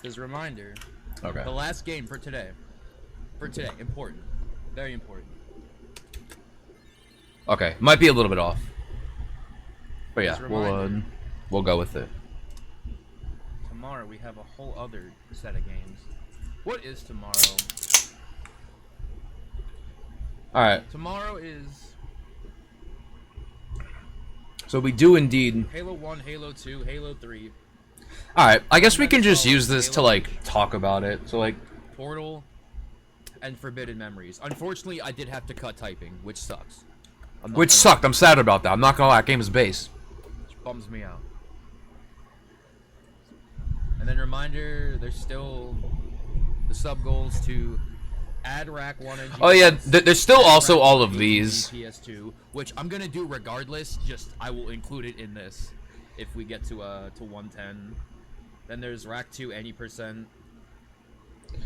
As a reminder, Okay. the last game for today. Important. Very important. Okay, might be a little bit off. But yeah, As a reminder, we'll go with it. tomorrow we have a whole other set of games. What is tomorrow? Alright. Tomorrow is So we do indeed. Halo 1, Halo 2, Halo 3, Alright, I guess we can just use this to, like, talk about it. So, like... Portal, and Forbidden Memories. Unfortunately, I did have to cut typing, which sucks. Which sucked. I'm sad about that. I'm not gonna lie, that game is base. Which bums me out. And then reminder, there's still the sub goals to add rack 1 and Oh yeah, there's still also all of these. PS2, which I'm gonna do regardless. Just I will include it in this if we get to 110. Then there's rack 2 any percent.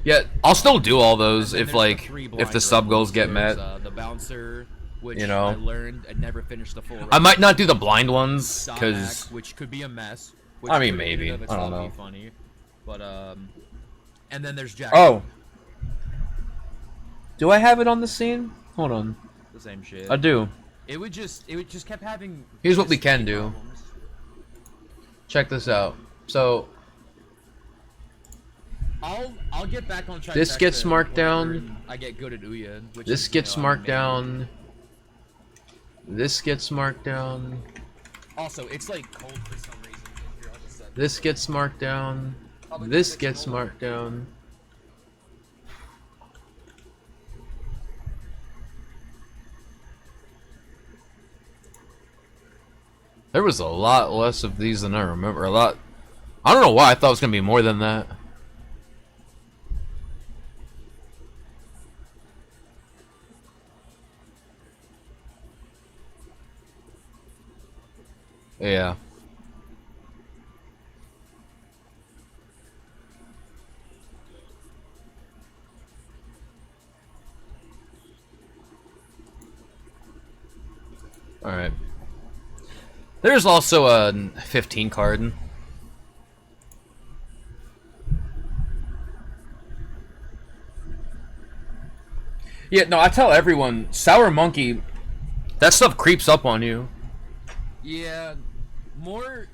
Yeah, I'll still do all those if There's like if the sub goals get met. The bouncer, which You know. I learned and never finished the full. I might not do the blind ones Stop because hack, which could be a mess. Which I mean, could in maybe. and of I don't itself know. Be funny, but and then there's Jack. oh, do I have it on the scene? Hold on, The same shit. I do. It would just kept having. Here's what we can mistake do. problems. Check this out. So I'll get back on track. This gets marked down. I get good at Ouya. Which this is, gets I'm marked amazing. down. This gets marked down. Also, it's like cold for some reason. Here, I'll just set This gets marked down. Probably This gets gets cold. marked down. There was a lot less of these than I remember. A lot. I don't know why I thought it was gonna be more than that. Yeah. Alright. There's also a 15 card. Yeah, no, I tell everyone, Sour Monkey, that stuff creeps up on you. Yeah, more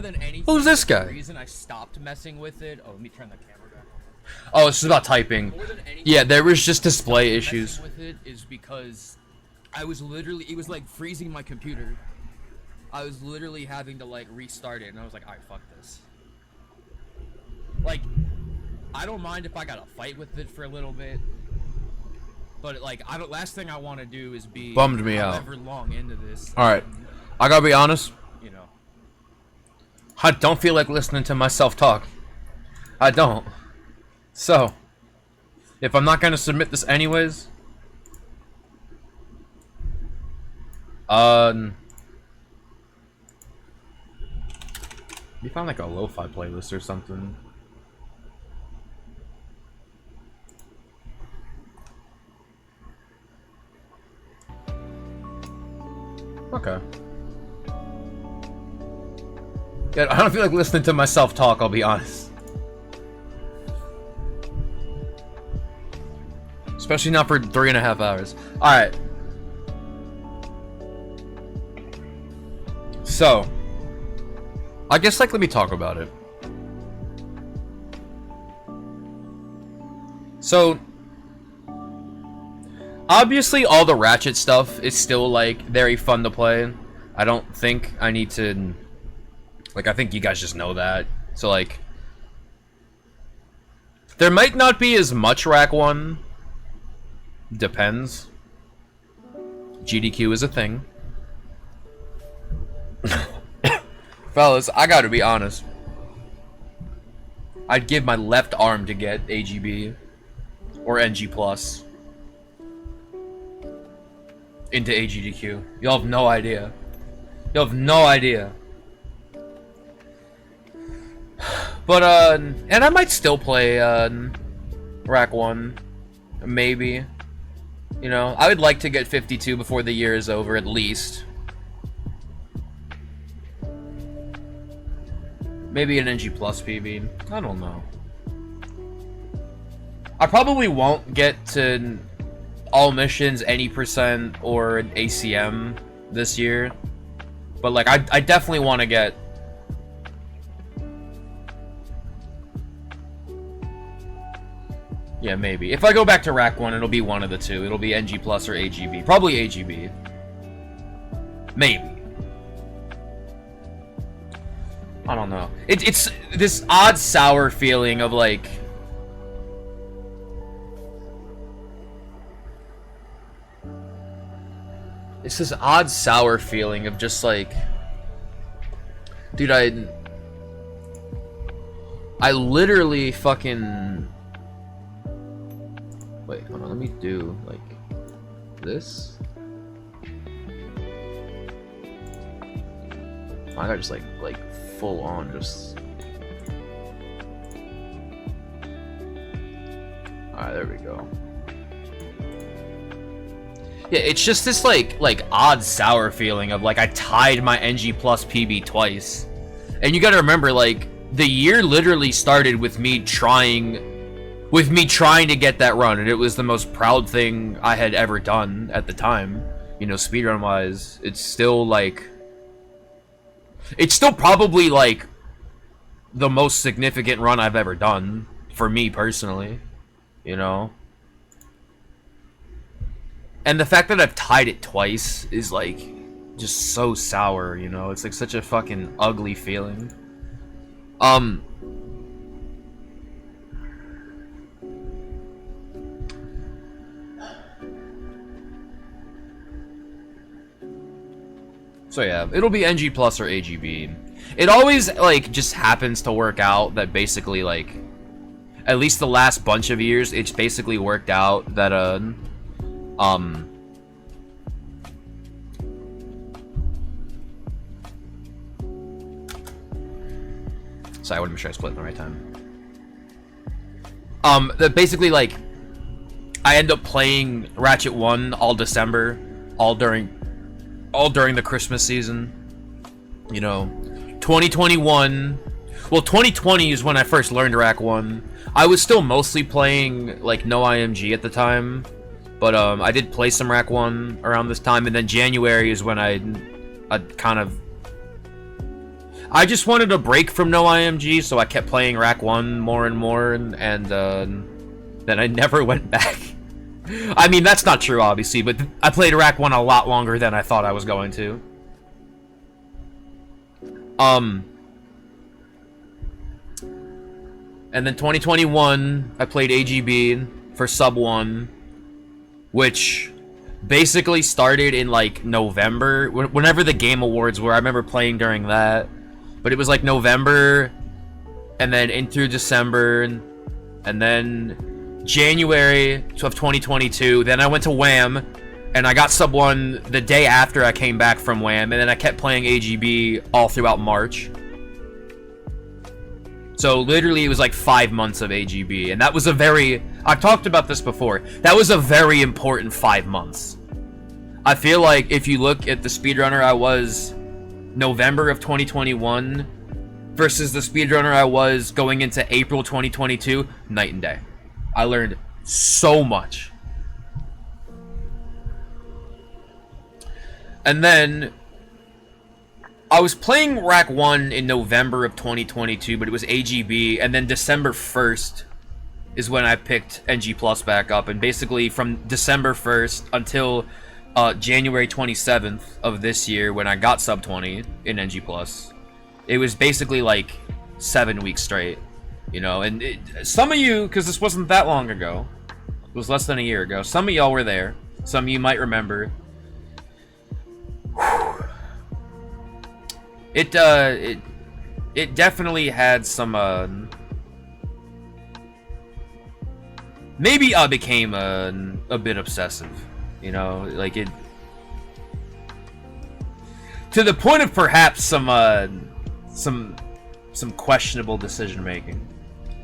than anything. Who's this guy? The reason I stopped messing with it. Oh, let me turn the camera back on. Oh, it's just about typing. More than anything, Yeah, there was just display messing issues. with it is because I was literally, it was like freezing my computer. I was literally having to like restart it, and I was like, alright, fuck this. Like, I don't mind if I gotta fight with it for a little bit, but like, I don't. Last thing I want to do is be Bummed me out. however long into this. Alright, I gotta be honest. You know. I don't feel like listening to myself talk. I don't. So, if I'm not gonna submit this anyways, you found like a lo-fi playlist or something. Okay. Yeah, I don't feel like listening to myself talk, I'll be honest. Especially not for 3.5 hours. Alright. So, I guess, like, let me talk about it. So, obviously all the Ratchet stuff is still, like, very fun to play. I don't think I need to... Like, I think you guys just know that. So, like... There might not be as much Rack 1. Depends. GDQ is a thing. Fellas, I gotta be honest. I'd give my left arm to get AGB. Or NG+. Into AGDQ. Y'all have no idea. Y'all have no idea. But, and I might still play, Rack 1. Maybe. You know, I would like to get 52 before the year is over, at least. Maybe an NG Plus PB. I don't know. I probably won't get to all missions any percent or an ACM this year, but like I definitely want to get. Yeah, maybe. If I go back to Rack 1, it'll be one of the two. It'll be NG Plus or AGB. Probably AGB. Maybe. I don't know. It's this odd sour feeling of like... It's this odd sour feeling of just like... Dude, I literally fucking... Wait, hold on, let me do, like, this? I got just, like, full on, just... Alright, there we go. Yeah, it's just this, like, odd sour feeling of, like, I tied my NG Plus PB twice. And you gotta remember, like, the year literally started with me trying to get that run, and it was the most proud thing I had ever done at the time. You know, speedrun wise, it's still probably like the most significant run I've ever done for me personally, you know. And the fact that I've tied it twice is like just so sour, you know. It's like such a fucking ugly feeling. So yeah, it'll be NG Plus or AGB. It always, like, just happens to work out that basically, like, at least the last bunch of years, it's basically worked out that, sorry, I want to make sure I split at the right time. That basically, like, I end up playing Ratchet 1 all December, all during the Christmas season. You know, 2021, well, 2020 is when I first learned Rack 1. I was still mostly playing, like, no IMG at the time, but, I did play some Rack 1 around this time, and then January is when I kind of... I just wanted a break from no IMG, so I kept playing Rack 1 more and more, and then I never went back. I mean, that's not true, obviously, but I played Rack 1 a lot longer than I thought I was going to. And then 2021, I played AGB for Sub 1, which basically started in, like, November, whenever the Game Awards were. I remember playing during that, but it was, like, November, and then in through December, and then January of 2022, then I went to WAM, and I got Sub 1 the day after I came back from WAM, and then I kept playing AGB all throughout March. So literally it was like 5 months of AGB, and that was a very... I've talked about this before. That was a very important 5 months. I feel like if you look at the speedrunner I was November of 2021 versus the speedrunner I was going into April 2022, night and day. I learned so much. And then I was playing Rack 1 in November of 2022, but it was AGB, and then December 1st is when I picked NG Plus back up, and basically from December 1st until January 27th of this year, when I got Sub 20 in NG Plus, it was basically like 7 weeks straight. You know, and some of you, because this wasn't that long ago, it was less than a year ago, some of y'all were there, some of you might remember. It definitely had some, maybe I became a bit obsessive, you know, like it, to the point of perhaps some questionable decision making.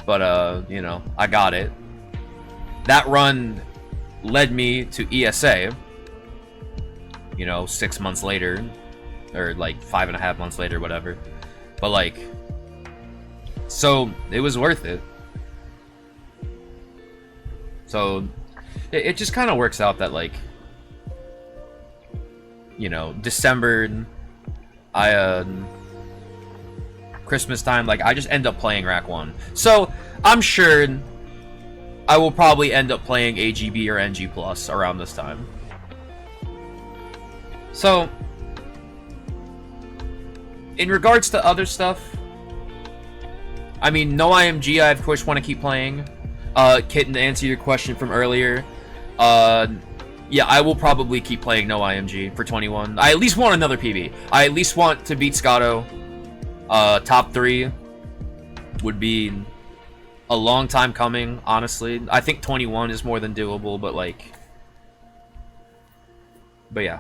But, you know, I got it. That run led me to ESA, you know, 6 months later, or like 5.5 months later, whatever. But, like, so it was worth it. So it just kind of works out that, like, you know, December, Christmas time, like, I just end up playing Rack 1. So I'm sure I will probably end up playing AGB or NG Plus around this time. So in regards to other stuff, I mean, no IMG, I of course want to keep playing. Kitten, to answer your question from earlier, yeah, I will probably keep playing no IMG for 21. I at least want another PB. I at least want to beat Scotto. Top 3 would be a long time coming, honestly. I think 21 is more than doable, but like... But yeah.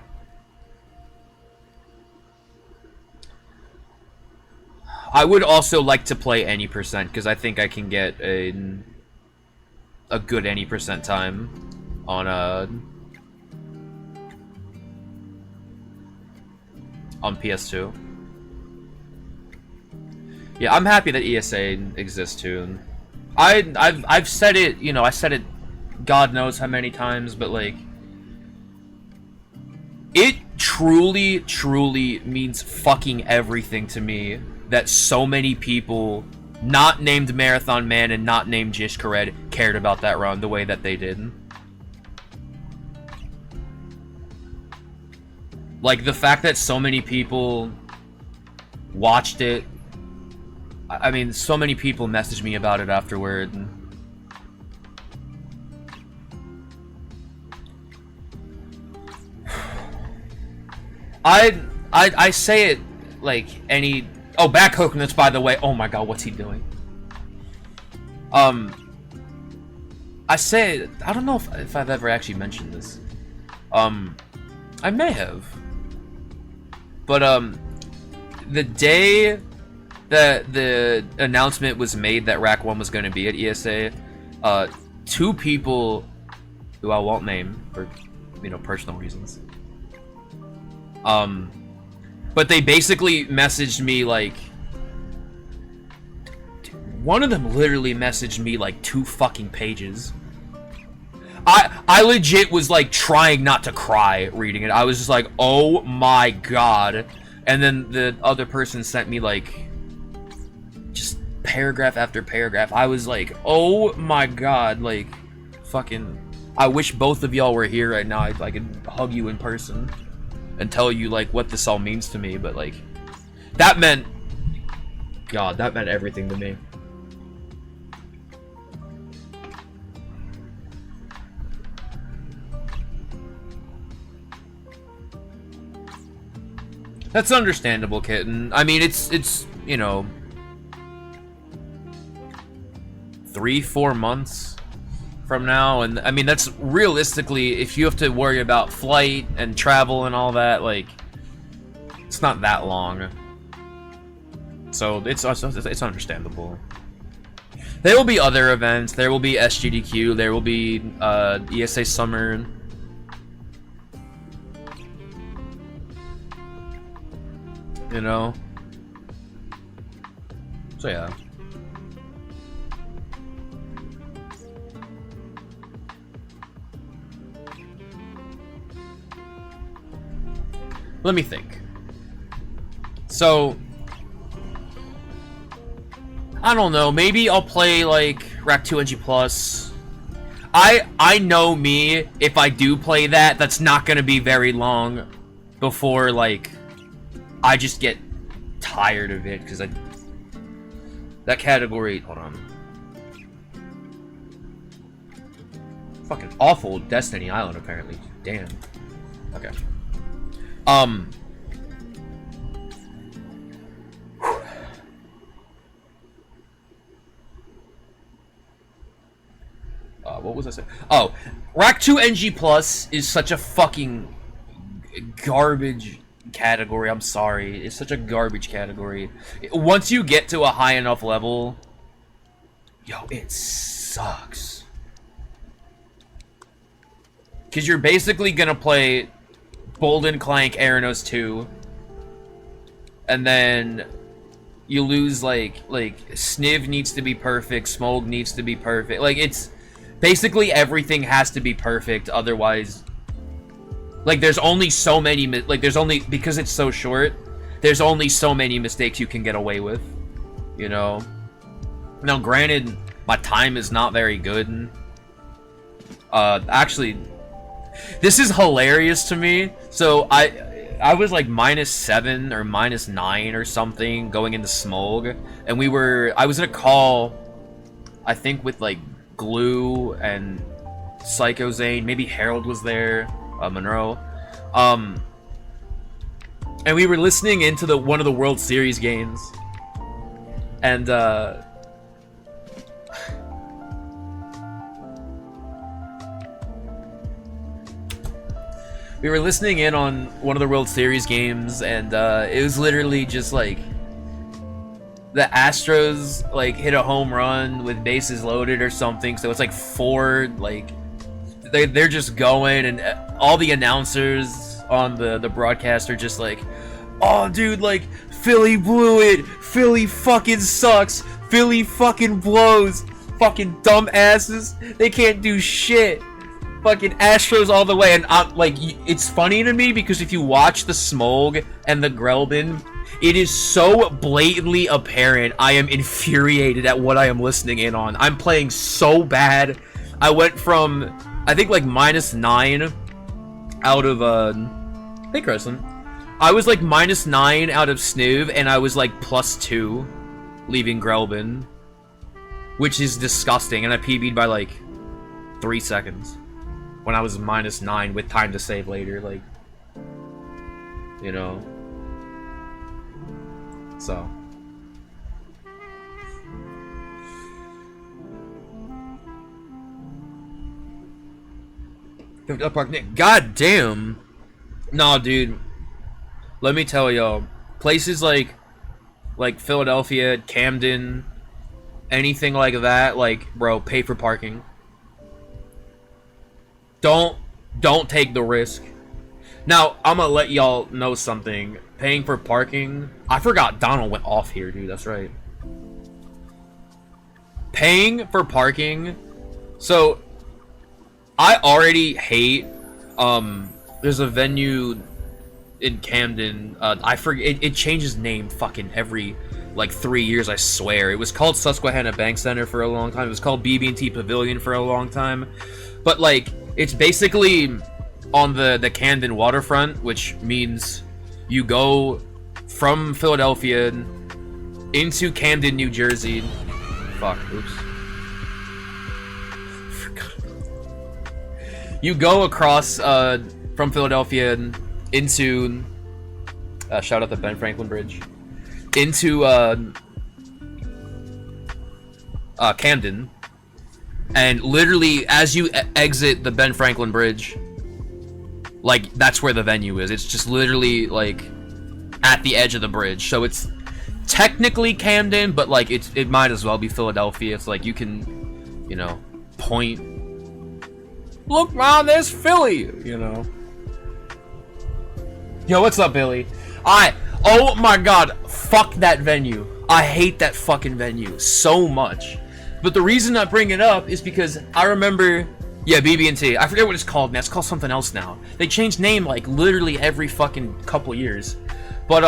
I would also like to play any percent, because I think I can get a good any percent time on PS2. Yeah, I'm happy that ESA exists too. I've said it, you know, I said it God knows how many times, but like it truly means fucking everything to me that so many people not named Marathon Man and not named Jish Khaled cared about that run the way that they did. Like, the fact that so many people watched it. I mean, so many people messaged me about it afterward. I say it like any... Oh, back coconuts, by the way. Oh my god, what's he doing? I say it... I don't know if I've ever actually mentioned this. I may have. But, the day that the announcement was made that Rack 1 was going to be at ESA, 2 people who I won't name for, you know, personal reasons, but they basically messaged me, like, one of them literally messaged me like 2 fucking pages. I legit was like trying not to cry reading it. I was just like, oh my god. And then the other person sent me like just paragraph after paragraph. I was like, oh my god, like fucking I wish both of y'all were here right now. I could hug you in person and tell you like what this all means to me, but like that meant God, that meant everything to me. That's understandable, Kitten. I mean, it's you know, 3-4 months from now, and I mean that's realistically, if you have to worry about flight and travel and all that, like it's not that long. So it's understandable. There will be other events. There will be SGDQ. There will be ESA Summer. You know? So yeah. Let me think. So I don't know, maybe I'll play like Rack 2 NG Plus. I know me, if I do play that, that's not gonna be very long before like I just get tired of it, because that category, hold on. Fucking awful Destiny Island, apparently. Damn. Okay. What was I saying? Oh, Rack 2 NG Plus is such a fucking garbage category. I'm sorry, it's such a garbage category. Once you get to a high enough level, yo, it sucks, because you're basically gonna play Bolden, Clank, Aranos 2, and then you lose like Sniv needs to be perfect, Smog needs to be perfect. Like Basically, everything has to be perfect, otherwise... Like, there's only so many... Like, there's only... Because it's so short, there's only so many mistakes you can get away with. You know? Now, granted, my time is not very good. Actually... This is hilarious to me. So, I was like -7 or -9 or something going into Smog. And I was in a call, I think with like Glue and Psycho Zane. Maybe Harold was there. Monroe. And we were listening into one of the World Series games. And, we were listening in on one of the World Series games, and it was literally just like the Astros like hit a home run with bases loaded or something. So it's like 4, like they're just going, and all the announcers on the broadcast are just like, "Oh, dude, like Philly blew it. Philly fucking sucks. Philly fucking blows. Fucking dumbasses. They can't do shit. Fucking Astros all the way." And like, it's funny to me because if you watch the Smog and the Grelbin, it is so blatantly apparent I am infuriated at what I am listening in on. I'm playing so bad. I went from, I think, like -9 out of hey Crescent. I was like -9 out of Snuv, and I was like +2 leaving Grelbin, which is disgusting. And I PB'd by like 3 seconds. When I was -9 with time to save later, like, you know. So. God damn. Nah, dude. Let me tell y'all. Places like Philadelphia, Camden, anything like that, like, bro, pay for parking. Don't take the risk. Now, I'm gonna let y'all know something. Paying for parking... I forgot Donald went off here, dude. That's right. Paying for parking... So, I already hate... There's a venue in Camden. I forget... It changes name fucking every... like 3 years, I swear. It was called Susquehanna Bank Center for a long time. It was called BB&T Pavilion for a long time. But, like... It's basically on the Camden waterfront, which means you go from Philadelphia into Camden, New Jersey. Fuck, oops. You go across from Philadelphia into shout out the Ben Franklin Bridge into Camden. And literally, as you exit the Ben Franklin Bridge, like, that's where the venue is. It's just literally, like, at the edge of the bridge. So it's technically Camden, but, like, it might as well be Philadelphia. It's like, you can, you know, point. Look, man, there's Philly, you know. Yo, what's up, Billy? Oh my god, fuck that venue. I hate that fucking venue so much. But the reason I bring it up is because I remember, yeah, BB&T. I forget what it's called, man. It's called something else now. They change name like literally every fucking couple years. But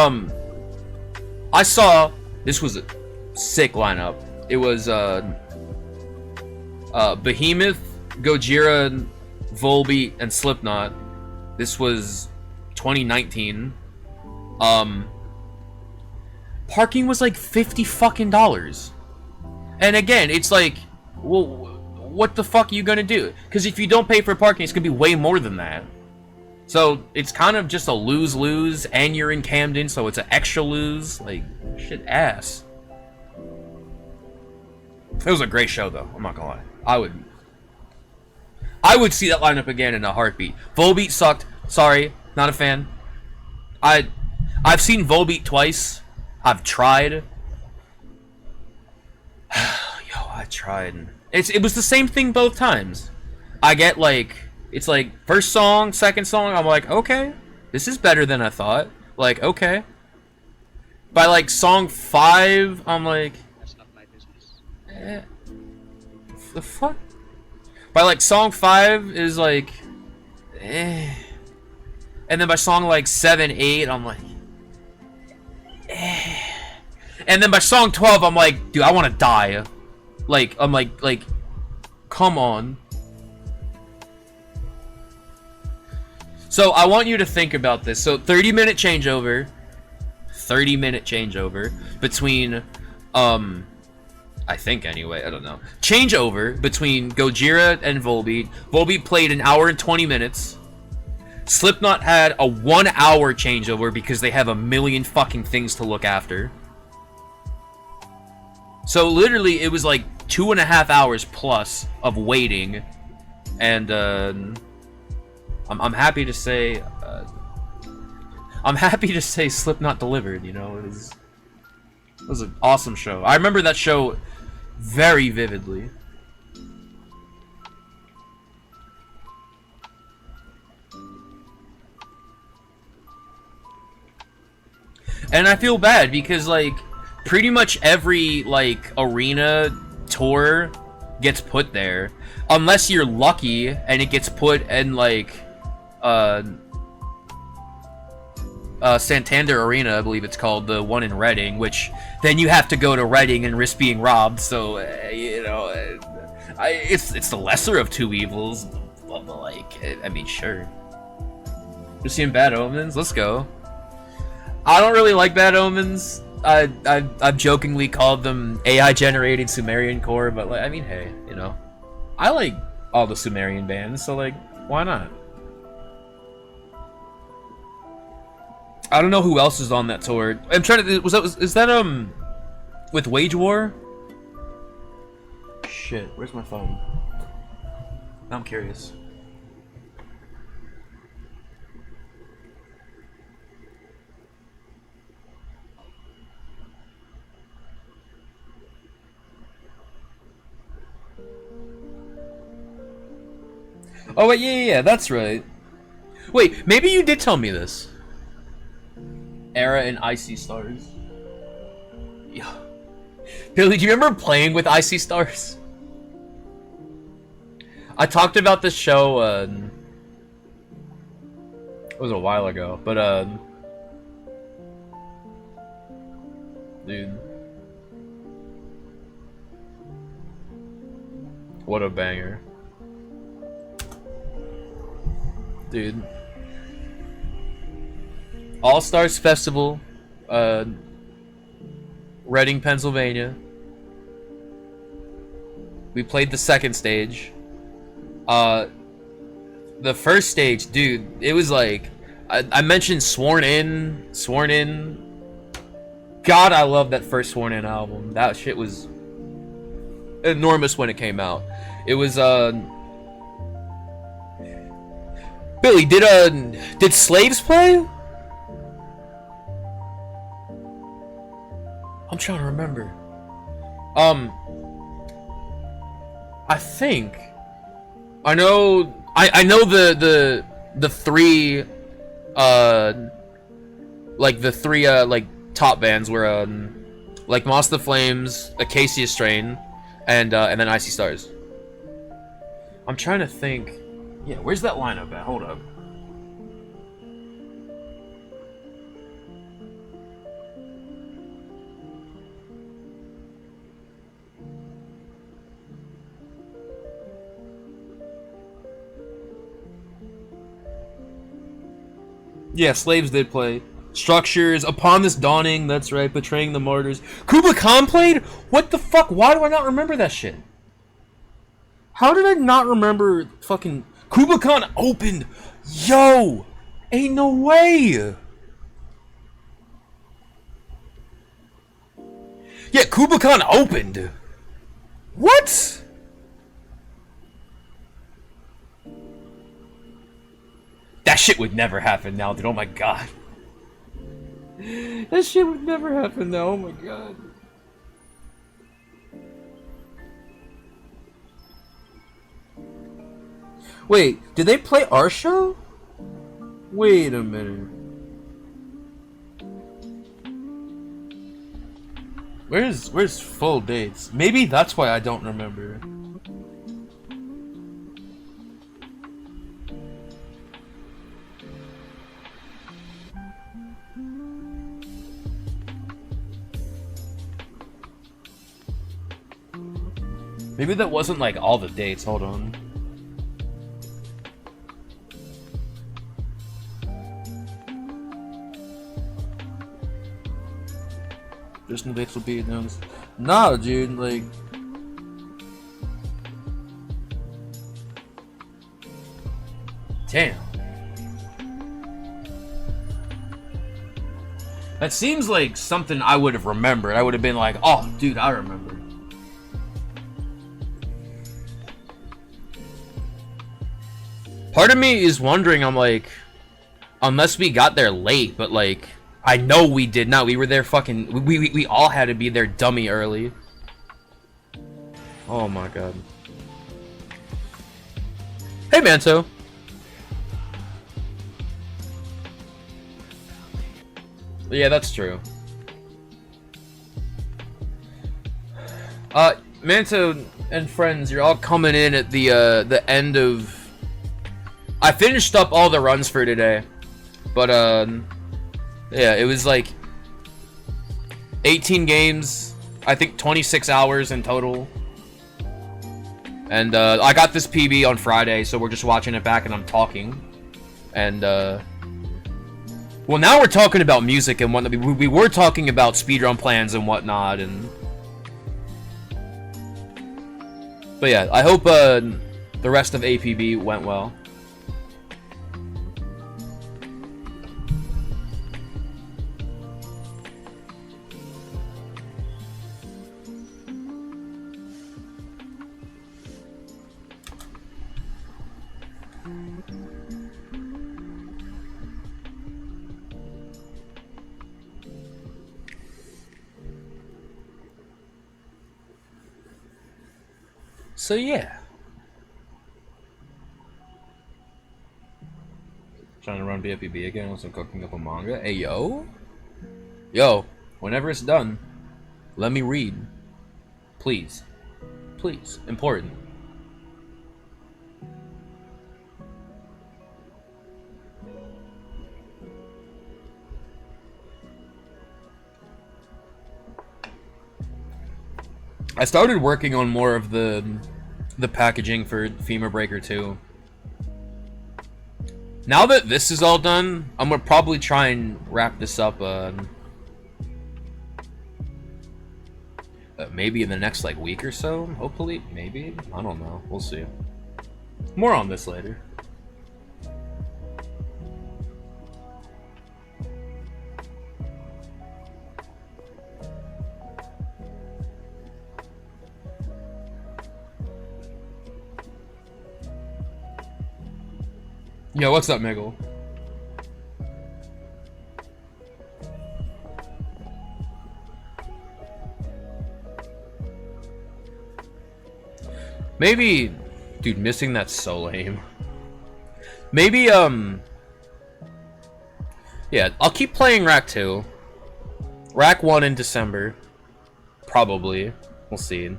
I saw, this was a sick lineup. It was Behemoth, Gojira, Volbeat, and Slipknot. This was 2019. Parking was like $50 fucking. And again, it's like, well, what the fuck are you gonna do? Because if you don't pay for parking, it's gonna be way more than that. So it's kind of just a lose-lose, and you're in Camden, so it's an extra lose. Like, shit ass. It was a great show, though. I'm not gonna lie. I would see that lineup again in a heartbeat. Volbeat sucked. Sorry, not a fan. I've seen Volbeat twice. I've tried. Yo, I tried. It was the same thing both times. I get like, it's like first song, second song, I'm like, okay, this is better than I thought. Like, okay. By like song 5, I'm like, That's not my business. the fuck? By like song 5 is like, eh. And then by song like 7, 8, I'm like, eh. And then by song 12, I'm like, dude, I want to die. Like, I'm like, come on. So I want you to think about this. So 30-minute changeover. 30-minute changeover between, I think anyway, I don't know. Changeover between Gojira and Volbeat. Volbeat played an hour and 20 minutes. Slipknot had a 1 hour changeover because they have a million fucking things to look after. So literally it was like 2.5 hours plus of waiting. And I'm happy to say Slipknot delivered, you know. It was an awesome show. I remember that show very vividly. And I feel bad because like pretty much every like arena tour gets put there unless you're lucky and it gets put in like Santander Arena, I believe it's called, the one in Reading, which then you have to go to Reading and risk being robbed. So you know, it's the lesser of two evils. But like, I mean, sure. You're seeing Bad Omens? Let's go. I don't really like Bad Omens. I've jokingly called them AI generated Sumerian core, but like, I mean, hey, you know, I like all the Sumerian bands, so like, why not? I don't know who else is on that tour. I'm trying to. Is that with Wage War? Shit, where's my phone? I'm curious. Oh wait, yeah, that's right. Wait, maybe you did tell me this. Era and Icy Stars. Yeah. Billy, do you remember playing with Icy Stars? I talked about this show, it was a while ago, but, dude. What a banger. Dude. All Stars Festival, Reading, Pennsylvania. We played the second stage. The first stage, dude, it was like, I mentioned Sworn In. God, I love that first Sworn In album. That shit was enormous when it came out. It was, Billy, did Slaves play? I'm trying to remember. I think I know the three like top bands were like Moss the Flames, Acacia Strain, and then Icy Stars. I'm trying to think. Yeah, where's that lineup at? Hold up. Yeah, Slaves did play. Structures, Upon This Dawning, that's right, Betraying the Martyrs. Kubla Khan played? What the fuck? Why do I not remember that shit? How did I not remember fucking... Kubla Khan opened! Yo! Ain't no way! Yeah, Kubla Khan opened! What? That shit would never happen now, dude. Oh my god. That shit would never happen now. Oh my god. Wait, did they play our show? Wait a minute. Where's full dates? Maybe that's why I don't remember. Maybe that wasn't like all the dates. Hold on. Just new dates will be announced. Nah, dude, like. Damn. That seems like something I would have remembered. I would have been like, oh, dude, I remember. Part of me is wondering, I'm like, unless we got there late, but like, I know we did not. We were there fucking, we all had to be there dummy early. Oh my god. Hey, Manto. Yeah, that's true. Manto and friends, you're all coming in at the end of... I finished up all the runs for today. But, yeah, it was like 18 games, I think 26 hours in total. And, I got this PB on Friday, so we're just watching it back and I'm talking. And, well, now we're talking about music and whatnot. We were talking about speedrun plans and whatnot, and... But yeah, I hope, the rest of APB went well. So yeah. Trying to run BFPB again once I'm cooking up a manga. Hey yo. Yo, whenever it's done, let me read. Please. Please. Important. I started working on more of the packaging for Femur Breaker 2. Now that this is all done, I'm gonna probably try and wrap this up maybe in the next like week or so, hopefully, maybe, I don't know, we'll see. More on this later. Yo, what's up, Miggle? Maybe... Dude, missing that's so lame. Maybe, yeah, I'll keep playing Rack 2. Rack 1 in December. Probably. We'll see.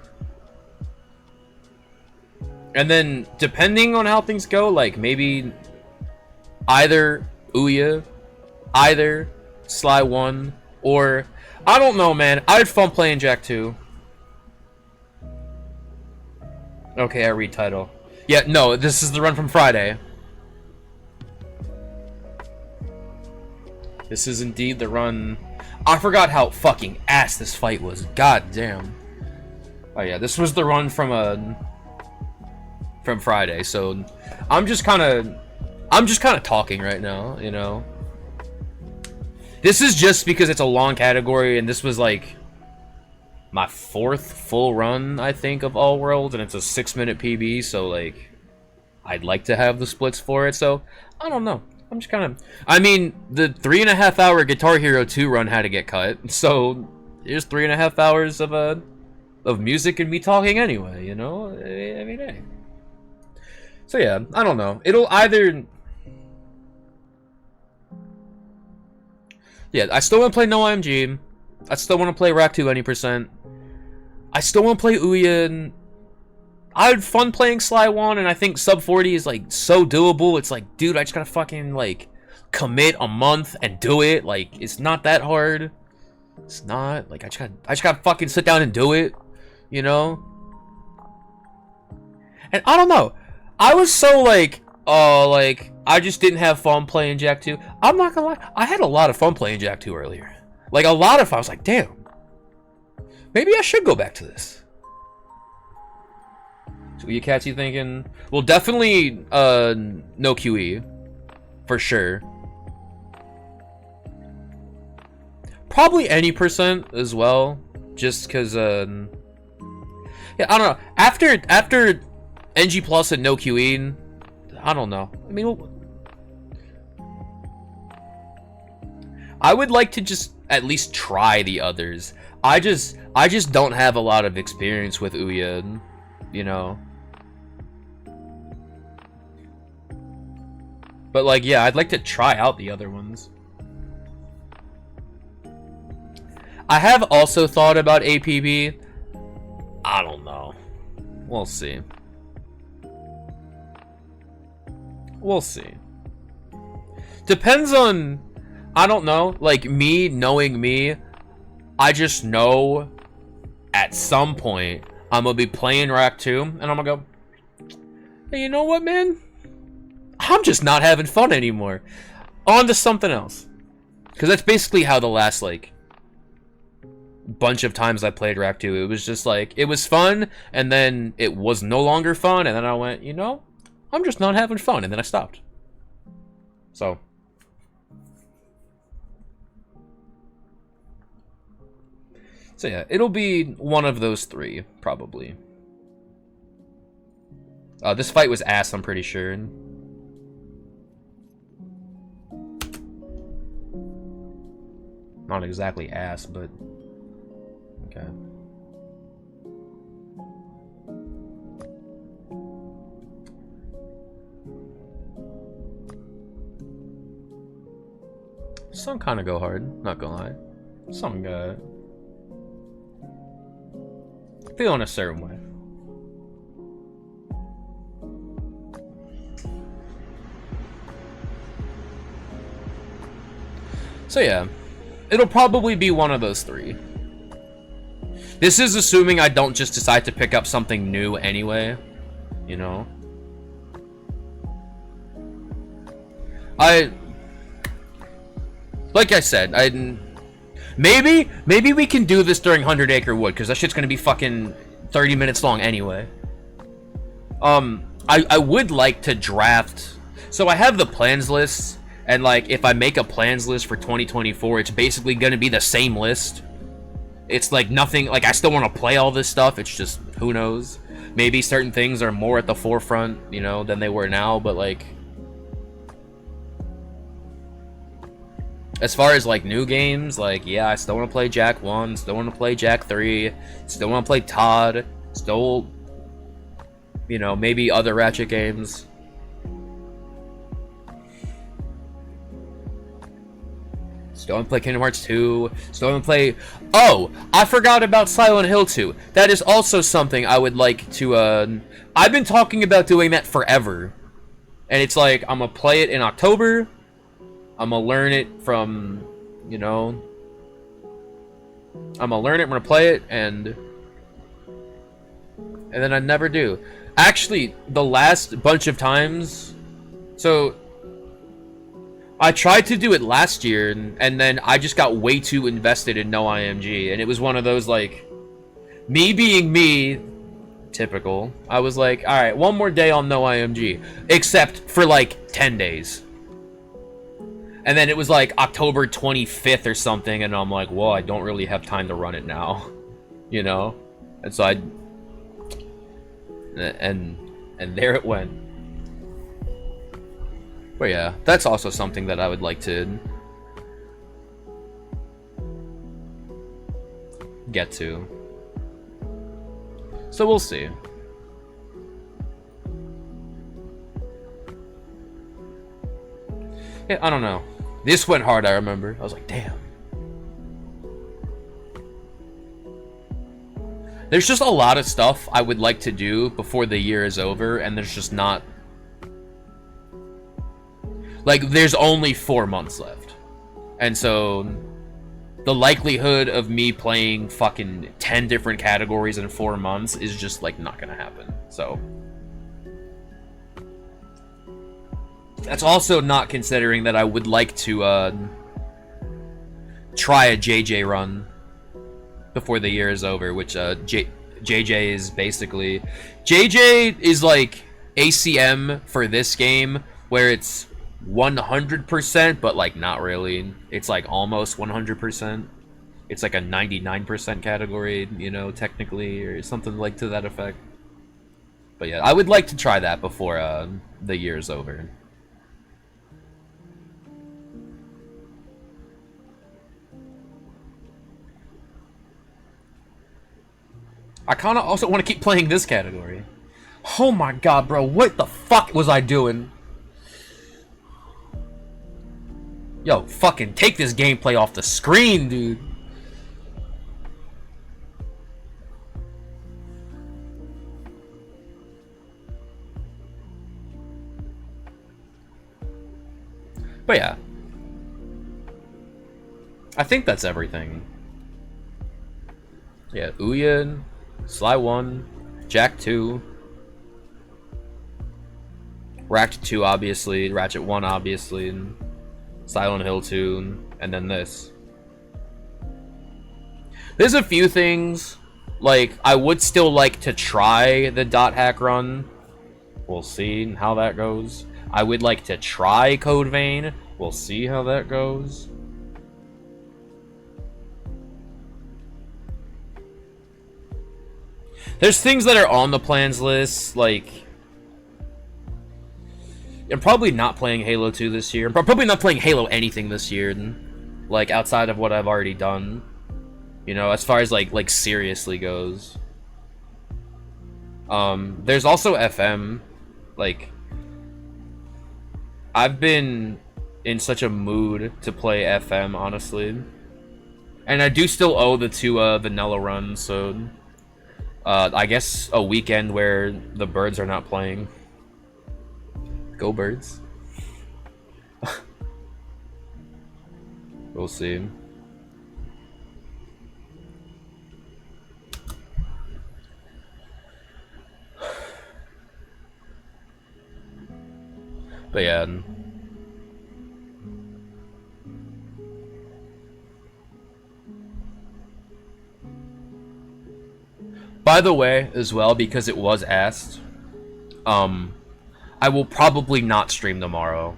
And then, depending on how things go, like, maybe... either Ouya, either Sly 1, or... I don't know, man. I had fun playing Jack 2. Okay, I read title. Yeah, no, this is the run from Friday. This is indeed the run... I forgot how fucking ass this fight was. God damn. Oh yeah, this was the run from Friday, so... I'm just kind of talking right now, you know. This is just because it's a long category, and this was like my 4th full run, I think, of All Worlds, and it's a 6-minute PB, so like I'd like to have the splits for it. So I don't know. I'm just kind of. I mean, the 3.5 hour Guitar Hero 2 run had to get cut, so here's 3.5 hours of music and me talking anyway. You know, I mean, hey. So yeah, I don't know. It'll either. Yeah, I still want to play No IMG. I still want to play Rack 2 any %. I still want to play Ouya, and I had fun playing Sly 1, and I think sub 40 is like so doable. It's like, dude, I just gotta fucking like commit a month and do it. Like, it's not that hard. It's not like I just gotta fucking sit down and do it, you know. And I don't know. I was so like, oh, like, I just didn't have fun playing Jak 2. I'm not gonna lie. I had a lot of fun playing Jak 2 earlier. Like, a lot of fun. I was like, damn. Maybe I should go back to this. So, you cats, you thinking? Well, definitely, no QE. For sure. Probably any percent as well. Just because, yeah, I don't know. After NG Plus and no QE, I don't know. I mean, I would like to just at least try the others. I just don't have a lot of experience with Ouya, you know. But like, yeah, I'd like to try out the other ones. I have also thought about APB. I don't know. We'll see. We'll see. Depends on, I don't know, like me knowing me, I just know at some point I'm gonna be playing Rack 2 and I'm gonna go, hey, you know what, man? I'm just not having fun anymore. On to something else. Because that's basically how the last, like, bunch of times I played Rack 2, it was just like, it was fun, and then it was no longer fun, and then I went, you know, I'm just not having fun, and then I stopped. So yeah, it'll be one of those three, probably. This fight was ass, I'm pretty sure. Not exactly ass, but okay. Some kind of go hard, not gonna lie. Some feel in a certain way. So yeah, it'll probably be one of those three. This is assuming I don't just decide to pick up something new anyway, you know. Like I said, maybe we can do this during 100 Acre Wood, because that shit's gonna be fucking 30 minutes long anyway. I would like to draft, so I have the plans list, and like if I make a plans list for 2024, it's basically gonna be the same list. It's like nothing, like I still want to play all this stuff, it's just, who knows, maybe certain things are more at the forefront, you know, than they were now, but like, as far as like new games, like, yeah, I still want to play Jak 1, still want to play Jak 3, still want to play Todd, still, you know, maybe other Ratchet games. Still want to play Kingdom Hearts 2, still want to play, oh, I forgot about Silent Hill 2. That is also something I would like to, I've been talking about doing that forever. And it's like, I'm gonna play it in October, I'm gonna learn it from, you know, I'm gonna play it, and then I never do. Actually, the last bunch of times, so I tried to do it last year, and then I just got way too invested in No IMG, and it was one of those, like, me being me, typical, I was like, alright, one more day on No IMG, except for like 10 days. And then it was like October 25th or something, and I'm like, well, I don't really have time to run it now, you know? And so and there it went. But yeah, that's also something that I would like to get to. So we'll see. Yeah, I don't know. This went hard, I remember. I was like, damn. There's just a lot of stuff I would like to do before the year is over, and there's just not... Like, there's only 4 months left. And so, the likelihood of me playing fucking 10 different categories in 4 months is just, like, not gonna happen. So, That's also not considering that I would like to try a JJ run before the year is over, which JJ is basically... JJ is like ACM for this game, where it's 100%, but like not really. It's like almost 100%. It's like a 99% category, you know, technically, or something like to that effect. But yeah, I would like to try that before the year's over. I kind of also want to keep playing this category. Oh my god, bro, what the fuck was I doing? Yo, fucking take this gameplay off the screen, dude. But yeah. I think that's everything. Yeah, Ouya, Sly 1, Jack 2, Racked 2 obviously, Ratchet 1 obviously, and Silent Hill 2, and then this. There's a few things, like, I would still like to try the dot hack run. We'll see how that goes. I would like to try Code Vein. We'll see how that goes. There's things that are on the plans list, like... I'm probably not playing Halo 2 this year. I'm probably not playing Halo anything this year, like, outside of what I've already done. You know, as far as, like seriously goes. There's also FM. Like, I've been in such a mood to play FM, honestly. And I do still owe the 2 vanilla runs, so... I guess a weekend where the birds are not playing. Go birds. We'll see. But yeah. By the way, as well, because it was asked, I will probably not stream tomorrow.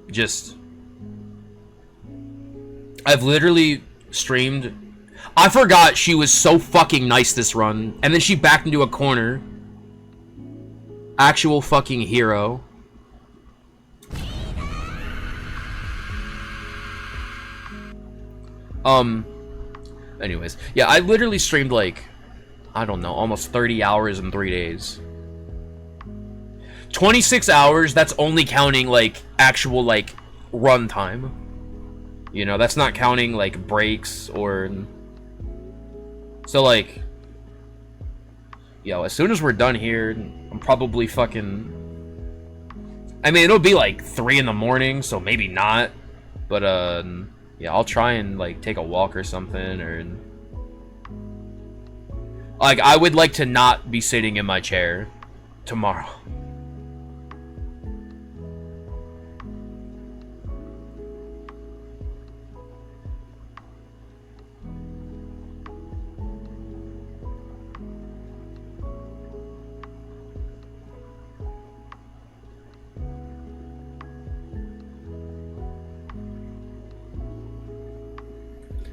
Just... I've literally streamed... I forgot she was so fucking nice this run, and then she backed into a corner. Actual fucking hero. Anyways, yeah, I literally streamed like, I don't know, almost 30 hours in 3 days. 26 hours, that's only counting like actual like run time. You know, that's not counting like breaks or... So like, yo, as soon as we're done here, I'm probably fucking... I mean, it'll be like 3 in the morning, so maybe not. But yeah, I'll try and like take a walk or something, or like I would like to not be sitting in my chair tomorrow.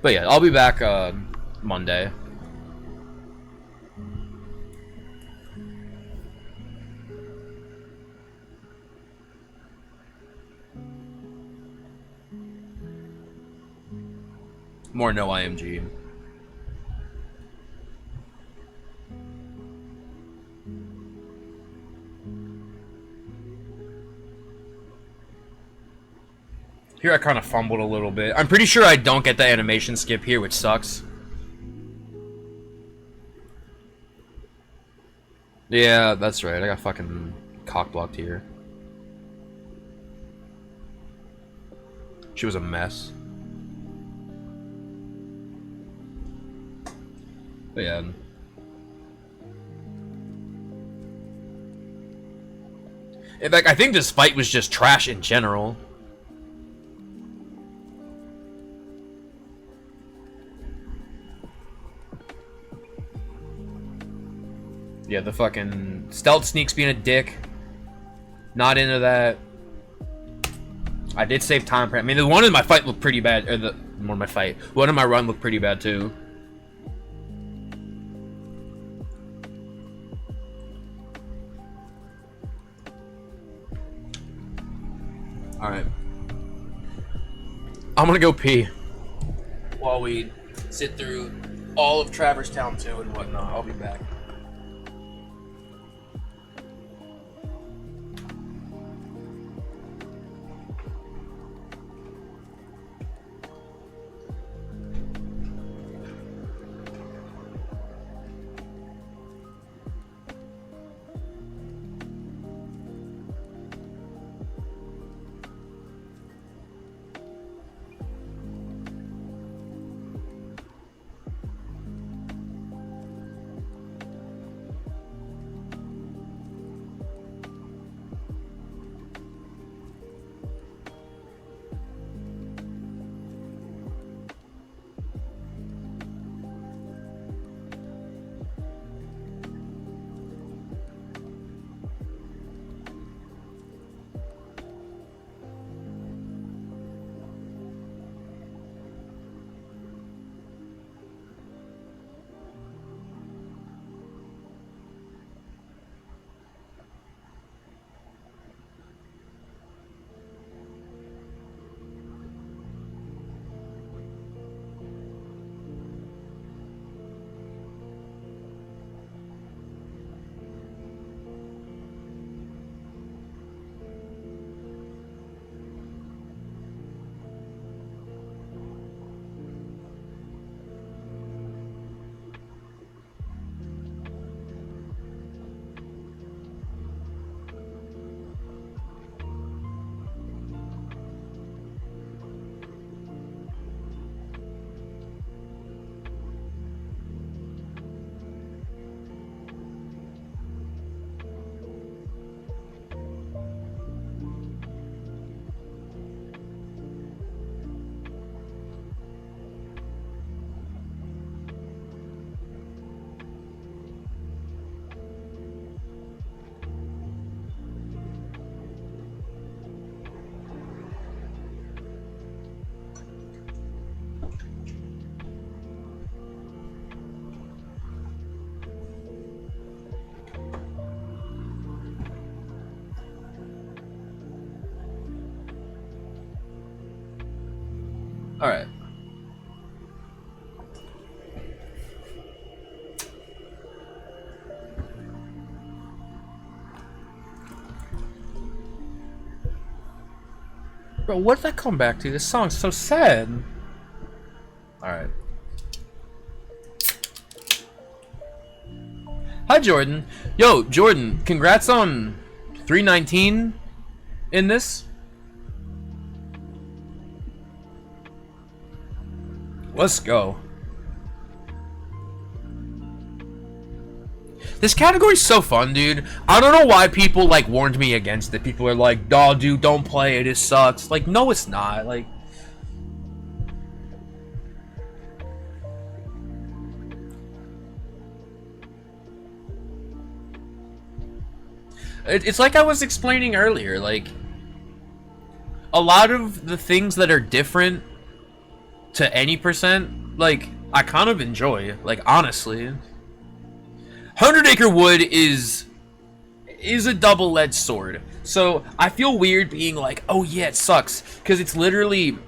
But yeah, I'll be back Monday. More no IMG. Here I kind of fumbled a little bit. I'm pretty sure I don't get the animation skip here, which sucks. Yeah, that's right. I got fucking cock-blocked here. She was a mess. But yeah. In fact, I think this fight was just trash in general. Yeah, the fucking stealth sneaks being a dick. Not into that. I did save time. I mean, the one in my fight looked pretty bad. Or one in my run looked pretty bad too. All right. I'm gonna go pee while we sit through all of Traverse Town 2 and whatnot. I'll be back. All right. Bro, what did that come back to? This song's so sad. All right. Hi, Jordan. Yo, Jordan, congrats on 319 in this. Let's go. This category's so fun, dude. I don't know why people like warned me against it. People are like, "Dawg, dude, don't play it. It sucks." Like, no, it's not. Like, it's like I was explaining earlier. Like, a lot of the things that are different to any percent, like, I kind of enjoy. Like, honestly, 100 Acre Wood is a double-edged sword. So I feel weird being like, oh yeah, it sucks, because it's literally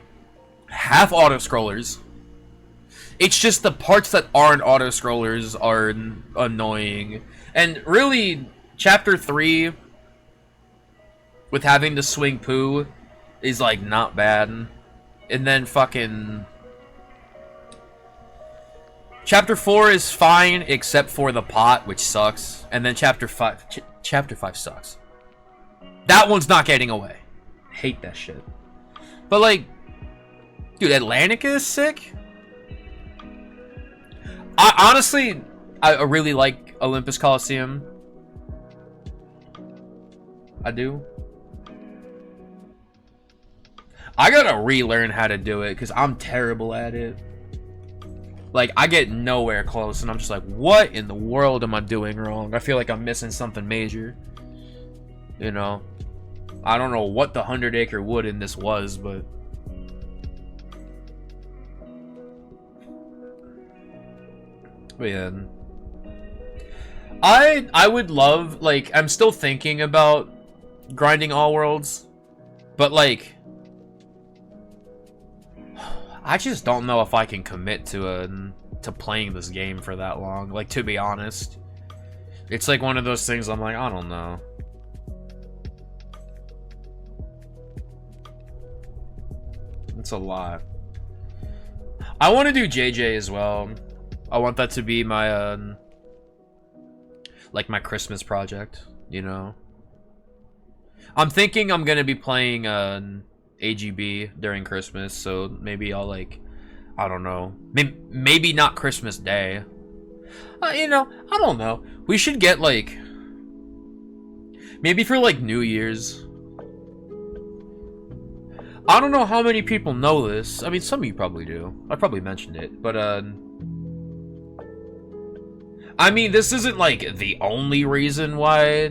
half auto-scrollers. It's just the parts that aren't auto-scrollers are annoying. And really, Chapter 3, with having to swing poo, is like not bad. And then fucking Chapter 4 is fine, except for the pot, which sucks. And then Chapter 5... Chapter 5 sucks. That one's not getting away. Hate that shit. But, like... Dude, Atlantica is sick. Honestly, I really like Olympus Coliseum. I do. I gotta relearn how to do it because I'm terrible at it. Like, I get nowhere close, and I'm just like, what in the world am I doing wrong? I feel like I'm missing something major. You know? I don't know what the 100-acre wood in this was, but... yeah. I would love, like, I'm still thinking about grinding all worlds, but, like... I just don't know if I can commit to playing this game for that long. Like, to be honest, it's like one of those things I'm like, I don't know. It's a lot. I want to do JJ as well. I want that to be my like my Christmas project, you know. I'm thinking I'm gonna be playing AGB during Christmas, so maybe I'll, like, I don't know, maybe not Christmas Day. You know, I don't know. We should get, like, maybe for, like, New Year's. I don't know how many people know this. I mean, some of you probably do. I probably mentioned it, but I mean, this isn't, like, the only reason why,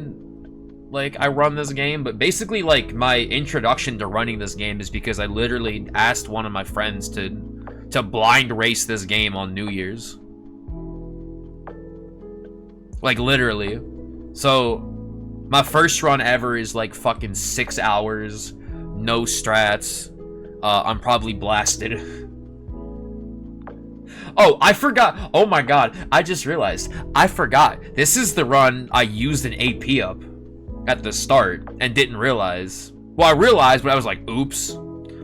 like, I run this game, but basically, like, my introduction to running this game is because I literally asked one of my friends to blind race this game on New Year's. Like, literally. So, my first run ever is, like, fucking 6 hours, no strats. I'm probably blasted. Oh, I forgot. Oh my god, I just realized. I forgot. This is the run I used an AP up at the start and didn't realize. Well, I realized, but I was like, oops.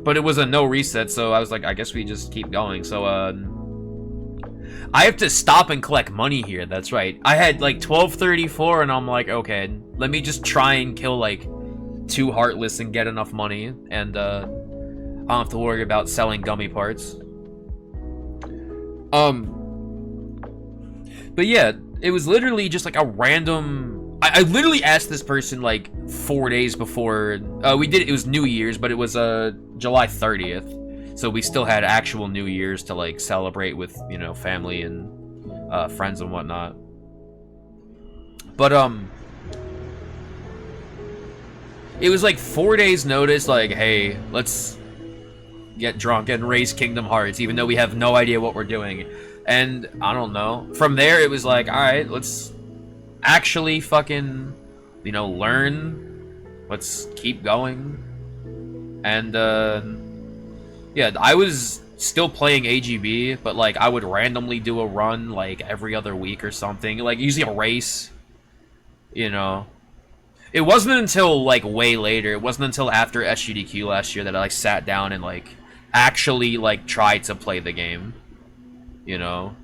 But it was a no reset, so I was like, I guess we just keep going. So, I have to stop and collect money here. That's right. I had like 1234, and I'm like, okay, let me just try and kill like 2 Heartless and get enough money, and I don't have to worry about selling gummy parts. But yeah, it was literally just like a random... I literally asked this person like 4 days before we did it. It was New Year's, but it was July 30th, so we still had actual New Year's to like celebrate with, you know, family and friends and whatnot. But it was like 4 days notice, like, hey, let's get drunk and raise Kingdom Hearts, even though we have no idea what we're doing. And I don't know, from there it was like, all right, let's actually fucking, you know, learn. Let's keep going. And yeah, I was still playing AGB, but like I would randomly do a run like every other week or something, like usually a race, you know. It wasn't until like way later, it wasn't until after SGDQ last year that I like sat down and like actually like tried to play the game, you know.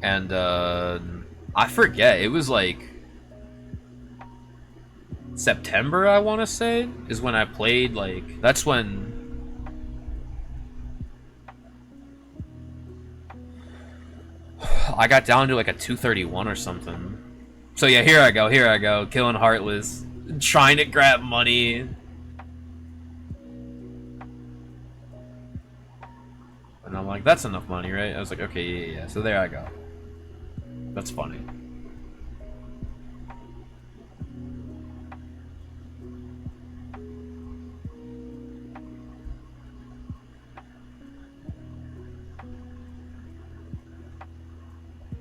And I forget, it was like September, I want to say, is when I played. Like, that's when I got down to like a 231 or something. So yeah, here I go, killing Heartless, trying to grab money. And I'm like, that's enough money, right? I was like, okay, yeah. So there I go. That's funny.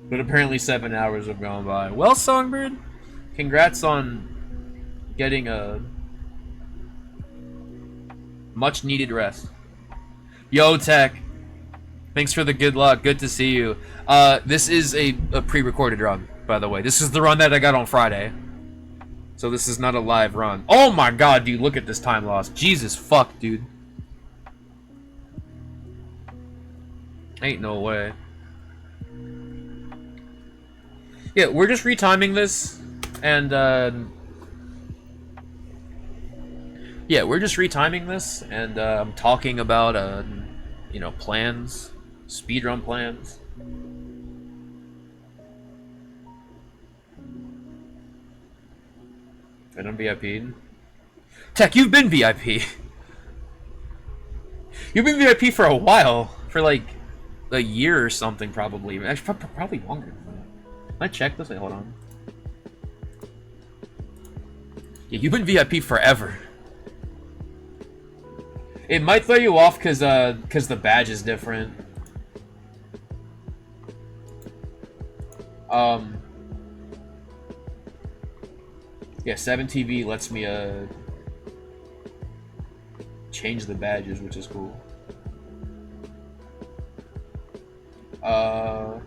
But apparently 7 hours have gone by. Well, Songbird, congrats on getting a much needed rest. Yo, Tech, thanks for the good luck. Good to see you. This is a pre-recorded run, by the way. This is the run that I got on Friday. So this is not a live run. Oh my god, dude, look at this time loss. Jesus fuck, dude. Ain't no way. Yeah, we're just retiming this, and yeah, we're just retiming this, and I'm talking about, you know, plans, speedrun plans. And I'm VIP'd. Tech, you've been VIP. You've been VIP for a while. For like a year or something, probably. Actually, probably longer than that. Can I check this? Wait, hold on. Yeah, you've been VIP forever. It might throw you off because the badge is different. Yeah, 7TV lets me change the badges, which is cool. I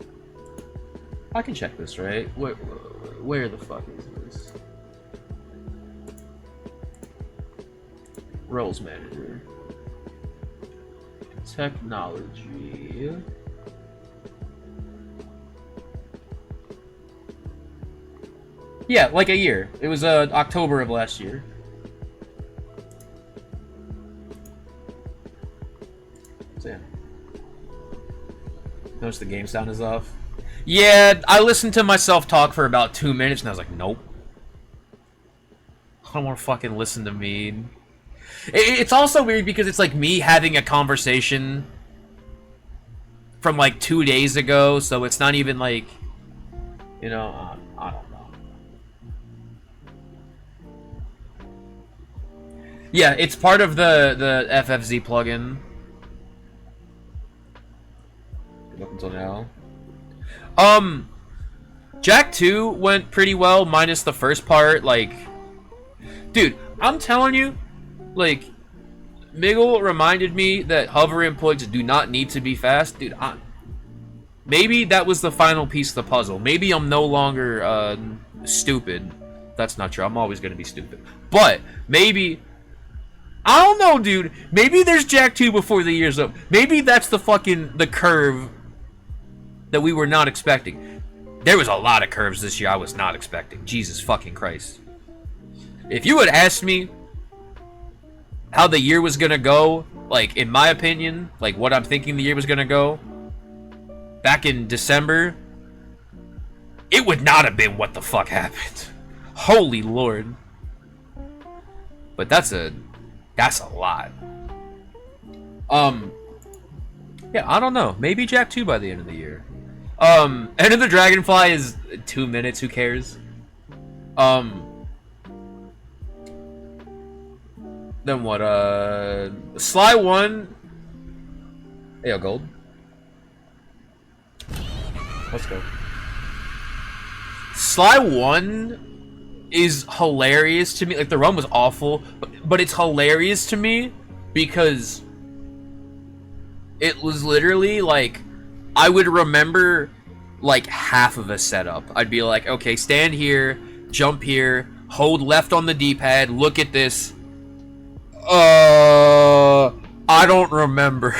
can check this, right? Where the fuck is this? Roles manager. Technology. Yeah, like a year. It was October of last year. So yeah. Notice the game sound is off. Yeah, I listened to myself talk for about 2 minutes and I was like, nope. I don't want to fucking listen to me. It's also weird because it's like me having a conversation from like 2 days ago, so it's not even like, you know, I don't know. Yeah, it's part of the FFZ plugin. Up until now. Jack 2 went pretty well, minus the first part. Like, dude, I'm telling you, like, Miggle reminded me that hover inputs do not need to be fast. Dude, maybe that was the final piece of the puzzle. Maybe I'm no longer stupid. That's not true. I'm always gonna be stupid. But maybe, I don't know, dude. Maybe there's Jack 2 before the year's up. Maybe that's the curve that we were not expecting. There was a lot of curves this year I was not expecting. Jesus fucking Christ. If you had asked me how the year was gonna go, like, in my opinion, like what I'm thinking the year was gonna go, back in December, it would not have been what the fuck happened. Holy Lord. But that's a lot. Yeah, I don't know. Maybe Jack 2 by the end of the year. End of the Dragonfly is 2 minutes, who cares? Then what, Sly 1... Hey, yo, Gold. Let's go. Sly 1 is hilarious to me. Like, the run was awful, but it's hilarious to me because it was literally, like, I would remember, like, half of a setup. I'd be like, okay, stand here, jump here, hold left on the D-pad, look at this. I don't remember.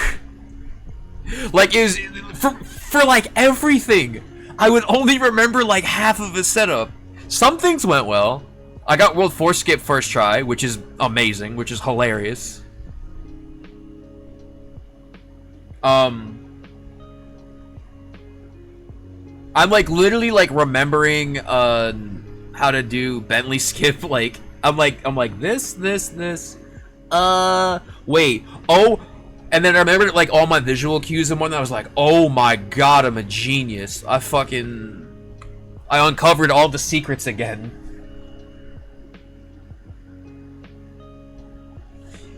Like, it was, for like, everything, I would only remember, like, half of a setup. Some things went well. I got World 4 skip first try, which is amazing, which is hilarious. I'm like literally like remembering how to do Bentley skip. Like I'm like this wait, oh, and then I remembered like all my visual cues and whatnot. I was like, oh my god, I'm a genius. I uncovered all the secrets again.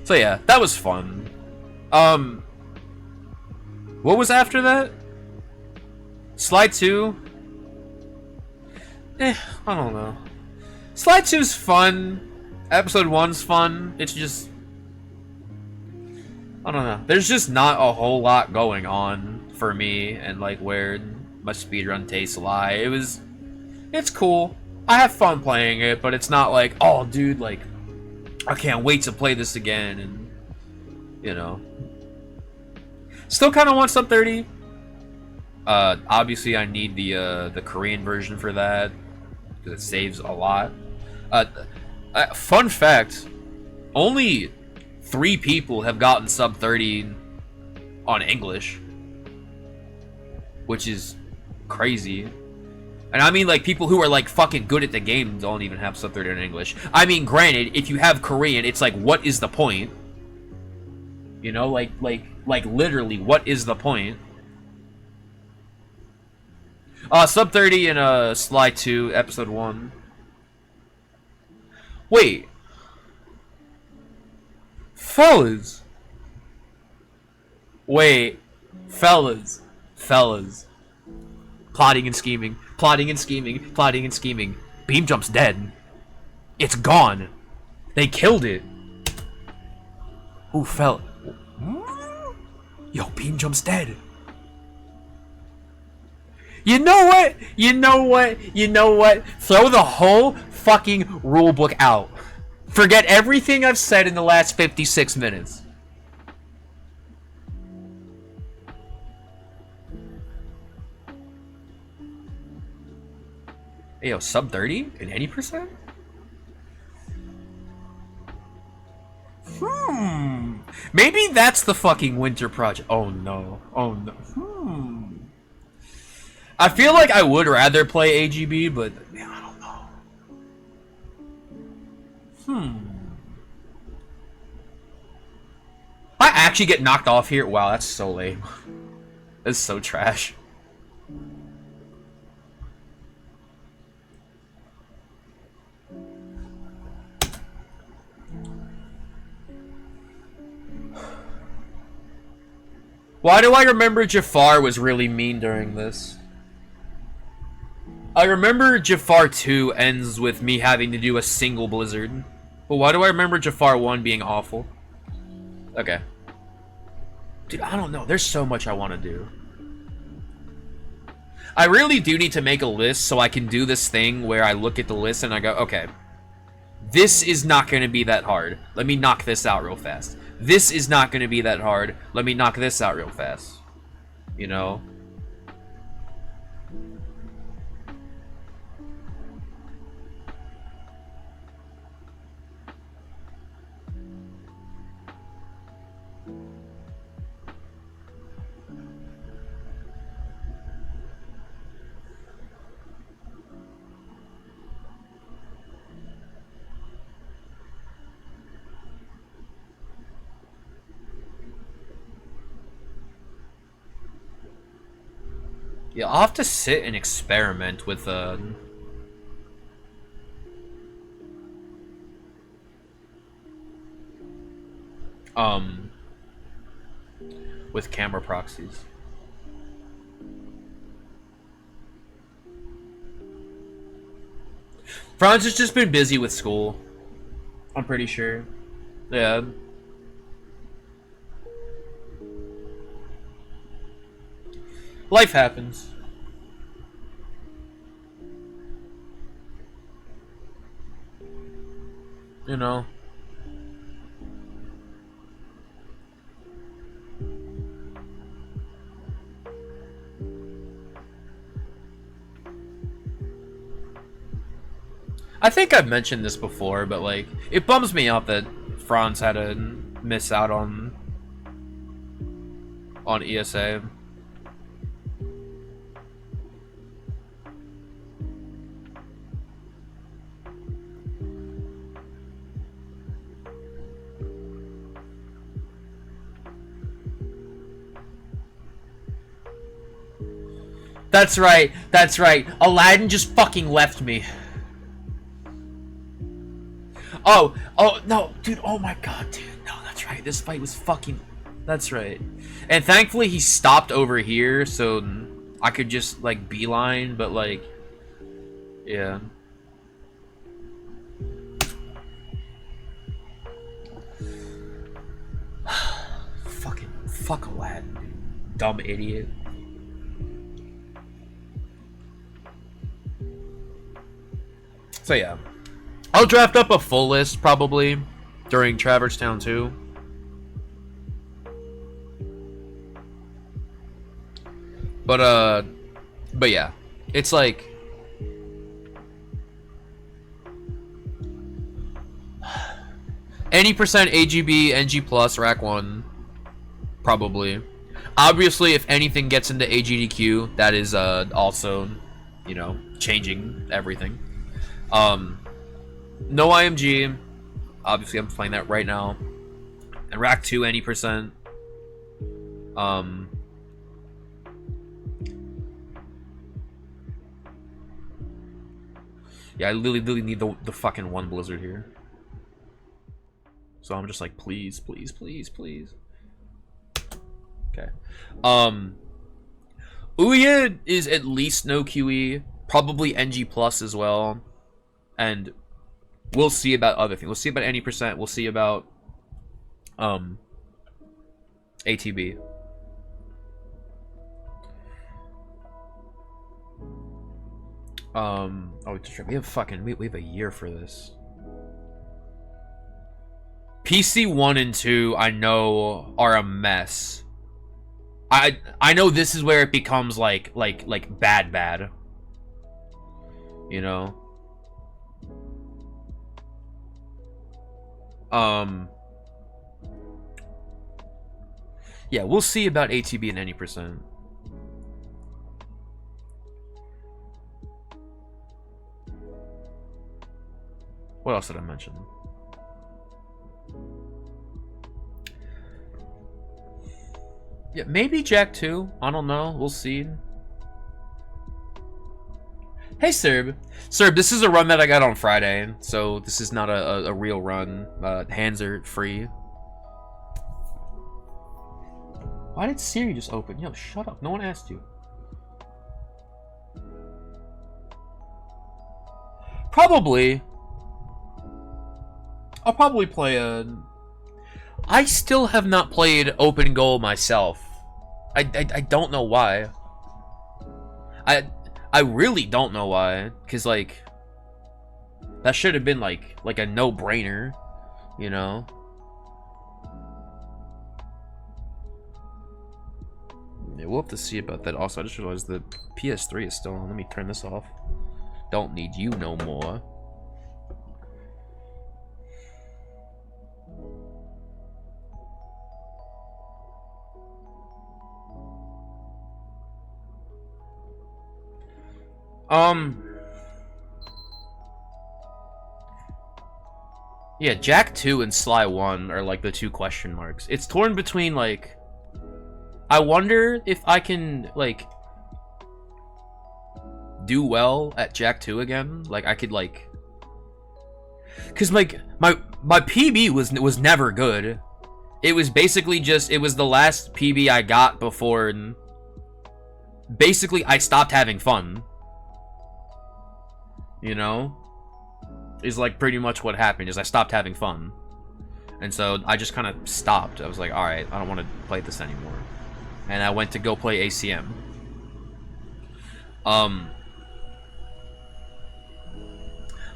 So yeah, that was fun. What was after that? Slide 2? I don't know. Slide 2's fun. Episode 1's fun. It's just, I don't know. There's just not a whole lot going on for me and like where my speedrun tastes lie. It's cool. I have fun playing it, but it's not like, oh dude, like, I can't wait to play this again, and, you know. Still kind of want sub 30. Obviously I need the Korean version for that, because it saves a lot. Fun fact, only 3 people have gotten sub 30 on English, which is crazy. And I mean, like, people who are, like, fucking good at the game don't even have subtitled in English. I mean, granted, if you have Korean, it's like, what is the point? You know, like, literally, what is the point? Sub 30 in, Sly 2, Episode 1. Wait. Fellas. Wait. Fellas. Plotting and scheming. Plotting and scheming. Plotting and scheming. Beam Jump's dead. It's gone. They killed it. Ooh, fell. Yo, Beam Jump's dead. You know what? You know what? You know what? Throw the whole fucking rulebook out. Forget everything I've said in the last 56 minutes. Hey, yo, sub 30 in any percent? Maybe that's the fucking winter project. Oh no. Oh no. I feel like I would rather play AGB, but man, I don't know. I actually get knocked off here. Wow, that's so lame. That's so trash. Why do I remember Jafar was really mean during this? I remember Jafar 2 ends with me having to do a single blizzard. But why do I remember Jafar 1 being awful? Okay. Dude, I don't know. There's so much I want to do. I really do need to make a list so I can do this thing where I look at the list and I go, okay, this is not going to be that hard. Let me knock this out real fast. This is not going to be that hard. Let me knock this out real fast. You know? Yeah, I'll have to sit and experiment with with camera proxies. Franz has just been busy with school. I'm pretty sure. Yeah. Life happens. You know. I think I've mentioned this before, but like, it bums me out that Franz had to miss out on ESA. That's right. That's right. Aladdin just fucking left me. Oh, no, dude, oh my god, dude, no, that's right, this fight was fucking, that's right. And thankfully he stopped over here, so I could just, like, beeline, but, like, yeah. Fuck Aladdin, dude. Dumb idiot. So, yeah. I'll draft up a full list, probably, during Traverse Town 2. But yeah. It's like... any percent AGB, NG+, Rack 1. Probably. Obviously, if anything gets into AGDQ, that is, also, you know, changing everything. No IMG. Obviously, I'm playing that right now. And Rack 2 any percent. Yeah, I literally need the fucking one blizzard here. So I'm just like, please, please, please, please. Okay. Ouya is at least no QE. Probably NG plus as well. And we'll see about other things. We'll see about any percent. We'll see about ATB. We have a year for this. PC 1 and 2 I know are a mess. I know this is where it becomes like bad. You know? Yeah, we'll see about ATB and any percent. What else did I mention? Yeah, maybe Jack 2. I don't know. We'll see. Hey, Serb. Serb, this is a run that I got on Friday, so this is not a real run. Hands are free. Why did Siri just open? Yo, shut up. No one asked you. Probably. I'll probably play a... I still have not played Open Goal myself. I don't know why. I really don't know why. Because, like... That should have been, like a no-brainer. You know? Yeah, we'll have to see about that. Also, I just realized the PS3 is still on. Let me turn this off. Don't need you no more. Yeah, Jack 2 and Sly 1 are like the two question marks. It's torn between like... I wonder if I can like... do well at Jack 2 again. Like I could like... Cause like my PB was never good. It was basically just... It was the last PB I got before... Basically, I stopped having fun. You know? Is like pretty much what happened, is I stopped having fun. And so I just kind of stopped. I was like, alright, I don't want to play this anymore. And I went to go play ACM. But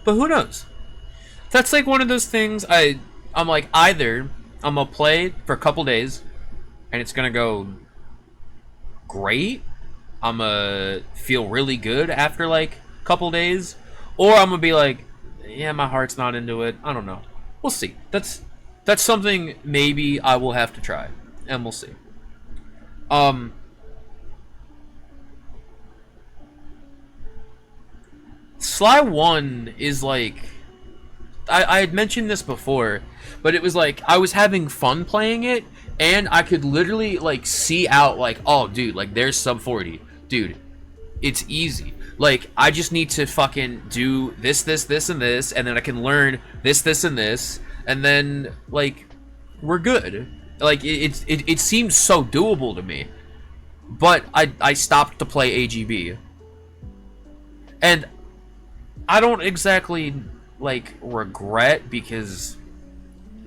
who knows? That's like one of those things I'm like, either I'm gonna play for a couple days and it's gonna go great. I'm gonna feel really good after like a couple days. Or I'm gonna be like, yeah, my heart's not into it. I don't know. We'll see. That's something maybe I will have to try. And we'll see. Sly 1 is like... I had mentioned this before, but it was like, I was having fun playing it, and I could literally, like, see out, like, oh, dude, like, there's sub 40. Dude, it's easy. Like, I just need to fucking do this, and this, and then I can learn this, and this, and then, like, we're good. Like, it seems so doable to me. But I stopped to play AGB. And I don't exactly, like, regret because,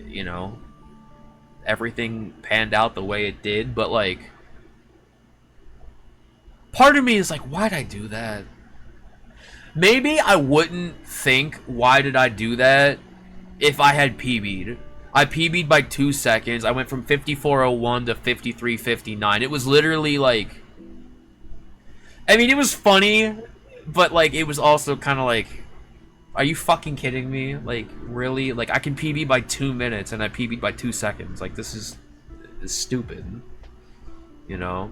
you know, everything panned out the way it did, but, like, part of me is like, why'd I do that? Maybe I wouldn't think, why did I do that, if I had PB'd. I PB'd by 2 seconds. I went from 54.01 to 53.59. It was literally, like... I mean, it was funny, but, like, it was also kind of like... Are you fucking kidding me? Like, really? Like, I can PB by 2 minutes, and I PB'd by 2 seconds. Like, this is stupid. You know?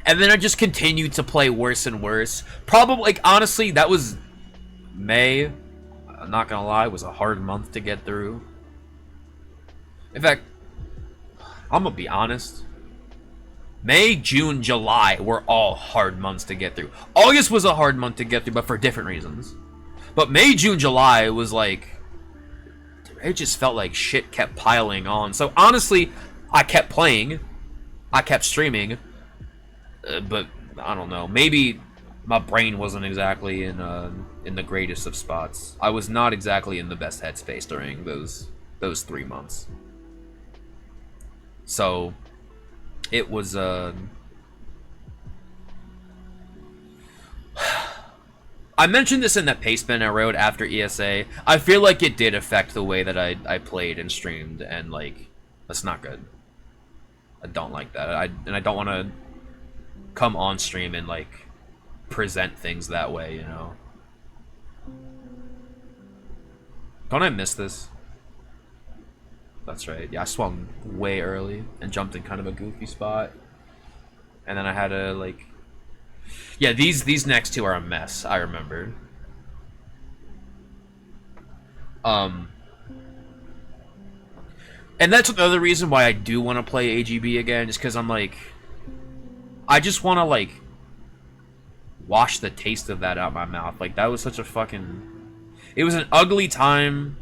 And then I just continued to play worse and worse. Probably, like, honestly, that was May. I'm not gonna lie, it was a hard month to get through. In fact, I'm gonna be honest. May, June, July were all hard months to get through. August was a hard month to get through, but for different reasons. But May, June, July was like... it just felt like shit kept piling on. So honestly, I kept playing. I kept streaming. But I don't know. Maybe my brain wasn't exactly in the greatest of spots. I was not exactly in the best headspace during those 3 months. So it was I mentioned this in that paste bin I wrote after ESA. I feel like it did affect the way that I played and streamed, and like that's not good. I don't like that. I don't want to come on stream and like present things that way, you know. Don't I miss this? That's right. Yeah, I swung way early and jumped in kind of a goofy spot. And then I had to like... yeah, these next two are a mess, I remember. And that's another reason why I do want to play AGB again, just because I'm like... I just want to like wash the taste of that out my mouth. Like, that was such a fucking... it was an ugly time.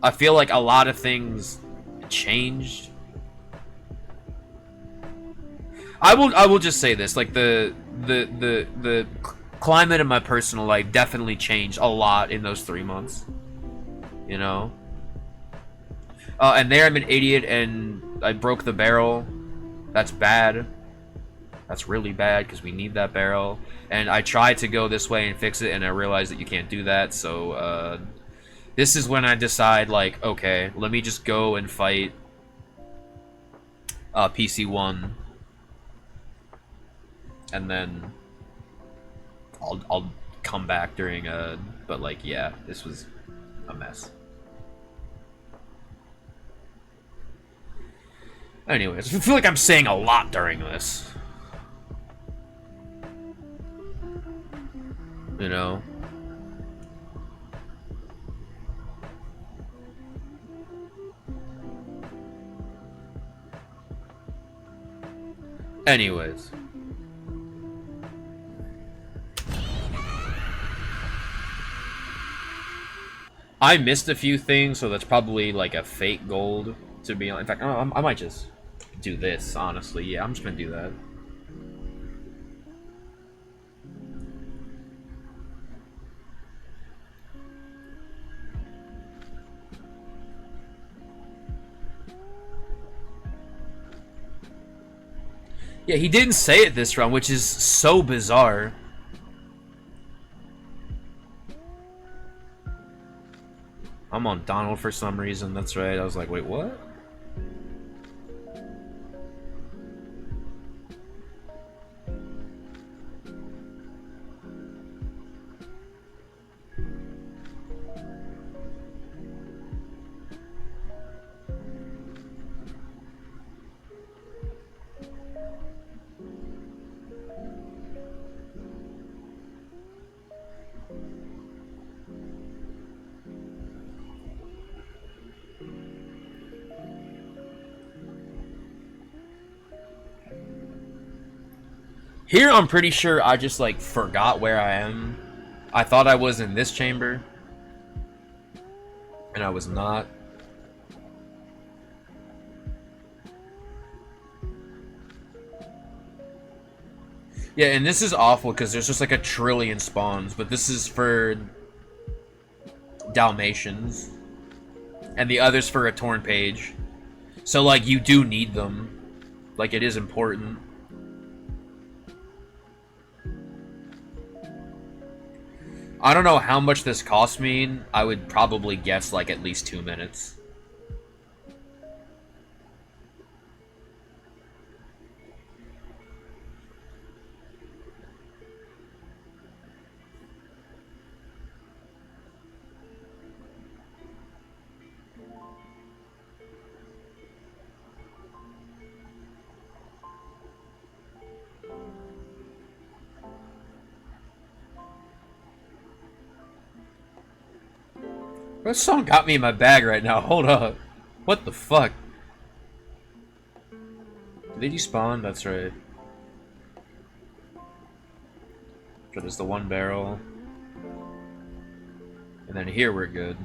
I feel like a lot of things changed. I will just say this, like the climate in my personal life definitely changed a lot in those 3 months. You know? And there I'm an idiot and I broke the barrel. That's bad. That's really bad because we need that barrel. And I tried to go this way and fix it, and I realized that you can't do that, so this is when I decide, like, okay, let me just go and fight PC1. And then I'll come back during but like, yeah, this was a mess. Anyways, I feel like I'm saying a lot during this. You know? Anyways. I missed a few things, so that's probably like a fake gold, to be honest. In fact, I might just do this, honestly. Yeah, I'm just gonna do that. Yeah, he didn't say it this round, which is so bizarre. I'm on Donald for some reason, that's right. I was like, wait, what? Here, I'm pretty sure I just, like, forgot where I am. I thought I was in this chamber. And I was not. Yeah, and this is awful because there's just, like, a trillion spawns. But this is for Dalmatians. And the other's for a torn page. So, like, you do need them. Like, it is important. I don't know how much this cost me. I would probably guess like at least 2 minutes. What song got me in my bag right now? Hold up. What the fuck? Did you spawn? That's right. So there's the one barrel. And then here we're good.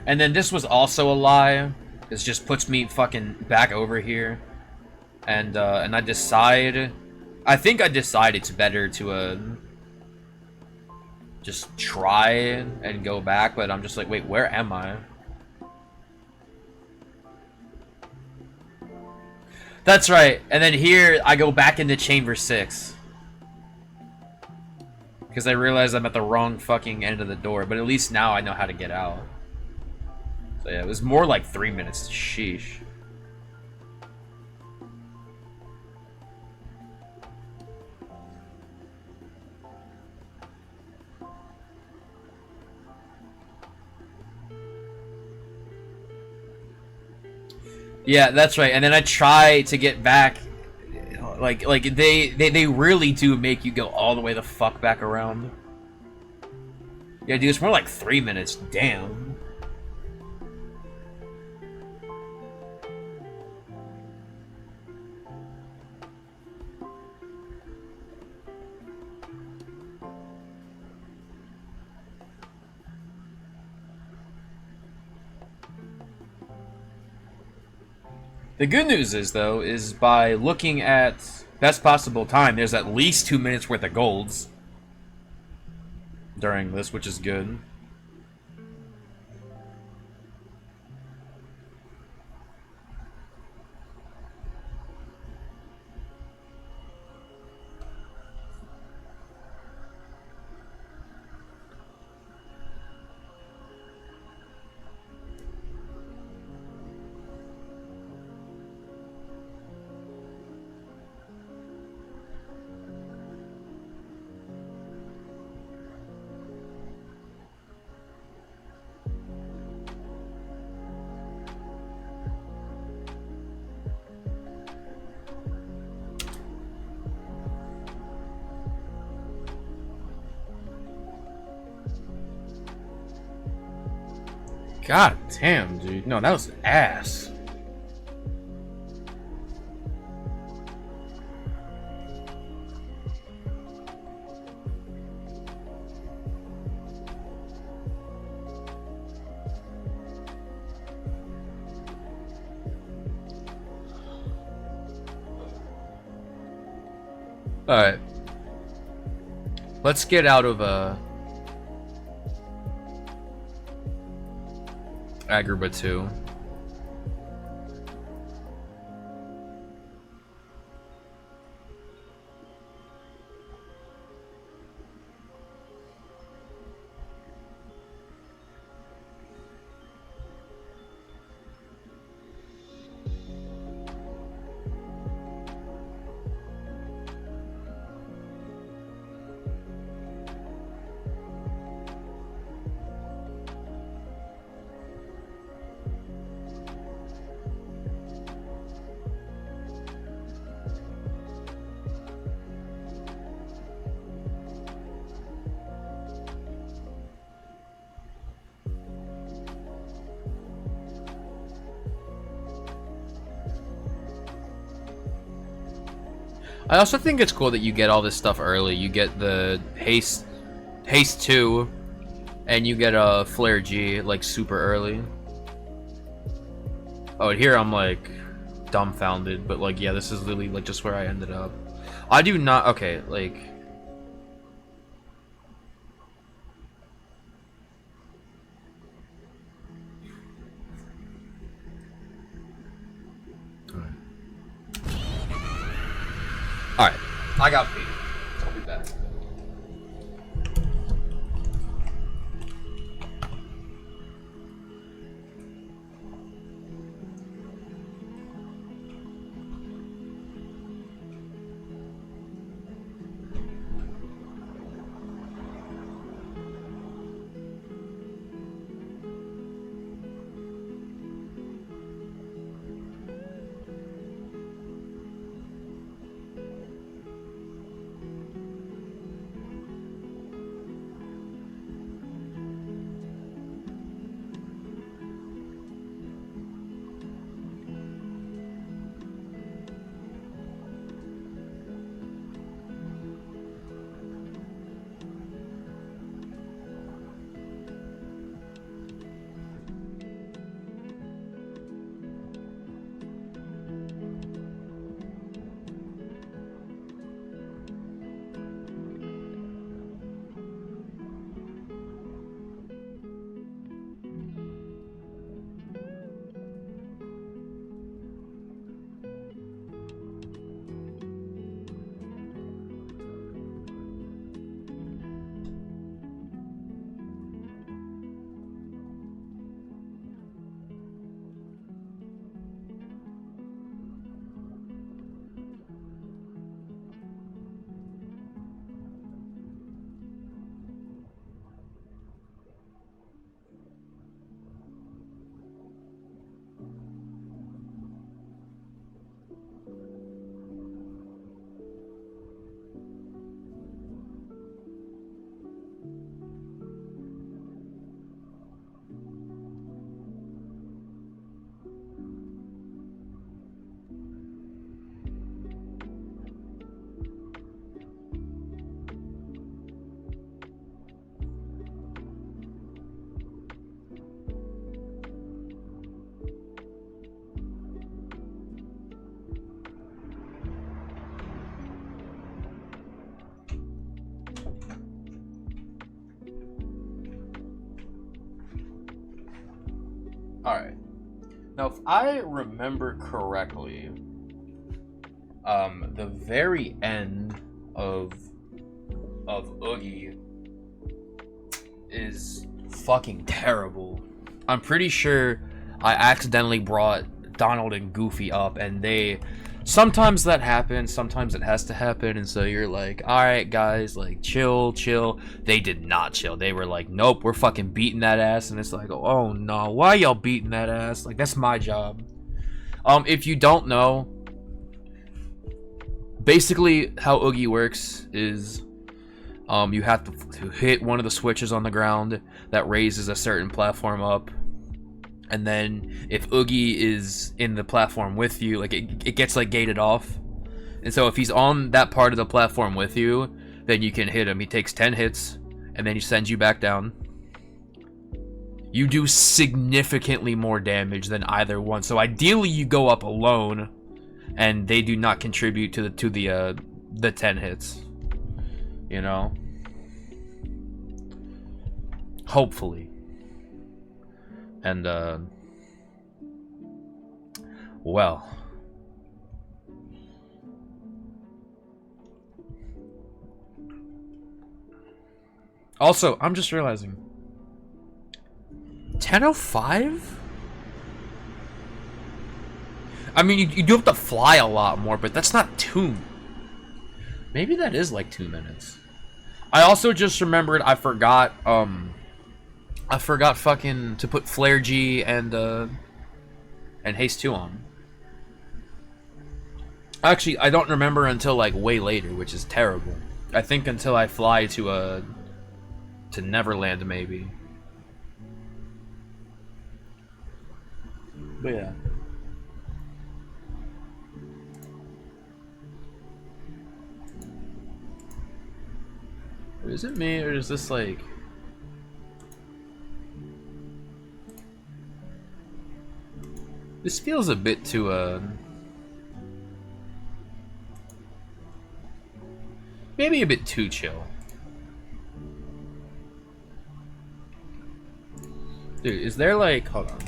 And then this was also a lie. This just puts me fucking back over here. And I decide... I think I decide it's better to, just try and go back, but I'm just like, wait, where am I? That's right. And then here, I go back into Chamber 6. Because I realize I'm at the wrong fucking end of the door, but at least now I know how to get out. So yeah, it was more like 3 minutes. Sheesh. Yeah, that's right. And then I try to get back. Like they really do make you go all the way the fuck back around. Yeah, dude, it's more like 3 minutes. Damn. The good news is, though, is by looking at best possible time, there's at least 2 minutes worth of golds during this, which is good. God damn, dude. No, that was ass. Alright. Let's get out of Agrabah 2. I also think it's cool that you get all this stuff early. You get the haste 2, and you get a flare G like super early. Oh, here I'm like dumbfounded, but like yeah, this is literally like just where I ended up. I do not. Okay, like. Alright, I got paid. I'll be back. Alright. Now, if I remember correctly, the very end of Oogie is fucking terrible. I'm pretty sure I accidentally brought Donald and Goofy up, and they... Sometimes that happens, sometimes it has to happen, and so you're like, alright guys, like, chill. They did not chill. They were like, nope, we're fucking beating that ass, and it's like, oh no, why y'all beating that ass? Like, that's my job. If you don't know, basically how Oogie works is, you have to hit one of the switches on the ground that raises a certain platform up. And then if Oogie is in the platform with you, like it gets like gated off. And so if he's on that part of the platform with you, then you can hit him. He takes 10 hits and then he sends you back down. You do significantly more damage than either one. So ideally you go up alone and they do not contribute to the 10 hits. You know? Hopefully. And, well. Also, I'm just realizing. 10:05? I mean, you do have to fly a lot more, but that's not 2. Maybe that is like 2 minutes. I also just remembered I forgot fucking to put Flare G and Haste 2 on. Actually, I don't remember until like way later, which is terrible. I think until I fly to Neverland maybe. But yeah. Is it me or is this like... This feels a bit too, maybe a bit too chill. Dude, is there like... Hold on.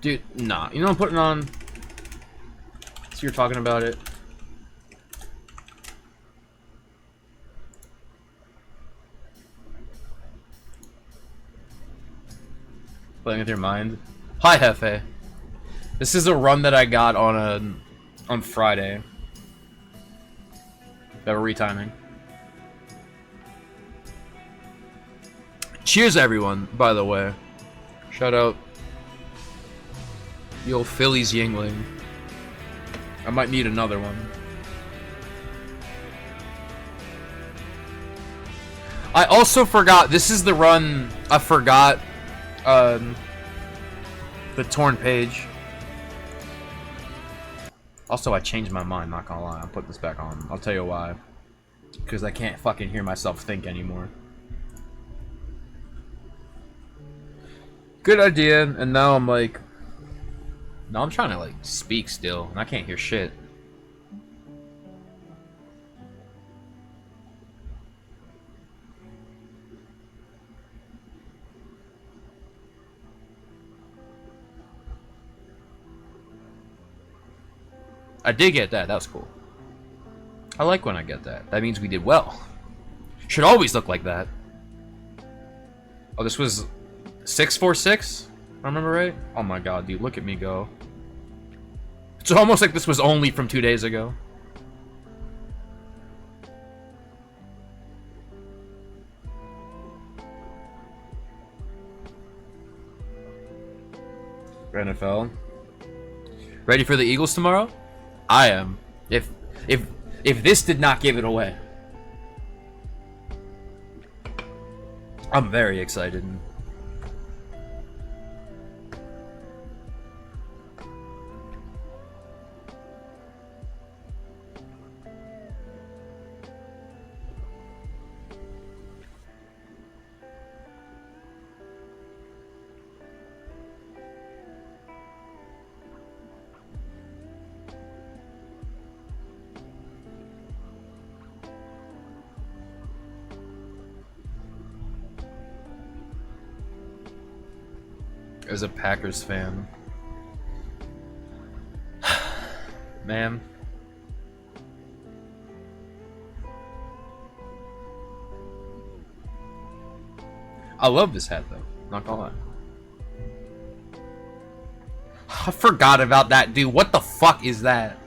Dude, nah. You know I'm putting on? So you're talking about it. Playing with your mind. Hi, Hefe. This is a run that I got on Friday. That we're retiming. Cheers, everyone, by the way. Shout out. Yo, Phillies Yingling. I might need another one. I also forgot, this is the run, I forgot, the torn page. Also, I changed my mind, not gonna lie. I'll put this back on. I'll tell you why. Because I can't fucking hear myself think anymore. Good idea, and now I'm like... No, I'm trying to, like, speak still, and I can't hear shit. I did get that. That was cool. I like when I get that. That means we did well. Should always look like that. Oh, this was 646? I remember right? Oh my god, dude, look at me go. It's almost like this was only from 2 days ago. NFL. Ready for the Eagles tomorrow? I am. If if this did not give it away. I'm very excited. As a Packers fan, man, I love this hat though, not gonna lie. I forgot about that, dude. What the fuck is that?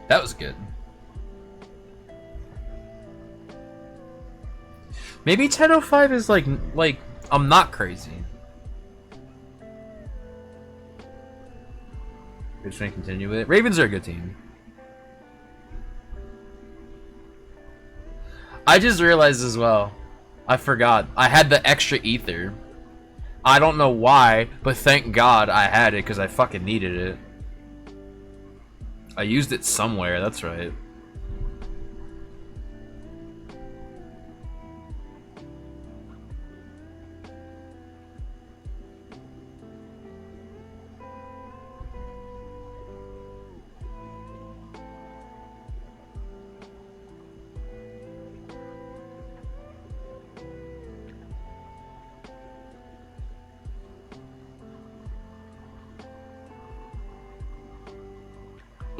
That was good. Maybe 10:05 is like I'm not crazy. We're just gonna continue with it. Ravens are a good team. I just realized as well. I forgot. I had the extra ether. I don't know why, but thank God I had it because I fucking needed it. I used it somewhere, that's right.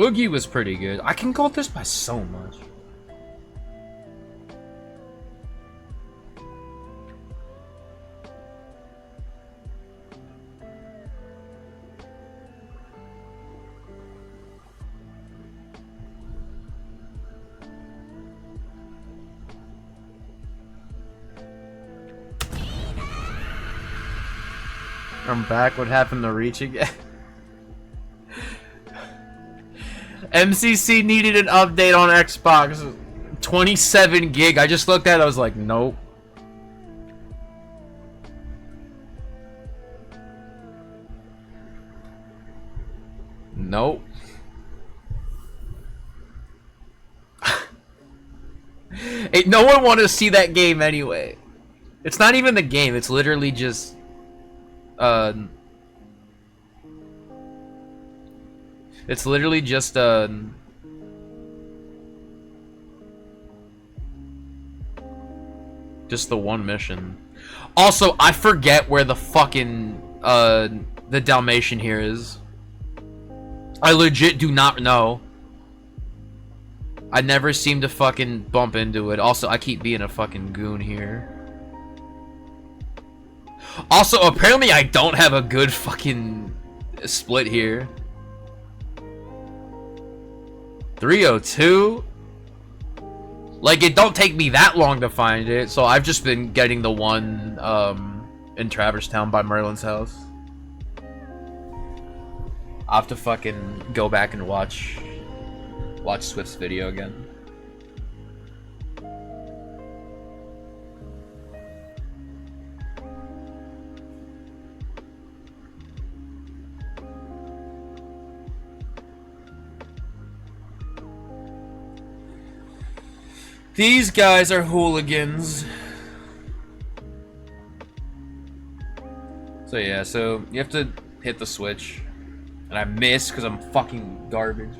Oogie was pretty good. I can go this by so much. I'm back. What happened to Reach again? MCC needed an update on Xbox. 27 gig. I just looked at it. I was like, nope. Nope. Hey, no one wanted to see that game anyway. It's not even the game. It's literally just... It's literally just the one mission. Also, I forget where the fucking the Dalmatian here is. I legit do not know. I never seem to fucking bump into it. Also, I keep being a fucking goon here. Also, apparently I don't have a good fucking split here. 302? Like, it don't take me that long to find it, so I've just been getting the one in Traverse Town by Merlin's house. I'll have to fucking go back and watch Swift's video again. These guys are hooligans. So yeah, so you have to hit the switch. And I missed because I'm fucking garbage.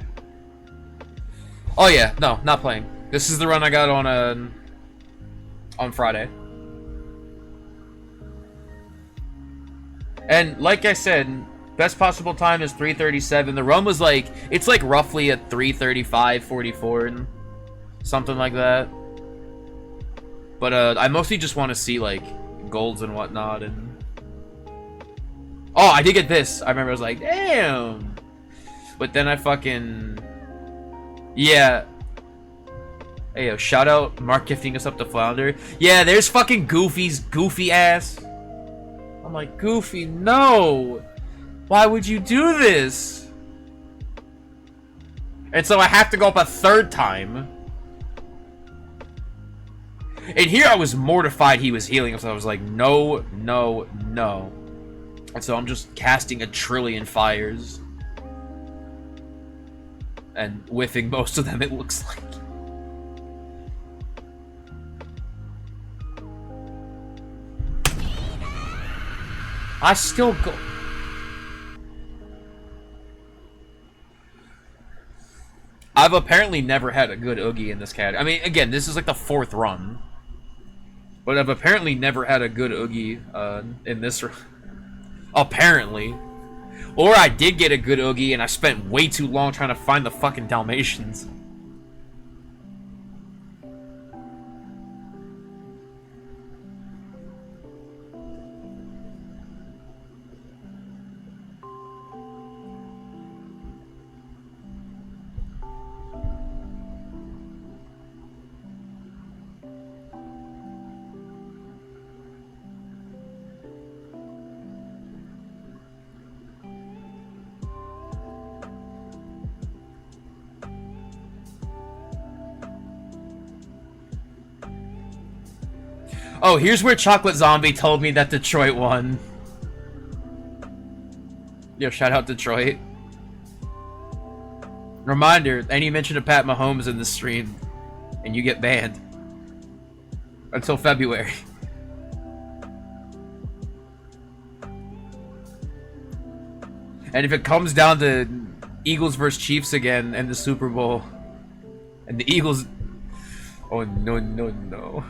Oh yeah, no, not playing. This is the run I got on Friday. And like I said, best possible time is 3:37. The run was like, it's like roughly at 3:35:44 and something like that. But I mostly just want to see like golds and whatnot. And oh, I did get this. I remember I was like, damn. But then I fucking, yeah. Hey yo, shout out Mark gifting us up to Flounder. Yeah, there's fucking Goofy's goofy ass. I'm like, Goofy, no! Why would you do this? And so I have to go up a third time. And here I was mortified he was healing, so I was like, no, no, no. And so I'm just casting a trillion fires. And whiffing most of them, it looks like. I still go... I've apparently never had a good Oogie in this category. I mean, again, this is like the 4th run. But I've apparently never had a good Oogie in this run. Apparently. Or I did get a good Oogie and I spent way too long trying to find the fucking Dalmatians. Oh, here's where Chocolate Zombie told me that Detroit won. Yo, shout out Detroit. Reminder, any mention of Pat Mahomes in the stream, and you get banned. Until February. And if it comes down to Eagles versus Chiefs again in the Super Bowl, and the Eagles... Oh, no, no, no.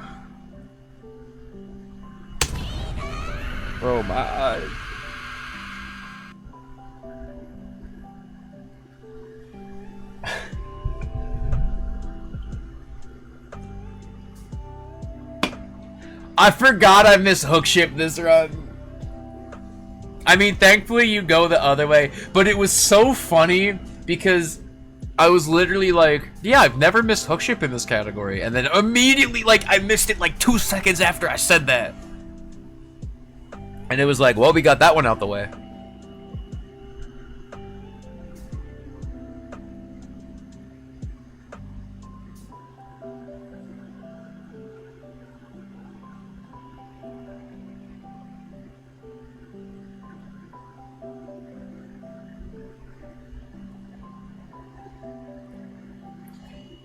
Bro, my eyes. I forgot I missed hook ship this run. I mean, thankfully you go the other way, but it was so funny because I was literally like, yeah, I've never missed hook ship in this category, and then immediately, like, I missed it like 2 seconds after I said that. And it was like, well, we got that one out the way.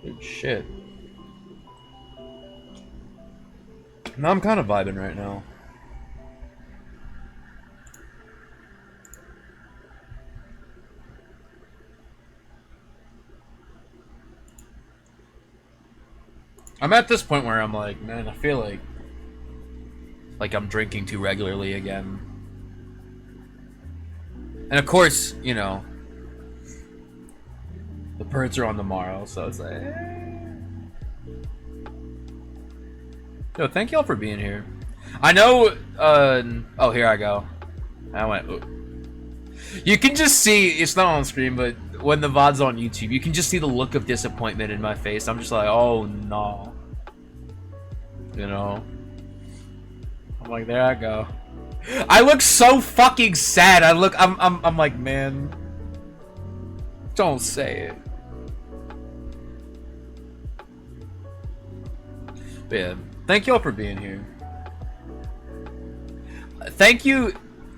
Good shit. Now I'm kind of vibing right now. I'm at this point where I'm like, man, I feel like I'm drinking too regularly again. And of course, you know, the birds are on tomorrow, so it's like, Yo, thank y'all for being here. I know, oh, here I go. I went, you can just see, it's not on screen, but when the VOD's on YouTube, you can just see the look of disappointment in my face. I'm just like, oh no. You know? I'm like, there I go. I look so fucking sad. I'm like, man. Don't say it. But yeah, thank y'all for being here. Thank you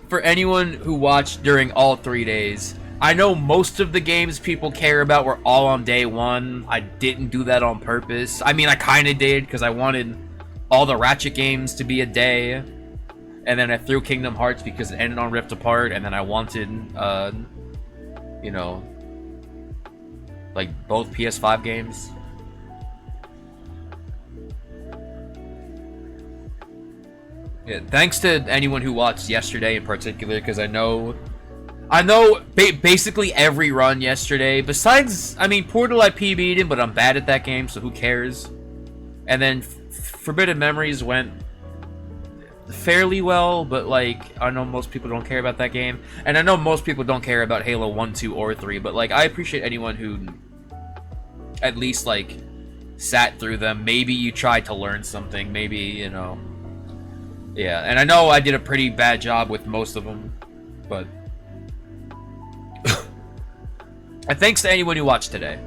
for anyone who watched during all 3 days. I know most of the games people care about were all on day 1. I didn't do that on purpose. I mean, I kind of did because I wanted all the Ratchet games to be a day. And then I threw Kingdom Hearts because it ended on Rift Apart. And then I wanted, you know, like both PS5 games. Yeah, thanks to anyone who watched yesterday in particular, because I know basically every run yesterday, besides, I mean, Portal I PB'd in, but I'm bad at that game, so who cares? And then Forbidden Memories went fairly well, but like, I know most people don't care about that game, and I know most people don't care about Halo 1, 2, or 3, but like, I appreciate anyone who at least like sat through them. Maybe you tried to learn something, maybe, you know, Yeah, and I know I did a pretty bad job with most of them, but and thanks to anyone who watched today.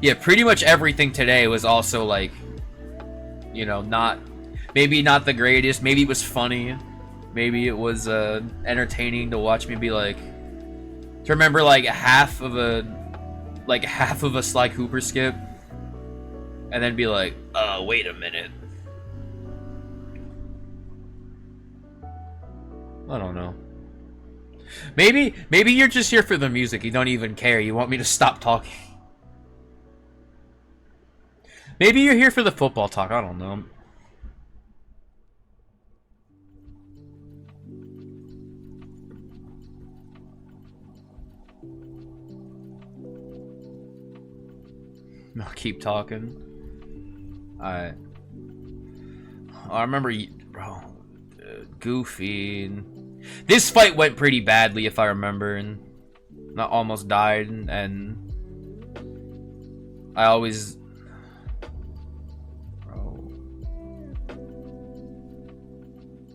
Yeah, pretty much everything today was also like, you know, maybe not the greatest. Maybe it was funny. Maybe it was entertaining to watch me be like, to remember like half of a Sly Cooper skip, and then be like, wait a minute. I don't know. Maybe you're just here for the music. You don't even care. You want me to stop talking. Maybe you're here for the football talk. I don't know. I'll keep talking. I remember, bro, Goofy. This fight went pretty badly, if I remember, and I almost died, and I always, bro,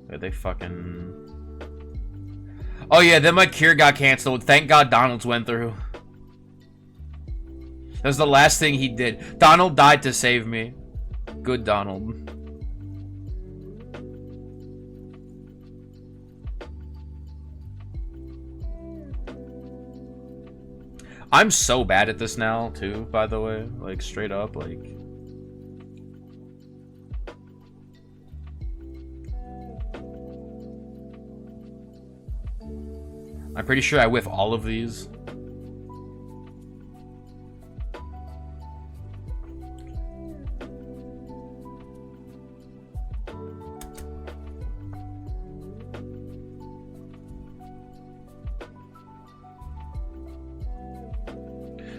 they fucking. Oh yeah, then my cure got canceled. Thank God Donald's went through. That was the last thing he did. Donald died to save me. Good Donald. I'm so bad at this now, too, by the way. Like, straight up, like... I'm pretty sure I whiff all of these.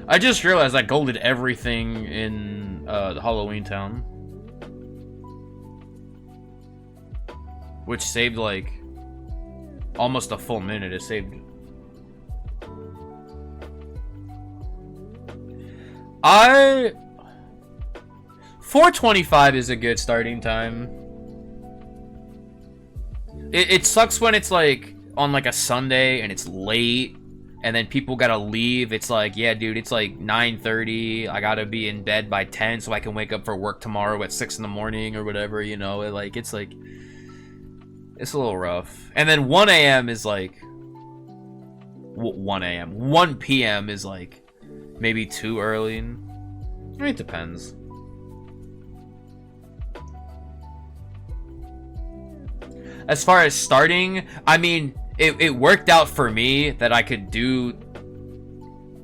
I just realized I golded everything in the Halloween Town. Which saved, like, almost a full minute. It saved... 4:25 is a good starting time. It sucks when it's, like, on, like, a Sunday and it's late. And then people gotta leave. It's like, yeah, dude, it's like 9:30. I gotta be in bed by 10 so I can wake up for work tomorrow at 6 in the morning or whatever, you know? It's a little rough. And then 1 a.m. is like... 1 a.m. 1 p.m. is like maybe too early. I mean, it depends. As far as starting, I mean... It worked out for me that I could do,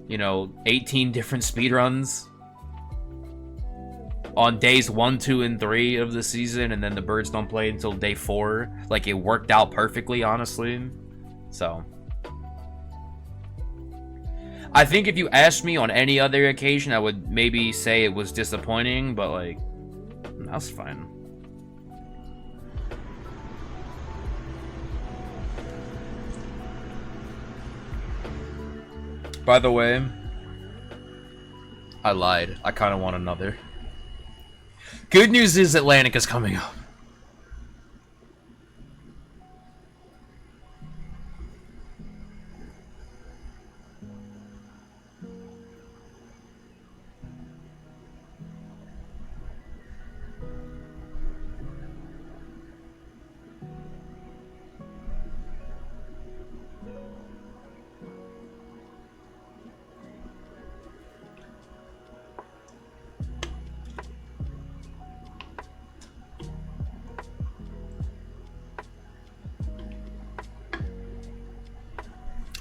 you know, 18 different speedruns on days 1, 2, and 3 of the season, and then the birds don't play until day 4. Like, it worked out perfectly, honestly. So, I think if you asked me on any other occasion, I would maybe say it was disappointing, but, like, that's fine. By the way, I lied. I kind of want another. Good news is Atlantic is coming up.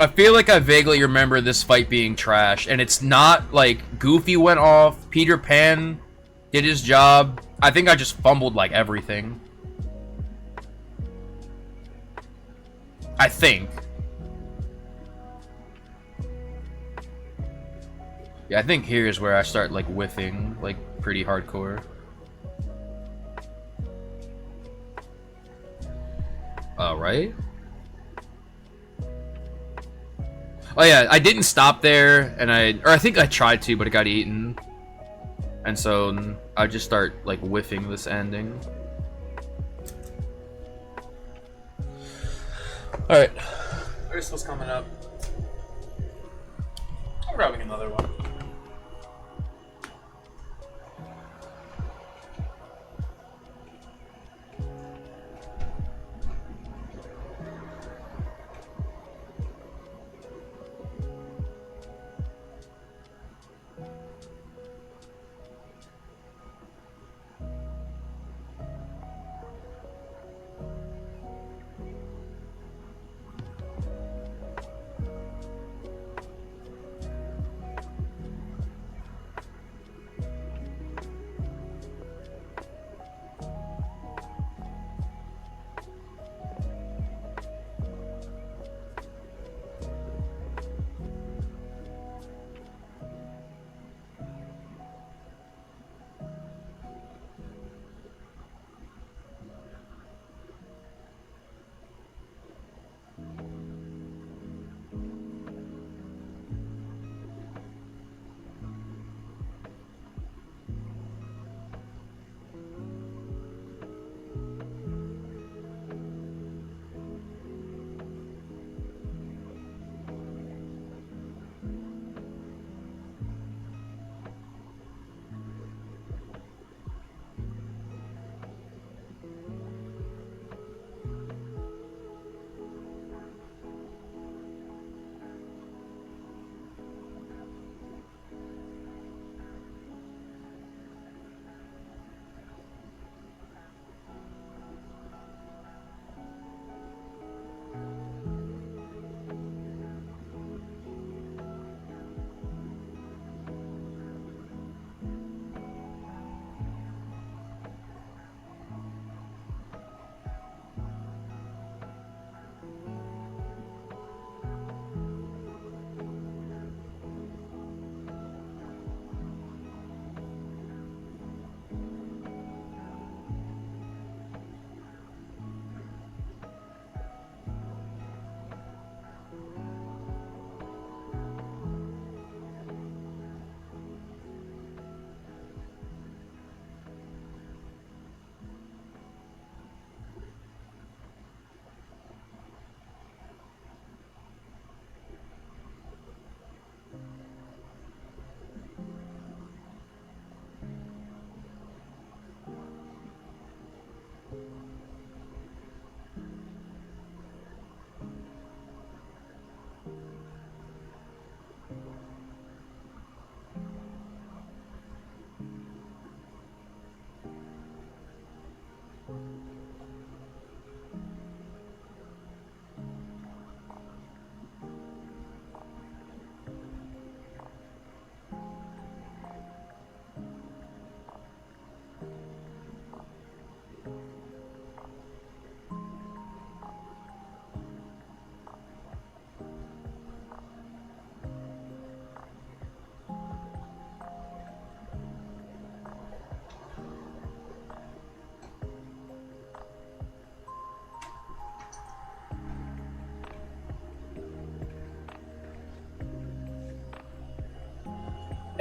I feel like I vaguely remember this fight being trash, and it's not like Goofy went off, Peter Pan did his job. I think I just fumbled like everything. I think. Yeah, I think here's where I start like whiffing, like pretty hardcore. Right? Oh yeah, I didn't stop there, and I think I tried to, but it got eaten. And so I just start like whiffing this ending. Alright. Here's what's coming up. I'm grabbing another one.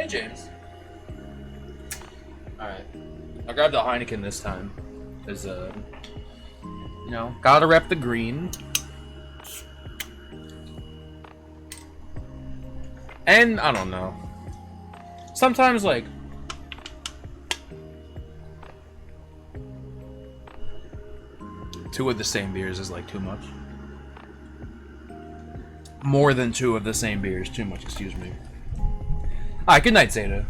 Hey, James. Alright. I grabbed the Heineken this time. Because, you know, gotta rep the green. And, I don't know. Sometimes, like, two of the same beers is, like, too much. More than two of the same beers, too much, excuse me. Alright, good night, Zeta.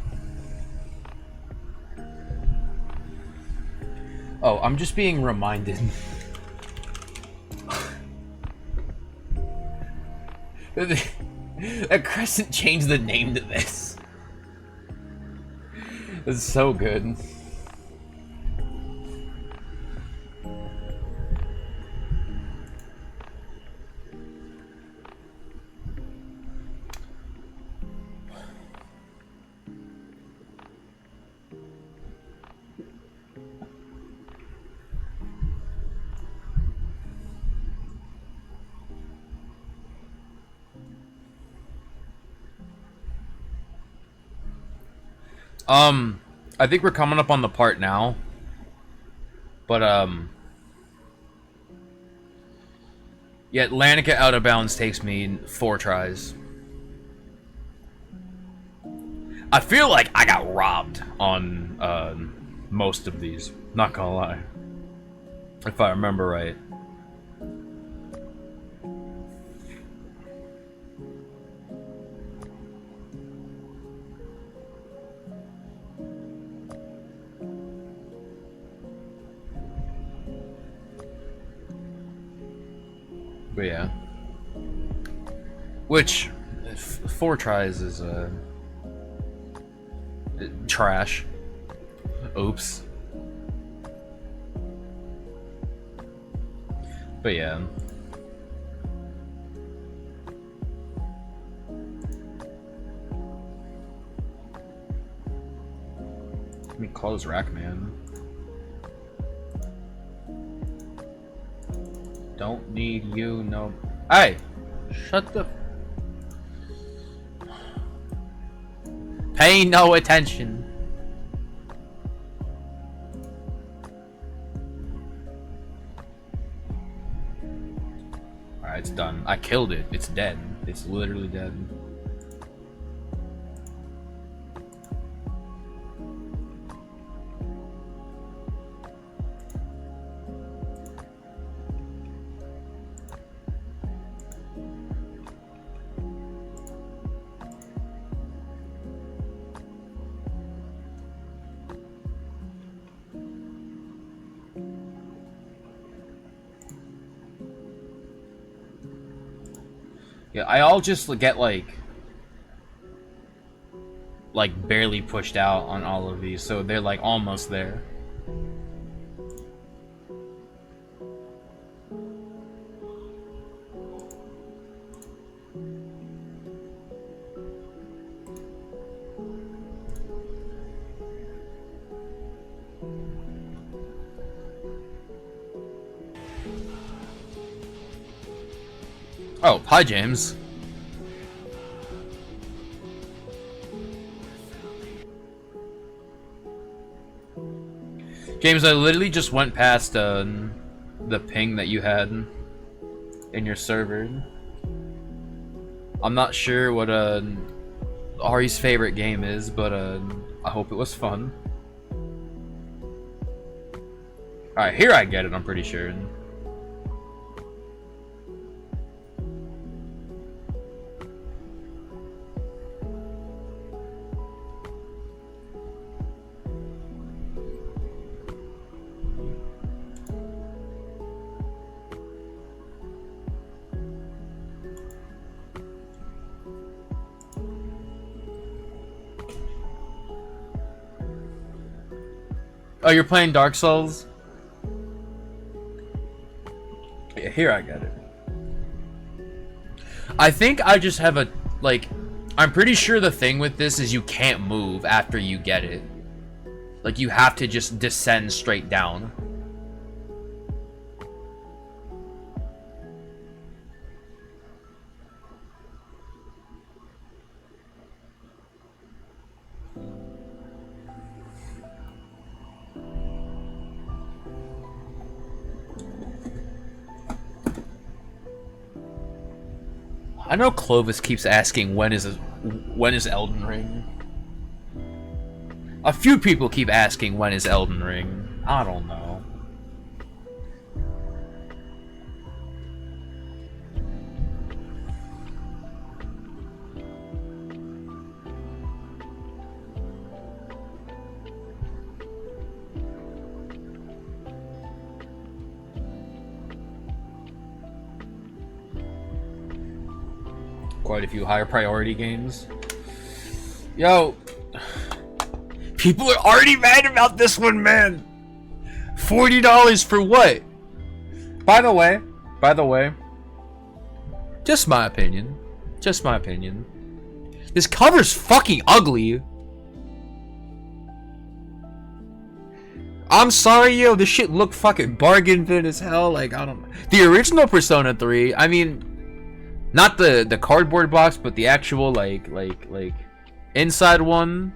Oh, I'm just being reminded. that Crescent changed the name to this. It's so good. I think we're coming up on the part now. But, yeah, Atlantica Out of Bounds takes me 4 tries. I feel like I got robbed on, most of these. Not gonna lie. If I remember right. But yeah. Which, 4 tries is, trash. Oops. But yeah. Let me close Rackman. Don't need you, no. Hey! Shut the. Pay no attention. Alright, it's done. I killed it. It's dead. It's literally dead. Yeah, I'll just get like barely pushed out on all of these, so they're like almost there. Oh, hi James. James, I literally just went past the ping that you had in your server. I'm not sure what Ari's favorite game is, but I hope it was fun. Alright, here I get it, I'm pretty sure. Oh, you're playing Dark Souls? Yeah, here I get it. I think I just have a, like, I'm pretty sure the thing with this is you can't move after you get it. Like, you have to just descend straight down. I know Clovis keeps asking when is Elden Ring. A few people keep asking when is Elden Ring. I don't know. Quite a few higher priority games. Yo, people are already mad about this one, man. $40 for what? By the way, just my opinion. Just my opinion. This cover's fucking ugly. I'm sorry, yo, this shit looked fucking bargain bin as hell. Like, I don't know. The original Persona 3, I mean, not the cardboard box, but the actual like inside one.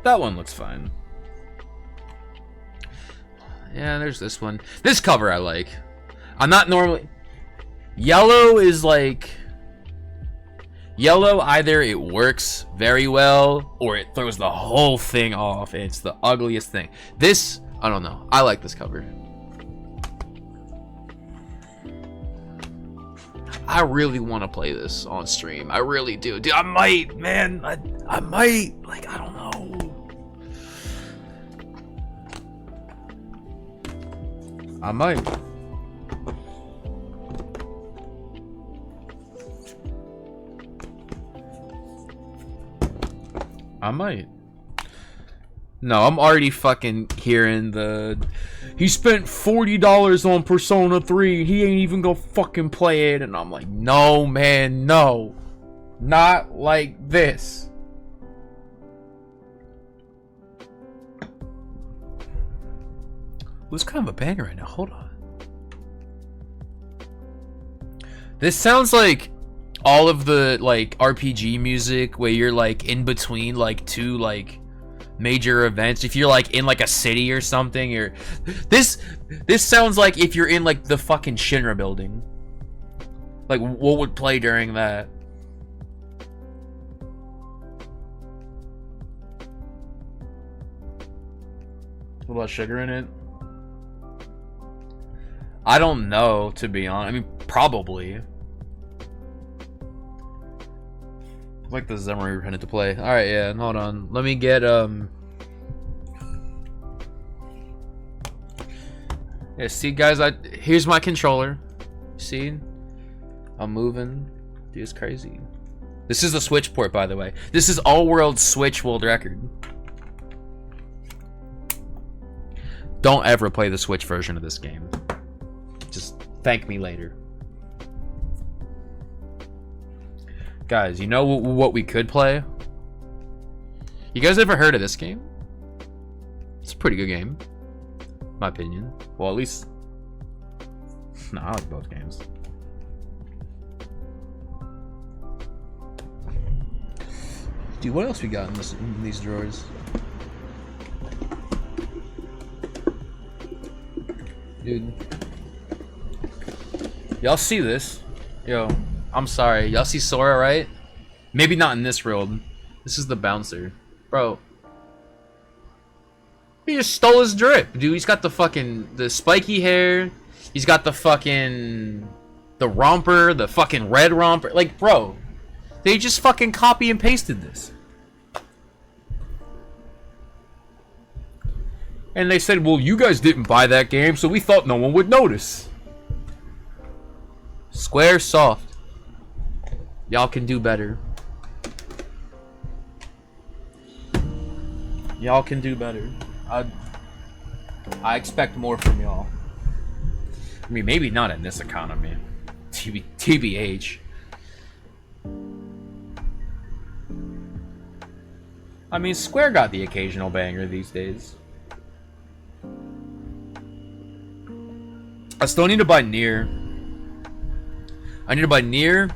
That one looks fine. Yeah, there's this one. This cover I like. I'm not normally... Yellow is like... Yellow, either it works very well, or it throws the whole thing off. It's the ugliest thing. This, I don't know. I like this cover. I really want to play this on stream. I really do. Dude, I might, man. I might. Like, I don't know. I might. I might. No, I'm already fucking hearing the... He spent $40 on Persona 3. He ain't even gonna fucking play it. And I'm like, no, man, no. Not like this. It was kind of a banger right now. Hold on. This sounds like all of the like RPG music where you're like in between like two like major events. If you're like in like a city or something, or this sounds like if you're in like the fucking Shinra building. Like what would play during that? What about sugar in it? I don't know, to be honest. I mean, probably. Like the Zemery repented to play. Alright, yeah, hold on. Let me get, Yeah, see, guys, here's my controller. See? I'm moving. Dude, it's crazy. This is the Switch port, by the way. This is all-world Switch world record. Don't ever play the Switch version of this game. Just thank me later. Guys, you know what we could play? You guys ever heard of this game? It's a pretty good game. In my opinion. Well, at least... No, I like both games. Dude, what else we got in these drawers? Dude. Y'all see this? Yo, I'm sorry. Y'all see Sora, right? Maybe not in this world. This is the bouncer. Bro. He just stole his drip, dude. He's got the fucking... the spiky hair. He's got the fucking... the romper. The fucking red romper. Like, bro. They just fucking copy and pasted this. And they said, well, you guys didn't buy that game, so we thought no one would notice. Squaresoft. Y'all can do better. Y'all can do better. I expect more from y'all. I mean, maybe not in this economy. TBH. I mean, Square got the occasional banger these days. I still need to buy Nier. I need to buy Nier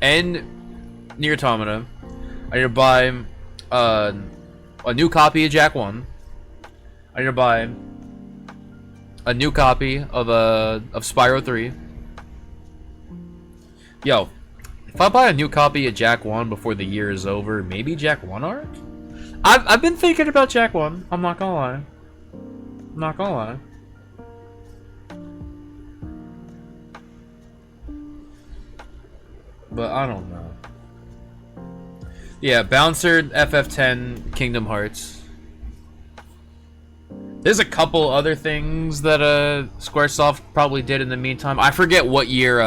and Nier Automata. I need to buy a new copy of Jak 1. I need to buy a new copy of Spyro 3. Yo, if I buy a new copy of Jak 1 before the year is over, maybe Jak 1 art? I've been thinking about Jak 1. I'm not gonna lie. I'm not gonna lie. But I don't know. Yeah, Bouncer, FF10, Kingdom Hearts. There's a couple other things that Squaresoft probably did in the meantime. I forget what year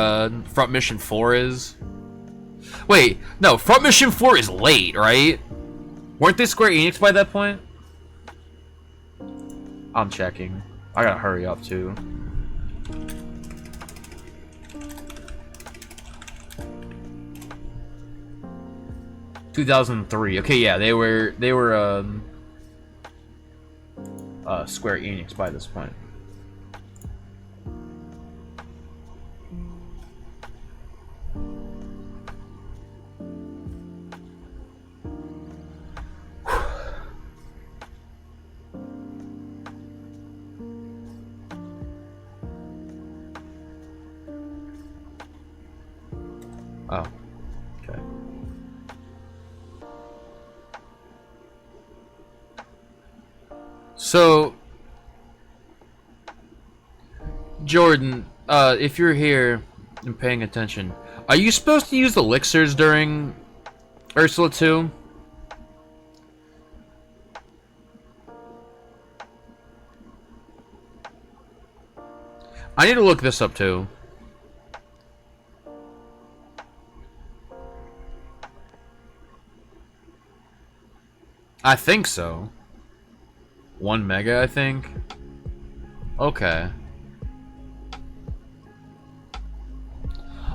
Front Mission 4 is. Wait, no, Front Mission 4 is late, right? Weren't they Square Enix by that point? I'm checking. I gotta hurry up too. ...2003. Okay, yeah, they were Square Enix by this point. So, Jordan, if you're here and paying attention, are you supposed to use elixirs during Ursula 2? I need to look this up too. I think so. 1 mega, I think. Okay.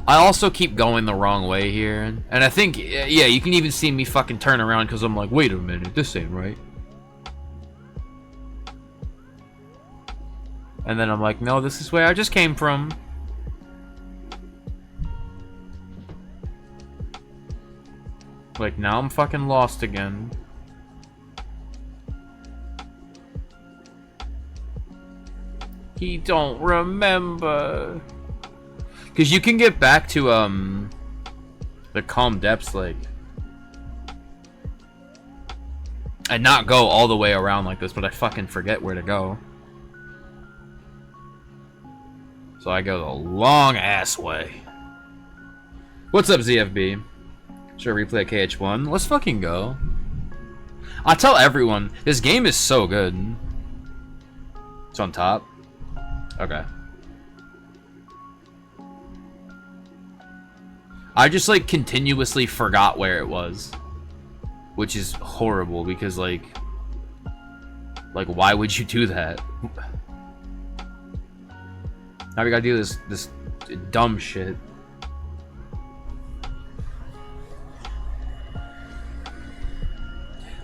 I also keep going the wrong way here. And I think, yeah, you can even see me fucking turn around because I'm like, wait a minute, this ain't right. And then I'm like, no, this is where I just came from. Like, now I'm fucking lost again. He don't remember. Because you can get back to, the calm depths, like, and not go all the way around like this, but I fucking forget where to go. So I go the long ass way. What's up, ZFB? Should I replay KH1? Let's fucking go. I tell everyone, this game is so good. It's on top. Okay. I just, like, continuously forgot where it was. Which is horrible, because, like, why would you do that? Now we gotta do this dumb shit.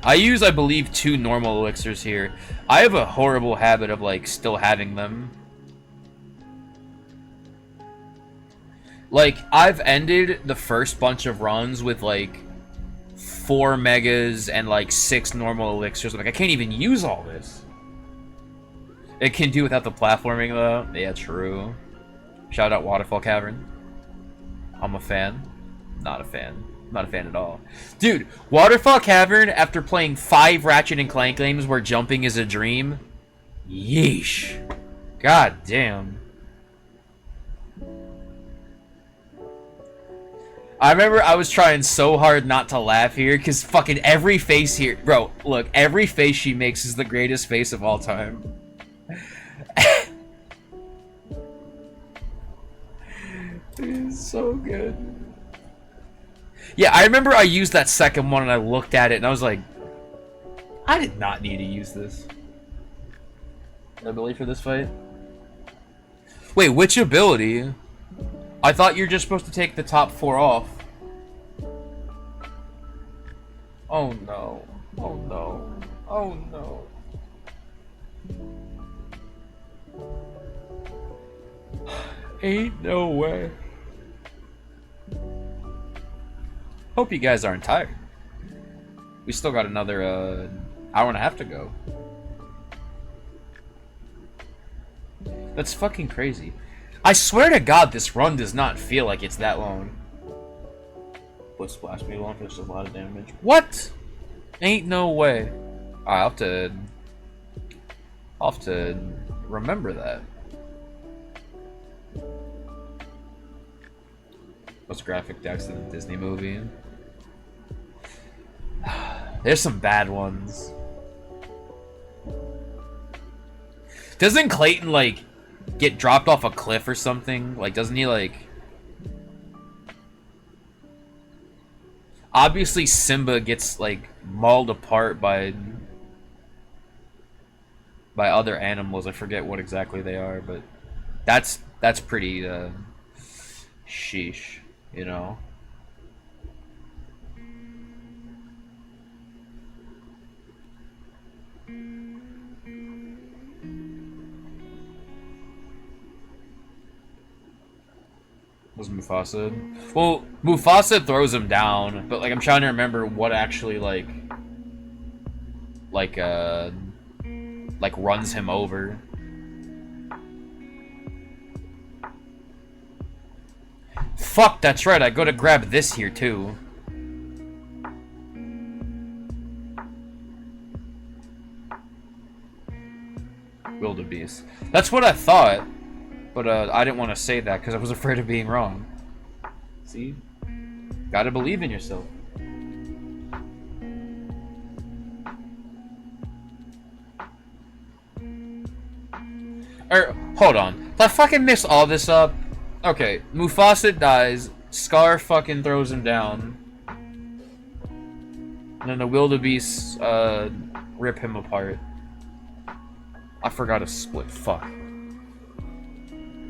I use, I believe, 2 normal elixirs here. I have a horrible habit of, like, still having them. Like, I've ended the first bunch of runs with, like, 4 megas and, like, 6 normal elixirs. Like, I can't even use all this. It can do without the platforming, though. Yeah, true. Shout out Waterfall Cavern. I'm a fan. Not a fan. Not a fan at all. Dude, Waterfall Cavern, after playing 5 Ratchet and Clank games where jumping is a dream. Yeesh. God damn. I remember I was trying so hard not to laugh here, because fucking every face here... Bro, look, every face she makes is the greatest face of all time. It's so good. Yeah, I remember I used that second one and I looked at it and I was like, I did not need to use this. Ability for this fight? Wait, which ability? I thought you're just supposed to take the top 4 off. Oh no. Oh no. Oh no. Ain't no way. Hope you guys aren't tired. We still got another hour and a half to go. That's fucking crazy. I swear to God, this run does not feel like it's that long. Put splash me on, there's a lot of damage. What? Ain't no way. I'll have to remember that. Most graphic decks in a Disney movie. There's some bad ones. Doesn't Clayton, like, get dropped off a cliff or something? Like, doesn't he, like... Obviously, Simba gets, like, mauled apart by other animals. I forget what exactly they are, but that's pretty, sheesh, you know? Was Mufasa? Well, Mufasa throws him down, but like I'm trying to remember what actually like runs him over. Fuck, that's right. I go to grab this here too. Wildebeest. That's what I thought, but I didn't want to say that because I was afraid of being wrong. See? Gotta believe in yourself. Hold on. Did I fucking mix all this up? Okay, Mufasa dies, Scar fucking throws him down, and then the wildebeests, rip him apart. I forgot to split. Fuck.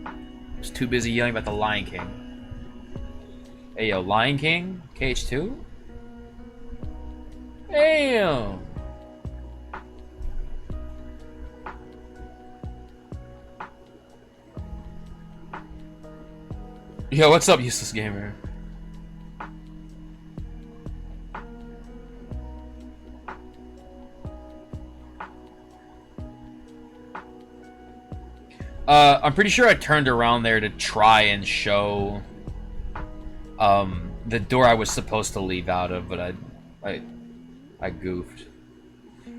I was too busy yelling about the Lion King. Hey, yo, Lion King? KH2? Damn! Yo, what's up, useless gamer? I'm pretty sure I turned around there to try and show the door I was supposed to leave out of, but I goofed.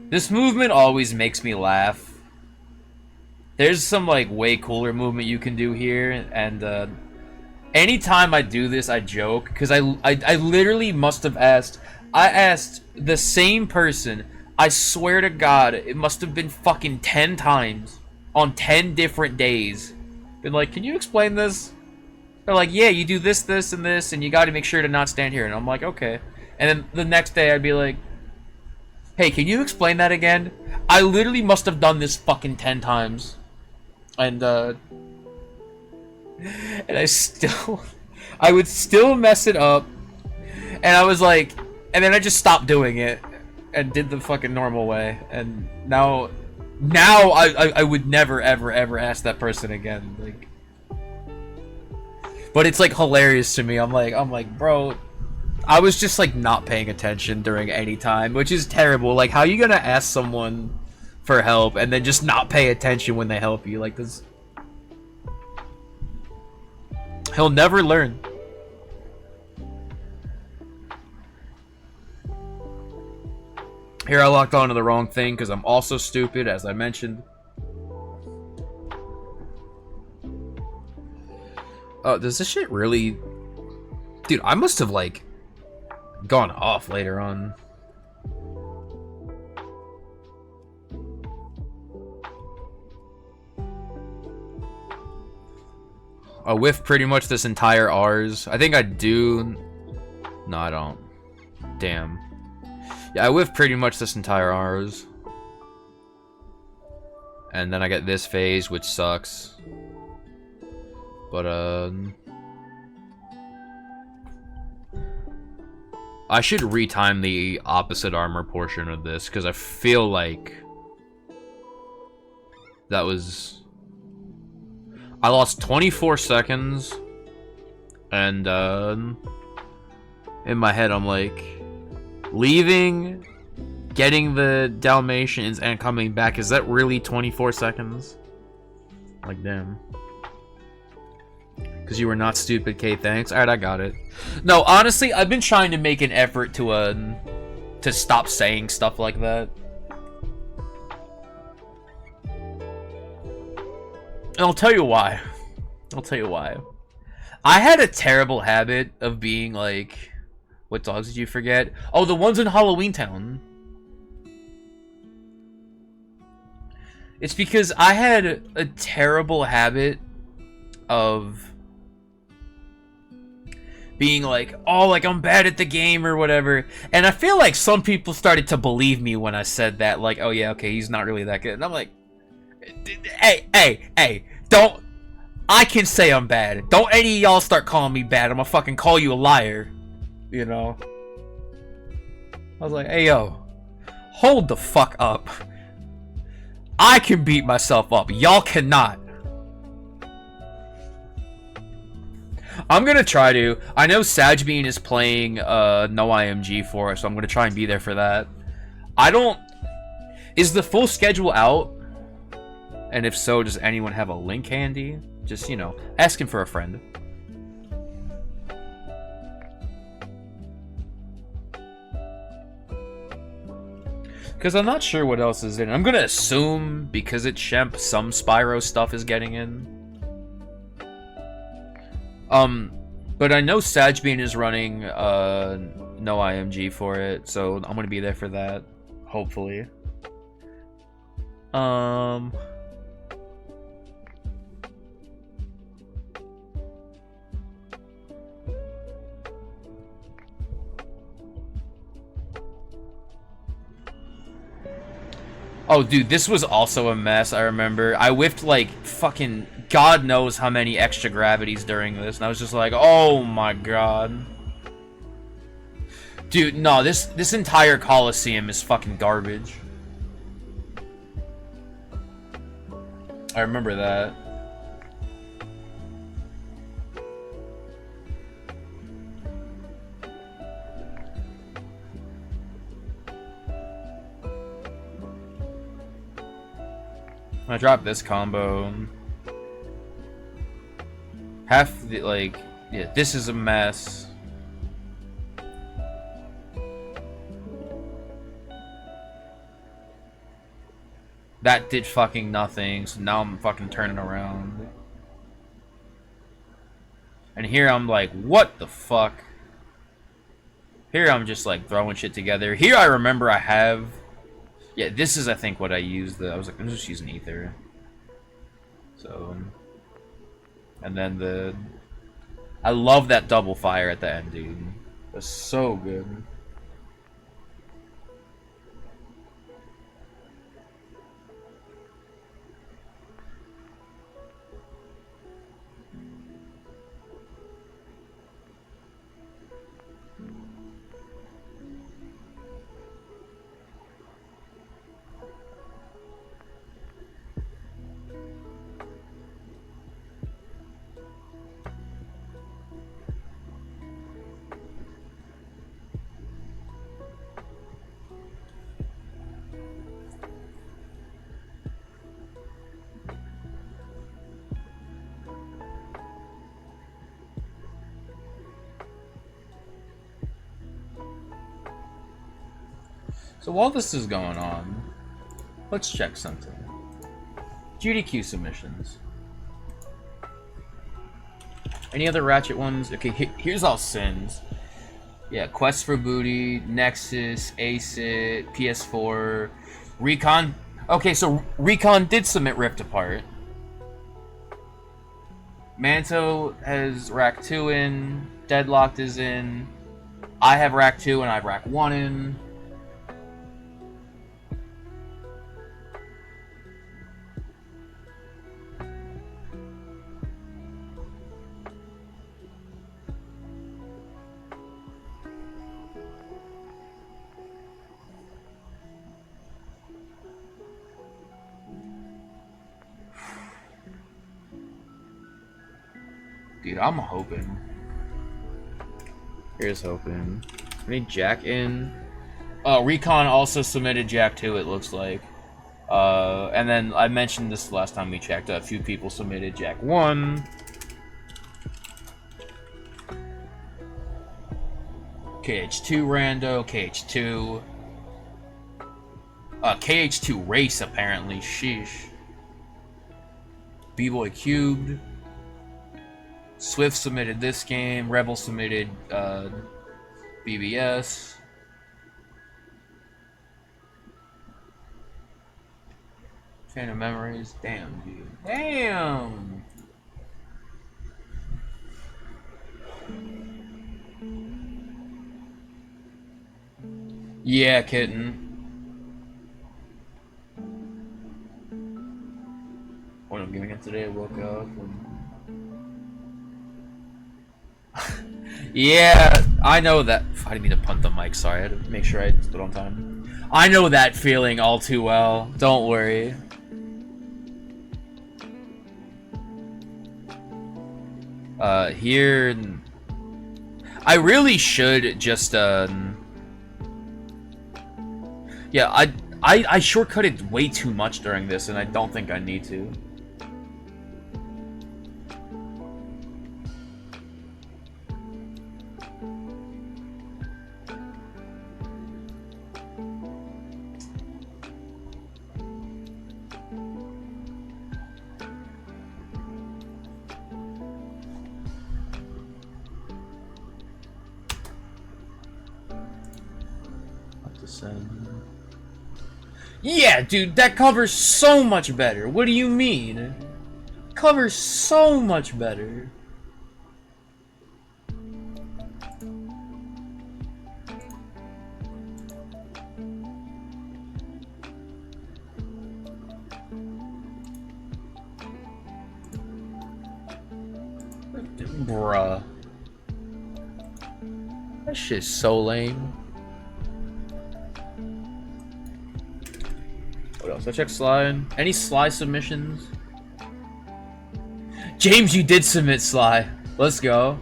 This movement always makes me laugh. There's some like way cooler movement you can do here, and anytime I do this, I joke because I literally must have asked. I asked the same person. I swear to God, it must have been fucking 10 times on 10 different days. Been like, can you explain this? They're like, yeah, you do this, this, and this, and you got to make sure to not stand here. And I'm like, okay. And then the next day, I'd be like, hey, can you explain that again? I literally must have done this fucking 10 times. And I would still mess it up. And I was like, and then I just stopped doing it and did the fucking normal way. And now I would never ever ask that person again. Like, but it's like hilarious to me. I'm like, bro, I was just like not paying attention during any time, which is terrible. Like, how are you gonna ask someone for help and then just not pay attention when they help you? Like this, he'll never learn. Here I locked onto the wrong thing because I'm also stupid, as I mentioned. Oh, does this shit really... Dude, I must have, like, gone off later on. I whiff pretty much this entire R's. I think I do... No, I don't. Damn. Yeah, I whiff pretty much this entire R's. And then I get this phase, which sucks. But, I should retime the opposite armor portion of this, because I feel like that was... I lost 24 seconds, and, in my head I'm like, leaving, getting the Dalmatians, and coming back, is that really 24 seconds? Like, damn. Because you were not stupid, K, thanks. Alright, I got it. No, honestly, I've been trying to make an effort to stop saying stuff like that. And I'll tell you why. I'll tell you why. I had a terrible habit of being like... What dogs did you forget? Oh, the ones in Halloween Town. It's because I had a terrible habit of being like, oh, like, I'm bad at the game or whatever. And I feel like some people started to believe me when I said that. Like, oh, yeah, okay, he's not really that good. And I'm like, hey, don't... I can say I'm bad. Don't any of y'all start calling me bad. I'm gonna fucking call you a liar. You know? I was like, hey, yo, hold the fuck up. I can beat myself up. Y'all cannot. I'm gonna try to. I know Sajbean is playing no IMG for us, so I'm gonna try and be there for that. I don't... Is the full schedule out? And if so, does anyone have a link handy? Just, you know, asking for a friend. Because I'm not sure what else is in. I'm gonna assume, because it's Shemp, some Spyro stuff is getting in. But I know Sajbean is running no IMG for it, so I'm gonna be there for that, hopefully. Oh, dude, this was also a mess, I remember. I whiffed, like, fucking God knows how many extra gravities during this, and I was just like, oh my god. Dude, no, this entire Coliseum is fucking garbage. I remember that. I dropped this combo. Half the, like, yeah, this is a mess. That did fucking nothing, so now I'm fucking turning around. And here I'm like, what the fuck? Here I'm just like throwing shit together. Here I remember I have... Yeah, this is I think what I used. I was like, I'm just using ether. So... And then the... I love that double fire at the end, dude. That's so good. So while this is going on, let's check something. GDQ submissions. Any other Ratchet ones? Okay, here's all sins. Yeah, Quest for Booty, Nexus, ACID, PS4, Recon. Okay, so Recon did submit Rift Apart. Manto has Rack 2 in, Deadlocked is in, I have Rack 2 and I have Rack 1 in. Dude, I'm hoping. Here's hoping. I need Jack in. Recon also submitted Jack 2, it looks like. And then I mentioned this last time we checked. A few people submitted Jack 1. KH2 Rando, KH2. KH2 Race, apparently. Sheesh. B-Boy Cubed. Swift submitted this game. Rebel submitted BBS. Chain of Memories. Damn, dude. Damn! Yeah, kitten. What I'm giving it today, I woke up and... Yeah, I know that. I didn't mean to punt the mic, sorry. I had to make sure I stood on time. I know that feeling all too well. Don't worry. Here... I really should just, Yeah, I shortcutted way too much during this, and I don't think I need to. Descend. Yeah, dude, that covers so much better. What do you mean? Covers so much better. Bruh. That shit's so lame. What else? I check Sly. Any Sly submissions? James, you did submit Sly. Let's go.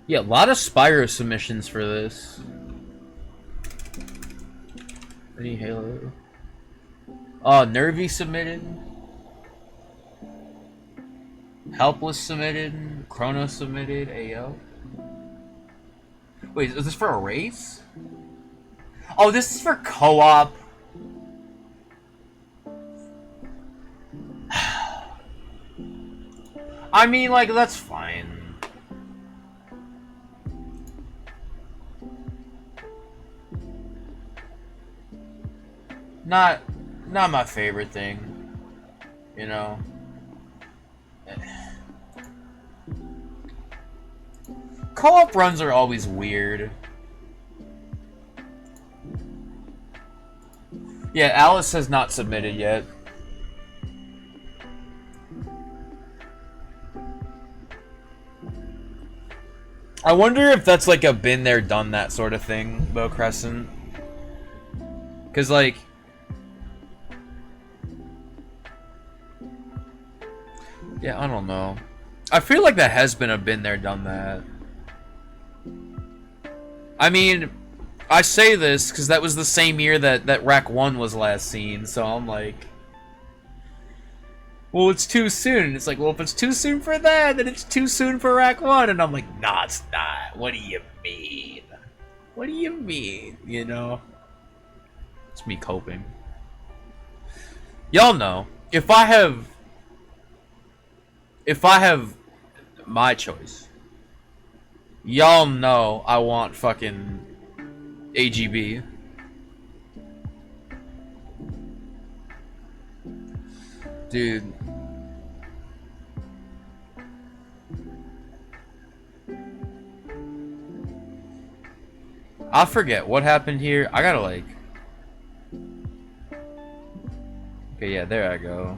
Yeah, a lot of Spyro submissions for this. Any Halo? Oh, Nervy submitted. Helpless submitted. Chrono submitted. Ayo. Wait, is this for a race? Oh, this is for co-op. I mean, like, that's fine. Not my favorite thing, you know. Co-op runs are always weird. Yeah, Alice has not submitted yet. I wonder if that's like a been there, done that sort of thing, Bo Crescent. Cause like, yeah, I don't know. I feel like that has been a been there, done that. I mean, I say this because that was the same year that Rack 1 was last seen, so I'm like, well, it's too soon. It's like, well, if it's too soon for that, then it's too soon for Rack 1. And I'm like, nah, it's not. What do you mean? What do you mean? You know? It's me coping. Y'all know, if I have my choice, y'all know I want fucking AGB. Dude. I forget what happened here. I gotta like... Okay, yeah, there I go.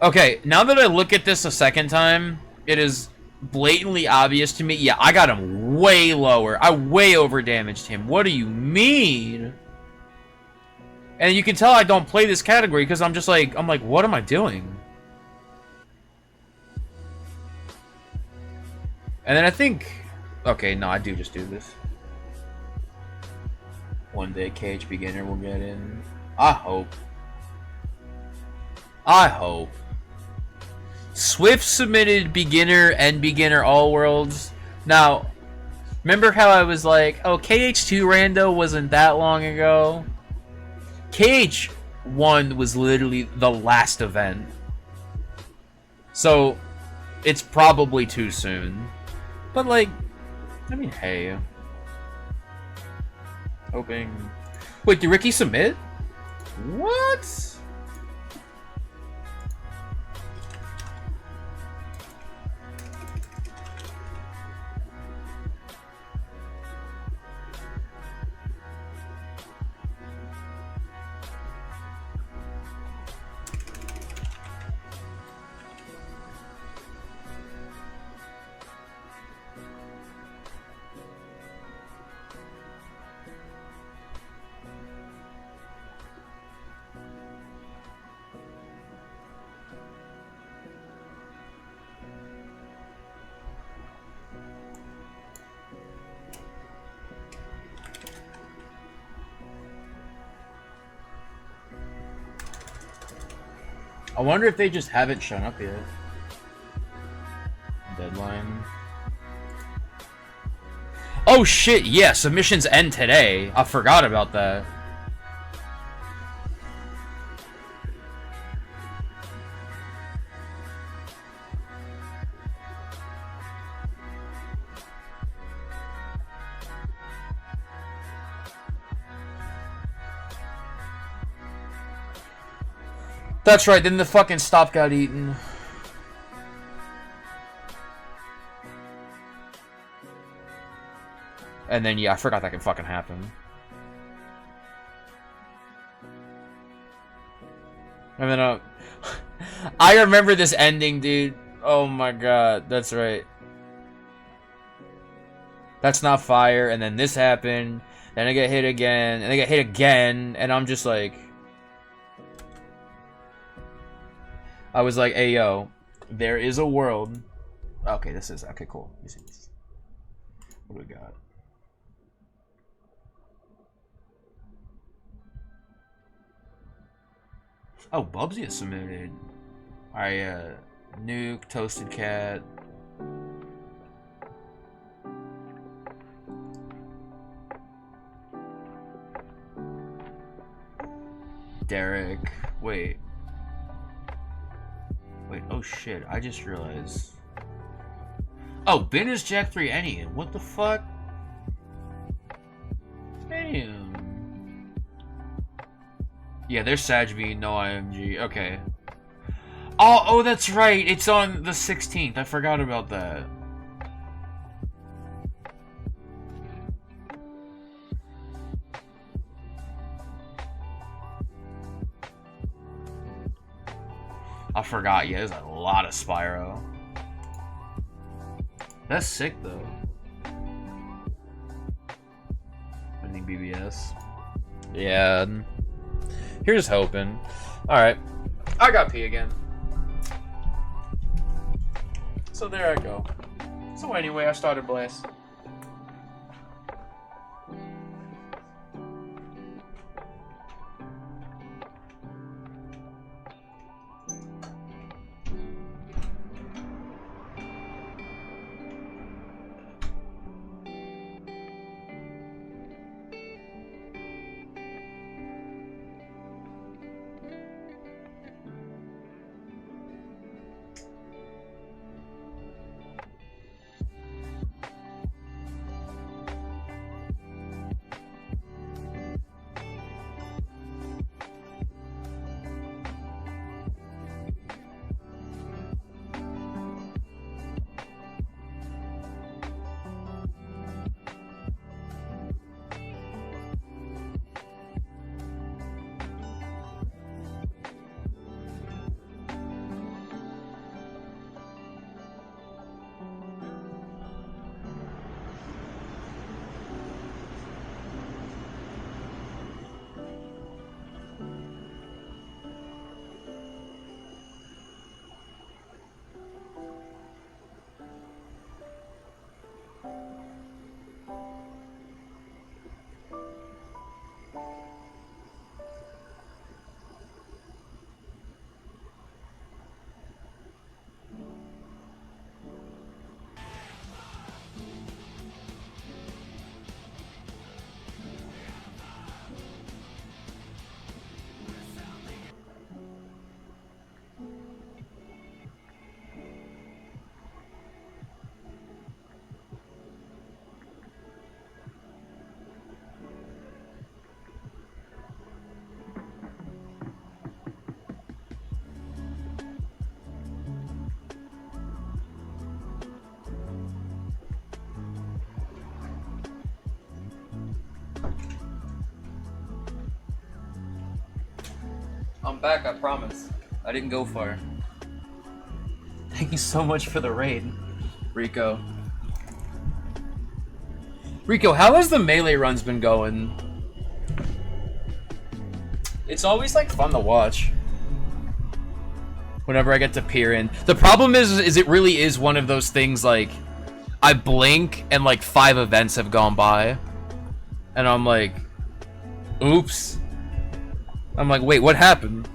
Okay, now that I look at this a second time, it is blatantly obvious to me. Yeah, I got him way lower. I way over-damaged him. What do you mean? And you can tell I don't play this category because I'm like, what am I doing? And then I think... Okay, no, I do just do this. One day KH Beginner will get in. I hope. I hope. Swift submitted Beginner and Beginner All Worlds. Now, remember how I was like, oh, KH2 Rando wasn't that long ago? KH1 was literally the last event. So, it's probably too soon. But, like, I mean, hey. Hoping. Wait, did Ricky submit? What? I wonder if they just haven't shown up yet. Deadline. Oh shit, yeah, submissions end today. I forgot about that. That's right, then the fucking stop got eaten. And then, yeah, I forgot that can fucking happen. And then, I remember this ending, dude. Oh my god, that's right. That's not fire, and then this happened, then I get hit again, and I get hit again, and I'm just like... I was like, hey, yo, there is a world. Okay, this is... Okay, cool. What do we got? Oh, Bubsy is submitted. Alright, Nuke, Toasted Cat. Derek. Wait, oh shit, I just realized. Oh, Ben is Jack 3 Any. What the fuck? Damn. Yeah, there's Sajbi, no IMG. Okay. Oh, that's right. It's on the 16th. I forgot about that. I forgot. Yeah, there's a lot of Spyro. That's sick, though. I think BBS. Yeah. Here's hoping. Alright. I got P again. So there I go. So anyway, I started Blast. I'm back, I promise. I didn't go far. Thank you so much for the raid, Rico. Rico, how has the melee runs been going? It's always like fun to watch. Whenever I get to peer in. The problem is it really is one of those things like I blink and like 5 events have gone by. And I'm like, oops. I'm like, wait, what happened?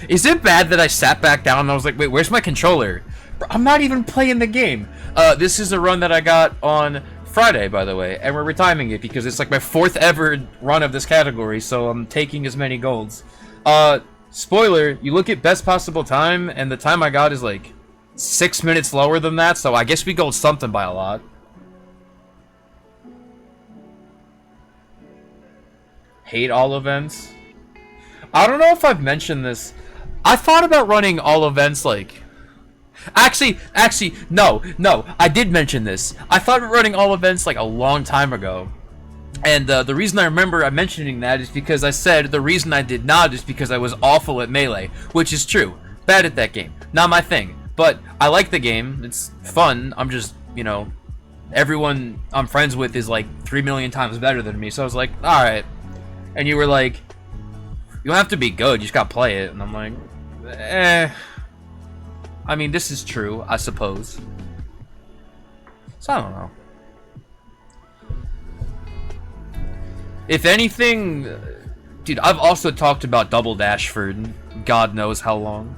Is it bad that I sat back down and I was like, wait, where's my controller? Bro, I'm not even playing the game. This is a run that I got on Friday, by the way, and we're retiming it because it's like my 4th ever run of this category, so I'm taking as many golds. Spoiler, you look at best possible time, and the time I got is like 6 minutes lower than that, so I guess we gold something by a lot. Hate all events. I don't know if I've mentioned this. I thought about running all events like... Actually, no, I did mention this. I thought about running all events like a long time ago. And the reason I remember I'm mentioning that is because I said the reason I did not is because I was awful at Melee, which is true. Bad at that game. Not my thing. But I like the game. It's fun. I'm just, you know, everyone I'm friends with is like 3 million times better than me. So I was like, alright. And you were like, you don't have to be good, you just gotta play it. And I'm like, I mean, this is true, I suppose. So I don't know. If anything, dude, I've also talked about Double Dash for God knows how long.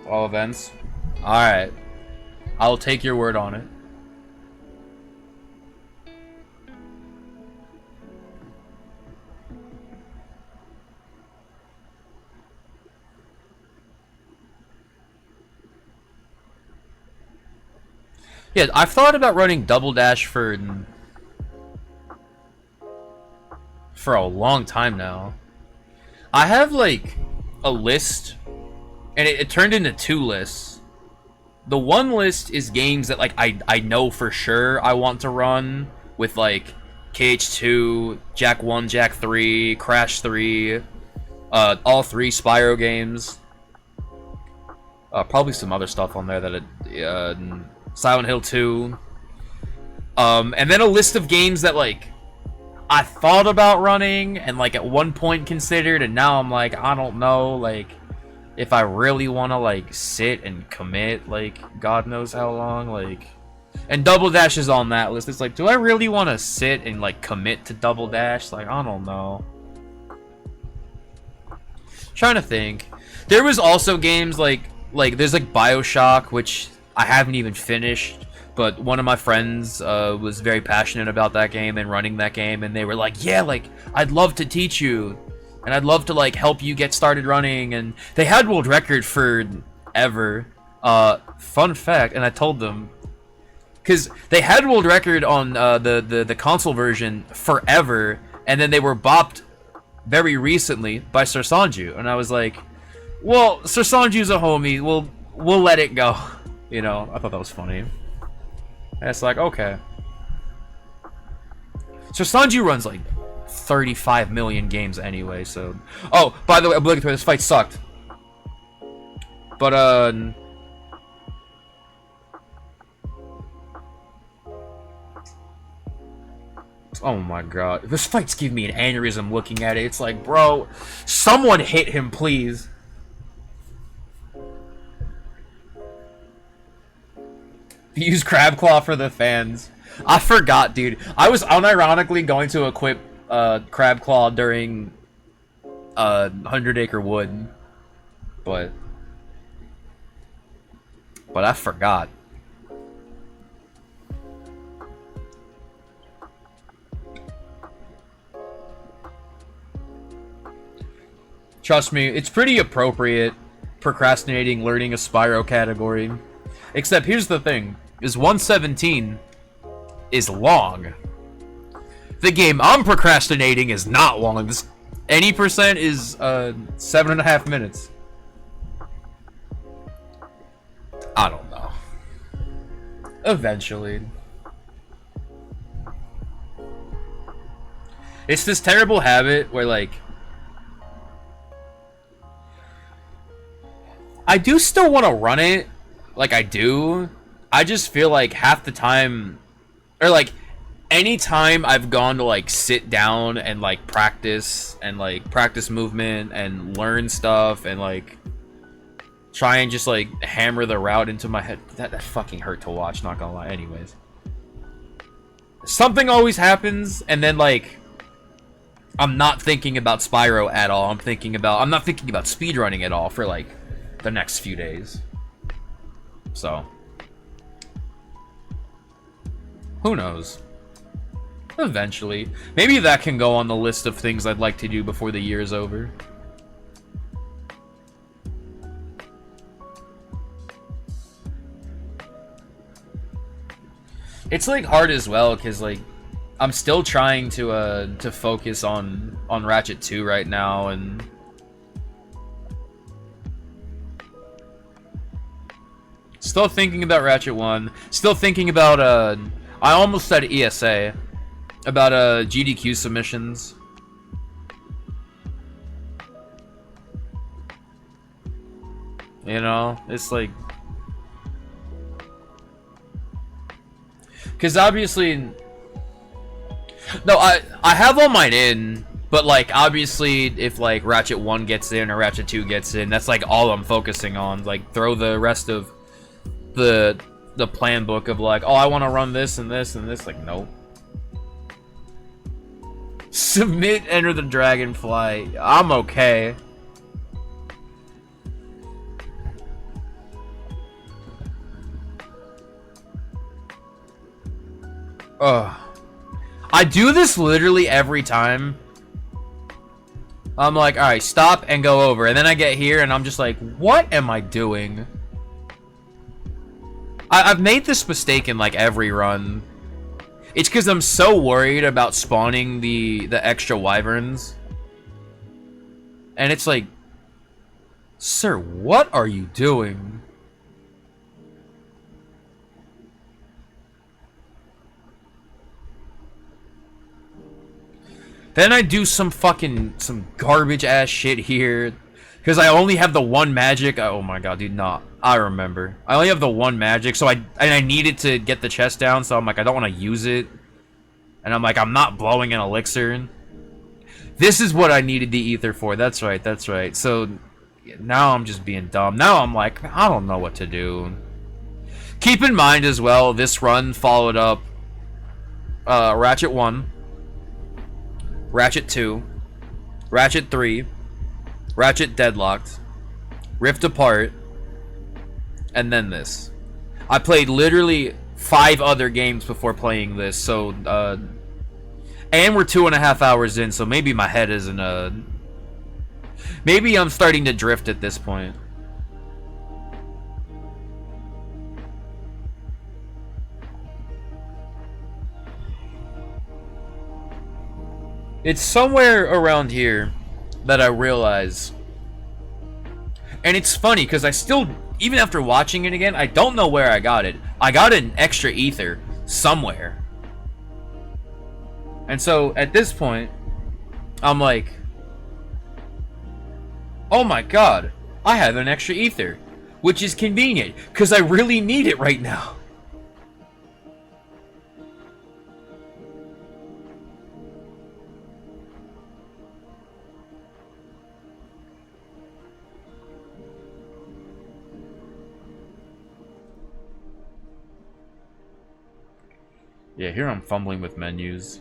All events. Alright. I'll take your word on it. Yeah, I've thought about running Double Dash for a long time now. I have like a list, and it turned into 2 lists. The one list is games that like I know for sure I want to run, with like KH2, Jack 1, Jack 3, Crash 3, all 3 Spyro games. Probably some other stuff on there that Silent Hill 2. And then a list of games that, like, I thought about running and, like, at one point considered, and now I'm like, I don't know, like, if I really want to, like, sit and commit, like, God knows how long, like... And Double Dash is on that list. It's like, do I really want to sit and, like, commit to Double Dash? Like, I don't know. Trying to think. There was also games, like there's, like, Bioshock, which... I haven't even finished, but one of my friends was very passionate about that game and running that game, and they were like, yeah, like, I'd love to teach you, and I'd love to, like, help you get started running, and they had world record for ever. Fun fact, and I told them, because they had world record on the console version forever, and then they were bopped very recently by Sir Sanju, and I was like, well, Sir Sanju's a homie, we'll let it go. You know, I thought that was funny. And it's like, okay. So Sanju runs like 35 million games anyway, so... Oh, by the way, obligatory, this fight sucked. But, oh my god. This fight's giving me an aneurysm looking at it. It's like, bro, someone hit him, please. Use Crab Claw for the fans. I forgot, dude. I was unironically going to equip Crab Claw during 100 Acre Wood, but I forgot. Trust me, it's pretty appropriate procrastinating learning a Spyro category. Except here's the thing. Is 117 is long. The game I'm procrastinating is not long. This any percent is 7.5 minutes. I don't know. Eventually. It's this terrible habit where, like, I do still want to run it. Like, I do. I just feel like half the time, or like any time I've gone to like sit down and like practice movement and learn stuff and like try and just like hammer the route into my head, that fucking hurt to watch, not gonna lie. Anyways, something always happens, and then like I'm not thinking about Spyro at all. I'm not thinking about speedrunning at all for like the next few days. So who knows? Eventually. Maybe that can go on the list of things I'd like to do before the year's over. It's like hard as well because like I'm still trying to focus on Ratchet 2 right now, and still thinking about Ratchet 1. Still thinking about I almost said ESA, about GDQ submissions. You know, it's like, because obviously, no, I have all mine in, but like obviously if like Ratchet 1 gets in or Ratchet 2 gets in, that's like all I'm focusing on. Like throw the rest of the plan book of like, oh, I want to run this and this and this. Like, nope. Submit Enter the Dragonfly. I'm okay. Ugh. I do this literally every time. I'm like, alright, stop and go over. And then I get here and I'm just like, what am I doing? I've made this mistake in like every run. It's because I'm so worried about spawning the extra wyverns. And it's like, sir, what are you doing? Then I do some garbage ass shit here. Because I only have the one magic. Oh my god, dude, no. I remember. I only have the one magic, so I needed to get the chest down, so I'm like, I don't want to use it. And I'm like, I'm not blowing an elixir. This is what I needed the ether for. That's right, that's right. So now I'm just being dumb. Now I'm like, I don't know what to do. Keep in mind as well, this run followed up Ratchet 1, Ratchet 2, Ratchet 3, Ratchet Deadlocked, Rift Apart, and then this. I played literally 5 other games before playing this, so and we're 2.5 hours in, so maybe my head isn't maybe I'm starting to drift at this point. It's somewhere around here that I realize. And it's funny, because I still, even after watching it again, I don't know where I got it. I got an extra ether somewhere. And so, at this point, I'm like, oh my god, I have an extra ether. Which is convenient, because I really need it right now. Yeah, here I'm fumbling with menus.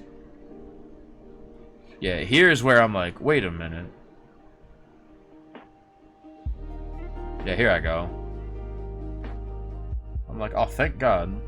Yeah, here's where I'm like, wait a minute. Yeah, here I go. I'm like, oh, thank God.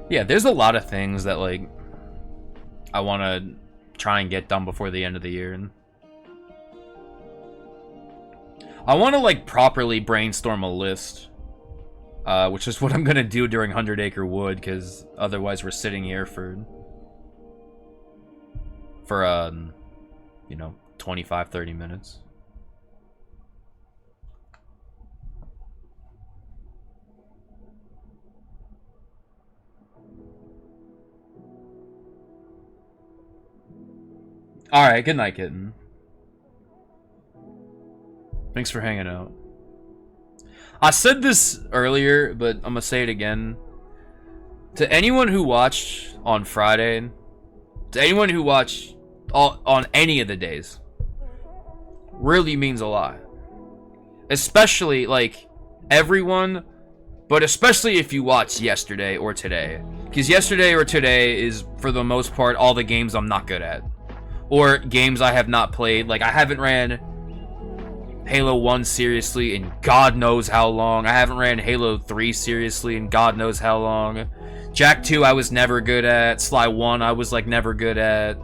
Yeah, there's a lot of things that, like, I want to try and get done before the end of the year. And I want to, like, properly brainstorm a list, which is what I'm going to do during 100 Acre Wood, because otherwise we're sitting here for you know, 25, 30 minutes. Alright, good night, kitten. Thanks for hanging out. I said this earlier, but I'm gonna say it again. To anyone who watched on Friday, to anyone who watched on any of the days, really means a lot. Especially, like, everyone, but especially if you watched yesterday or today. Because yesterday or today is, for the most part, all the games I'm not good at. Or games I have not played. Like, I haven't ran Halo 1 seriously in God knows how long. I haven't ran Halo 3 seriously in God knows how long. Jack 2 I was never good at. Sly 1 I was, like, never good at.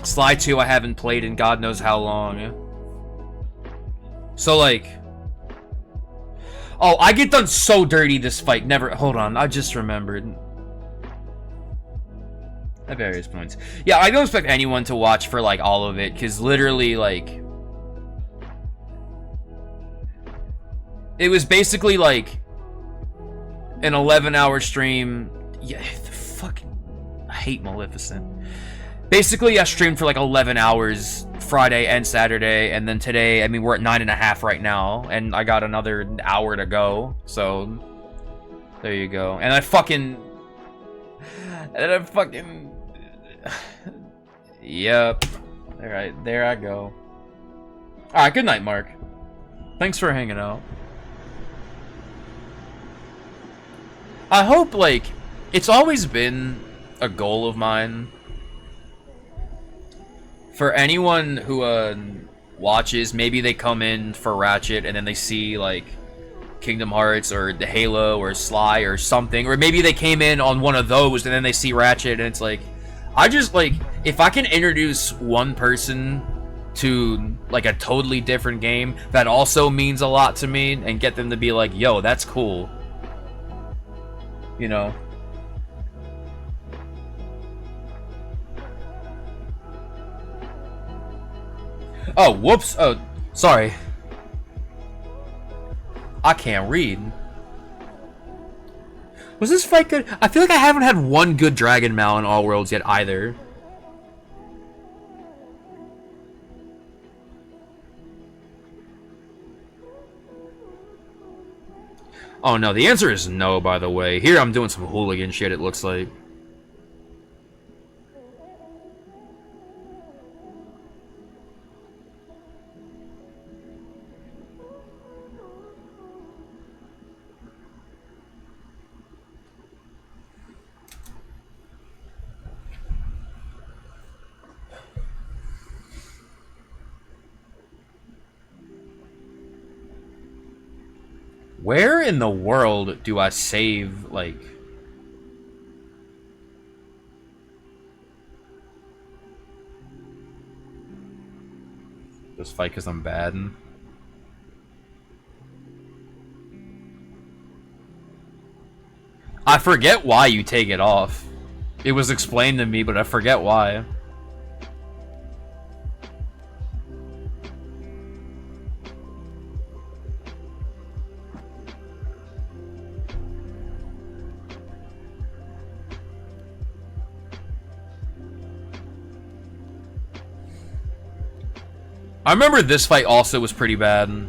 Sly 2 I haven't played in God knows how long. So, like... Oh, I get done so dirty this fight. Never... Hold on, I just remembered. At various points. Yeah, I don't expect anyone to watch for, like, all of it. Because literally, like... It was basically, like... an 11-hour stream. Yeah, the fucking... I hate Maleficent. Basically, I streamed for, like, 11 hours... Friday and Saturday, and then today, I mean, we're at 9.5 right now, and I got another hour to go, so there you go. And I fucking yep. Alright, there I go. Alright, good night, Mark. Thanks for hanging out. I hope, like, it's always been a goal of mine for anyone who watches, maybe they come in for Ratchet and then they see, like, Kingdom Hearts or the Halo or Sly or something, or maybe they came in on one of those and then they see Ratchet, and it's like, I just, like, if I can introduce one person to, like, a totally different game that also means a lot to me and get them to be like, yo, that's cool, you know. Oh, whoops. Oh, sorry. I can't read. Was this fight good? I feel like I haven't had one good Dragon Mal in All Worlds yet either. Oh no, the answer is no, by the way. Here I'm doing some hooligan shit, it looks like. Where in the world do I save, like... This fight because I'm bad? I forget why you take it off. It was explained to me, but I forget why. I remember this fight also was pretty bad.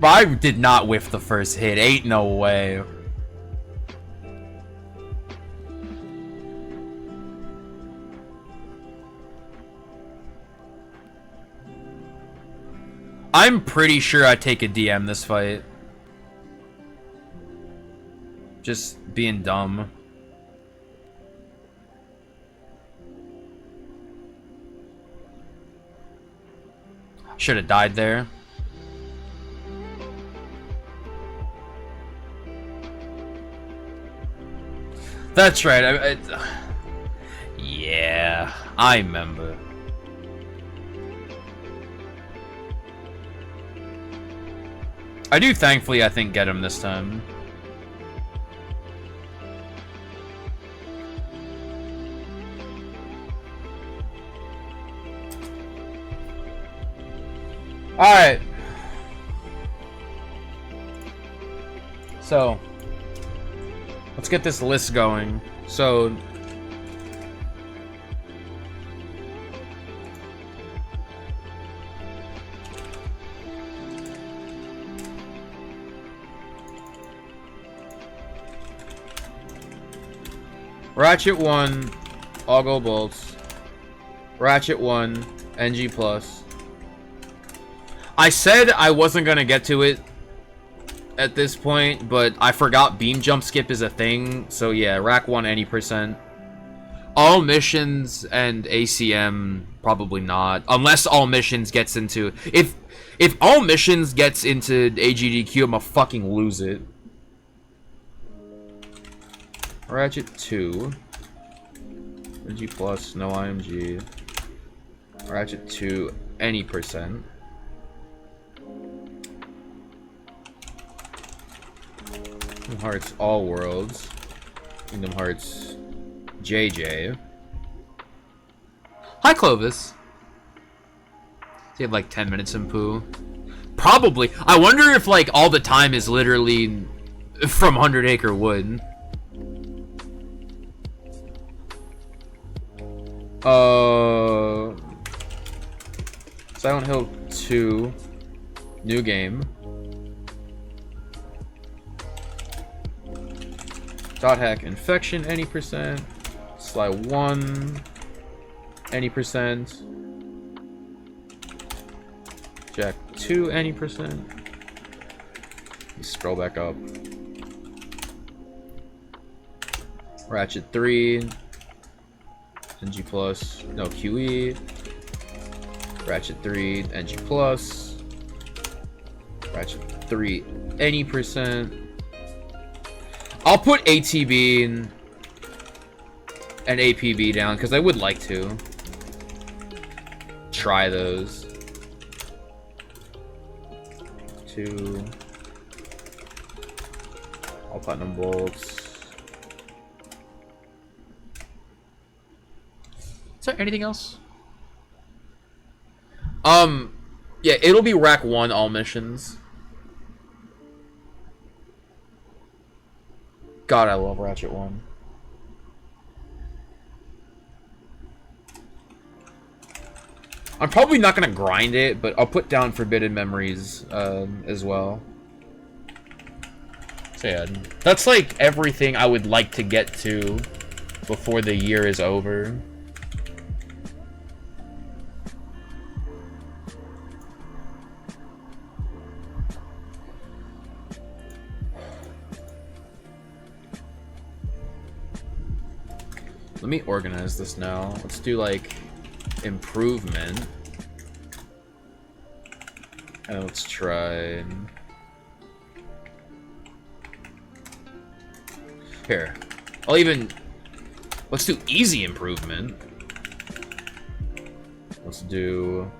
I did not whiff the first hit. Ain't no way. I'm pretty sure I take a DM this fight. Just being dumb. Should have died there. That's right. Yeah, I remember. I do thankfully, I think, get him this time. Alright. So, let's get this list going. So, Ratchet 1, All Go Bolts. Ratchet 1, NG+. I said I wasn't gonna get to it at this point, but I forgot beam jump skip is a thing. So yeah, rack 1 any percent. All missions and ACM probably not, unless all missions gets into if all missions gets into AGDQ, I'ma fucking lose it. Ratchet 2, NG+, no IMG. Ratchet 2 any percent. Kingdom Hearts All Worlds. Kingdom Hearts JJ. Hi, Clovis. Do you have like 10 minutes in poo? Probably. I wonder if like all the time is literally from 100 Acre Wood. Silent Hill 2. New game. Dot hack infection any percent. Sly 1 any percent. Jack 2 any percent. Scroll back up. Ratchet 3 NG plus no QE. Ratchet 3 NG plus. Ratchet 3 any percent. I'll put ATB and APB down because I would like to try those. 2 all platinum bolts. Is there anything else? Yeah, it'll be rack 1 all missions. God, I love Ratchet 1. I'm probably not gonna grind it, but I'll put down Forbidden Memories as well. So yeah, that's like everything I would like to get to before the year is over. Let me organize this now. Let's do like improvement. And let's try. Here. I'll even. Let's do easy improvement. Let's do.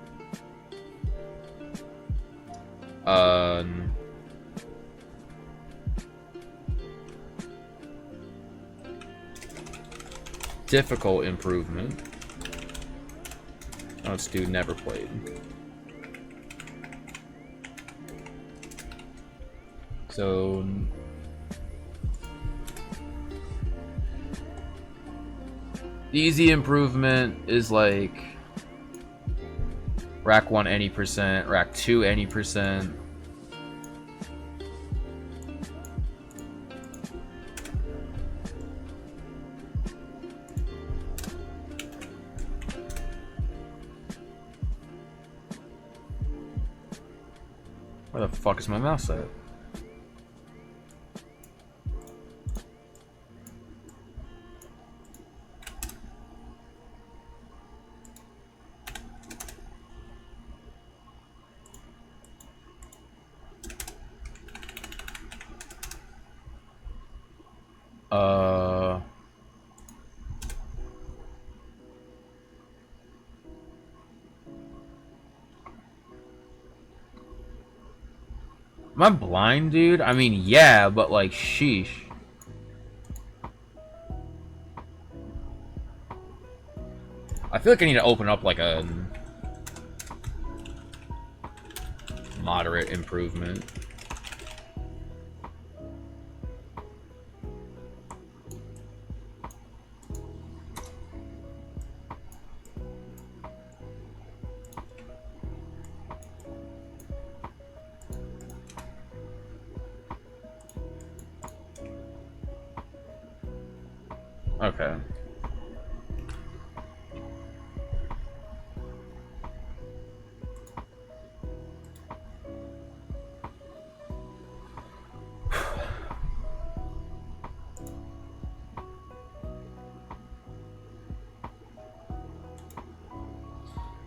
Difficult improvement. Let's do never played. So easy improvement is like rack 1 any percent, rack 2 any percent. Where the fuck is my mouse at? Am I blind, dude? I mean, yeah, but like, sheesh. I feel like I need to open up like a moderate improvement. Okay.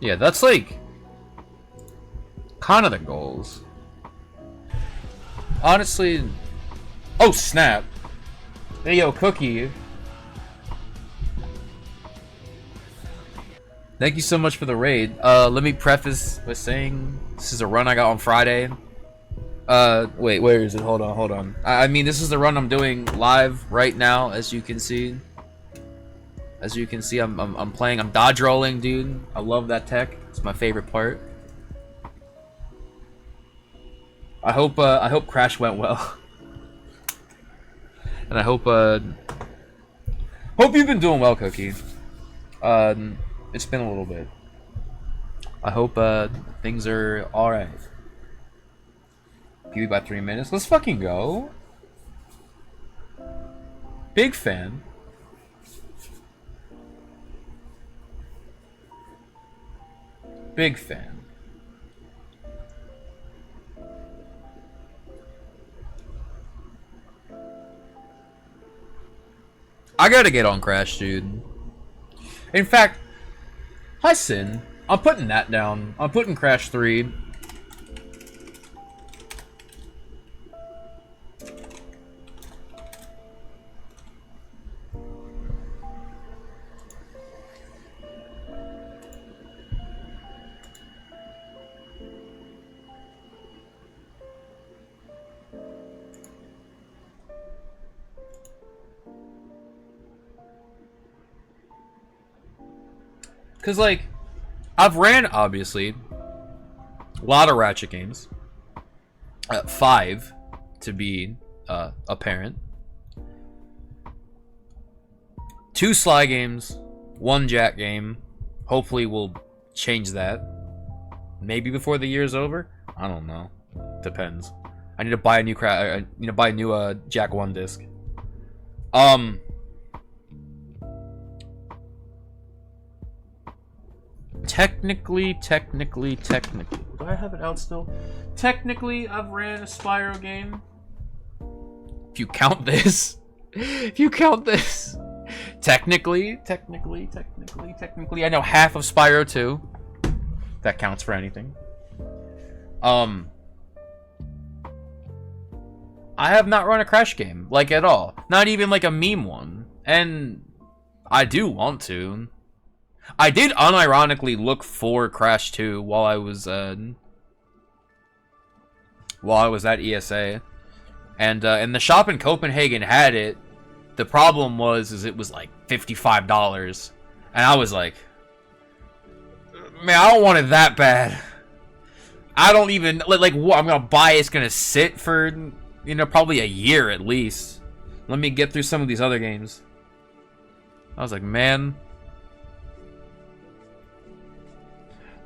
Yeah, that's like kind of the goals. Honestly, oh snap. Hey yo, Cookie. Thank you so much for the raid. Let me preface by saying this is a run I got on Friday. Wait, where is it? Hold on. I mean, this is the run I'm doing live right now, as you can see. As you can see, I'm playing. I'm dodge rolling, dude. I love that tech. It's my favorite part. I hope Crash went well. And I hope you've been doing well, Cookie. It's been a little bit. I hope things are alright. PB by 3 minutes. Let's fucking go. Big fan. Big fan. I gotta get on Crash, dude. In fact, hi Sin. I'm putting that down. I'm putting Crash 3. Cause like, I've ran obviously a lot of Ratchet games, 5 to be apparent, 2 Sly games, 1 Jack game. Hopefully we'll change that. Maybe before the year's over. I don't know. Depends. I need to buy a new Jack 1 disc. Technically, do I have it out still? Technically, I've ran a Spyro game. If you count this. Technically, I know half of Spyro 2. That counts for anything. I have not run a Crash game, like, at all. Not even, like, a meme one. And I do want to. I did unironically look for Crash 2 while I was at ESA. And the shop in Copenhagen had it. The problem was it was like $55. And I was like, man, I don't want it that bad. I don't even, like what I'm gonna buy it's gonna sit for, probably a year at least. Let me get through some of these other games. I was like, man.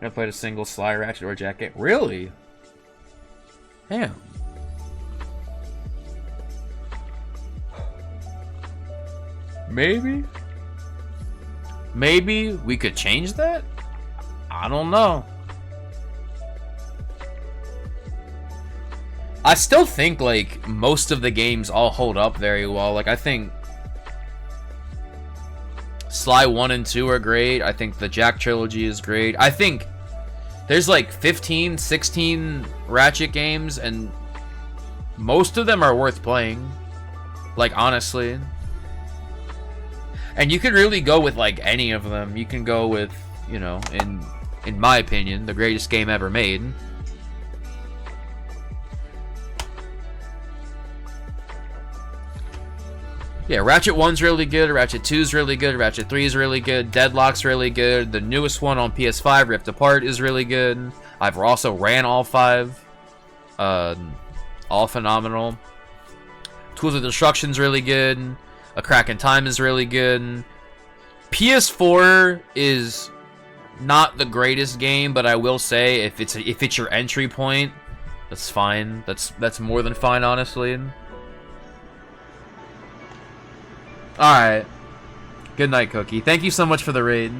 I played a single Sly, Ratchet, or Jack game. Really? Damn. Maybe we could change that? I don't know. I still think, like, most of the games all hold up very well. Like, I think Sly 1 and 2 are great. I think the Jack trilogy is great. I think there's like 15, 16 Ratchet games, and most of them are worth playing. Like, honestly. And you could really go with, like, any of them. You can go with, in my opinion, the greatest game ever made. Yeah, Ratchet 1's really good, Ratchet 2's really good, Ratchet 3's really good, Deadlock's really good, the newest one on PS5, Ripped Apart, is really good. I've also ran all 5. Uh, all phenomenal. Tools of Destruction's really good. A Crack in Time is really good. PS4 is not the greatest game, but I will say if it's your entry point, that's fine. That's more than fine, honestly. Alright. Good night, Cookie. Thank you so much for the raid.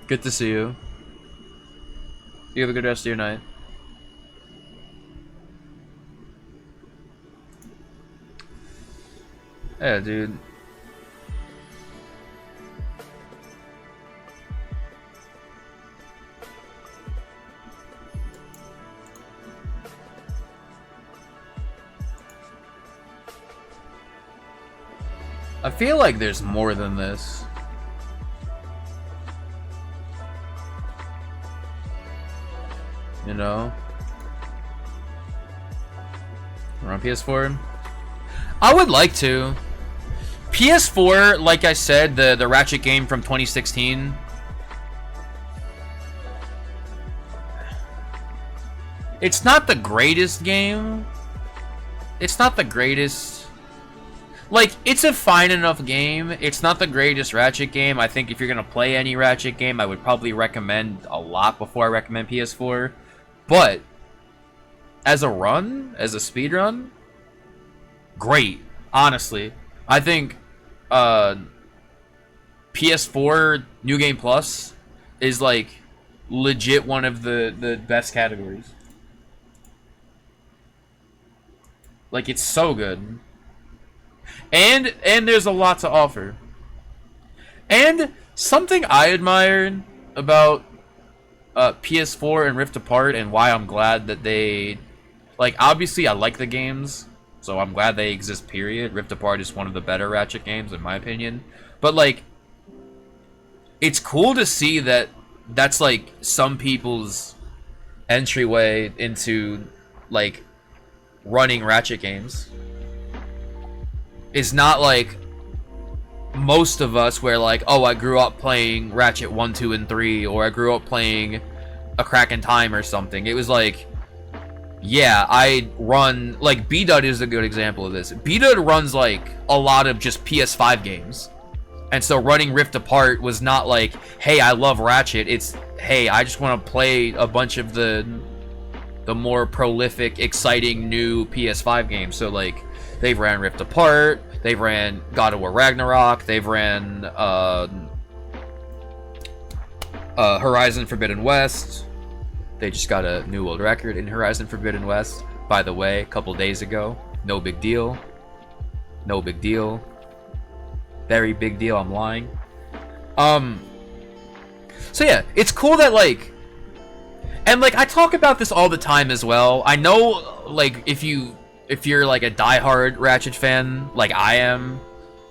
Good to see you. You have a good rest of your night. Yeah, dude. I feel like there's more than this. You know? We're on PS4. I would like to. PS4, like I said, the Ratchet game from 2016. It's not the greatest game. It's not the greatest. Like, it's a fine enough game. It's not the greatest Ratchet game. I think if you're gonna play any Ratchet game, I would probably recommend a lot before I recommend PS4. But as a run, as a speed run, great. Honestly, I think PS4 New Game Plus is like legit one of the best categories. Like, it's so good. And there's a lot to offer. And something I admired about PS4 and Rift Apart, and why I'm glad that they, like, obviously I like the games, so I'm glad they exist, period. Rift Apart is one of the better Ratchet games, in my opinion. But, like, it's cool to see that that's, like, some people's entryway into, like, running Ratchet games. It's not like most of us where, like, oh, I grew up playing Ratchet 1, 2, and 3, or I grew up playing A Crack in Time or something. It was like, yeah, I run, like, B-Dud is a good example of this. B-Dud runs, like, a lot of just PS5 games. And so running Rift Apart was not like, hey, I love Ratchet. It's, hey, I just want to play a bunch of the more prolific, exciting new PS5 games. So, like, they've ran Rift Apart, they've ran God of War Ragnarok, they've ran Horizon Forbidden West. They just got a new world record in Horizon Forbidden West, by the way, a couple days ago. No big deal. No big deal. Very big deal, I'm lying. So yeah, it's cool that, like, and, like, I talk about this all the time as well. I know, like, if you're like a diehard Ratchet fan, like I am,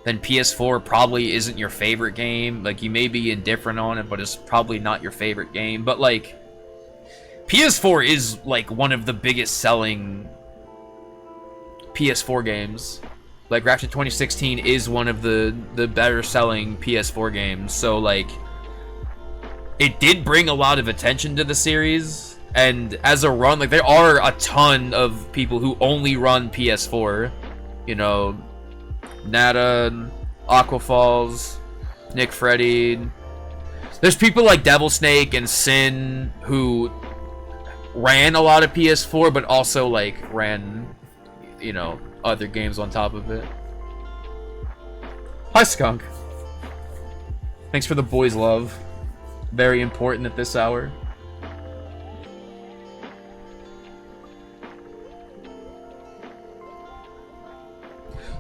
then PS4 probably isn't your favorite game. Like, you may be indifferent on it, but it's probably not your favorite game. But, like, PS4 is, like, one of the biggest selling PS4 games. Like, Ratchet 2016 is one of the better selling PS4 games. So, like, it did bring a lot of attention to the series. And as a run, like, there are a ton of people who only run PS4. You know, Nada, Aquafalls, Nick Freddy. There's people like Devil Snake and Sin who ran a lot of PS4, but also, like, ran, you know, other games on top of it. Hi, Skunk. Thanks for the boys' love. Very important at this hour.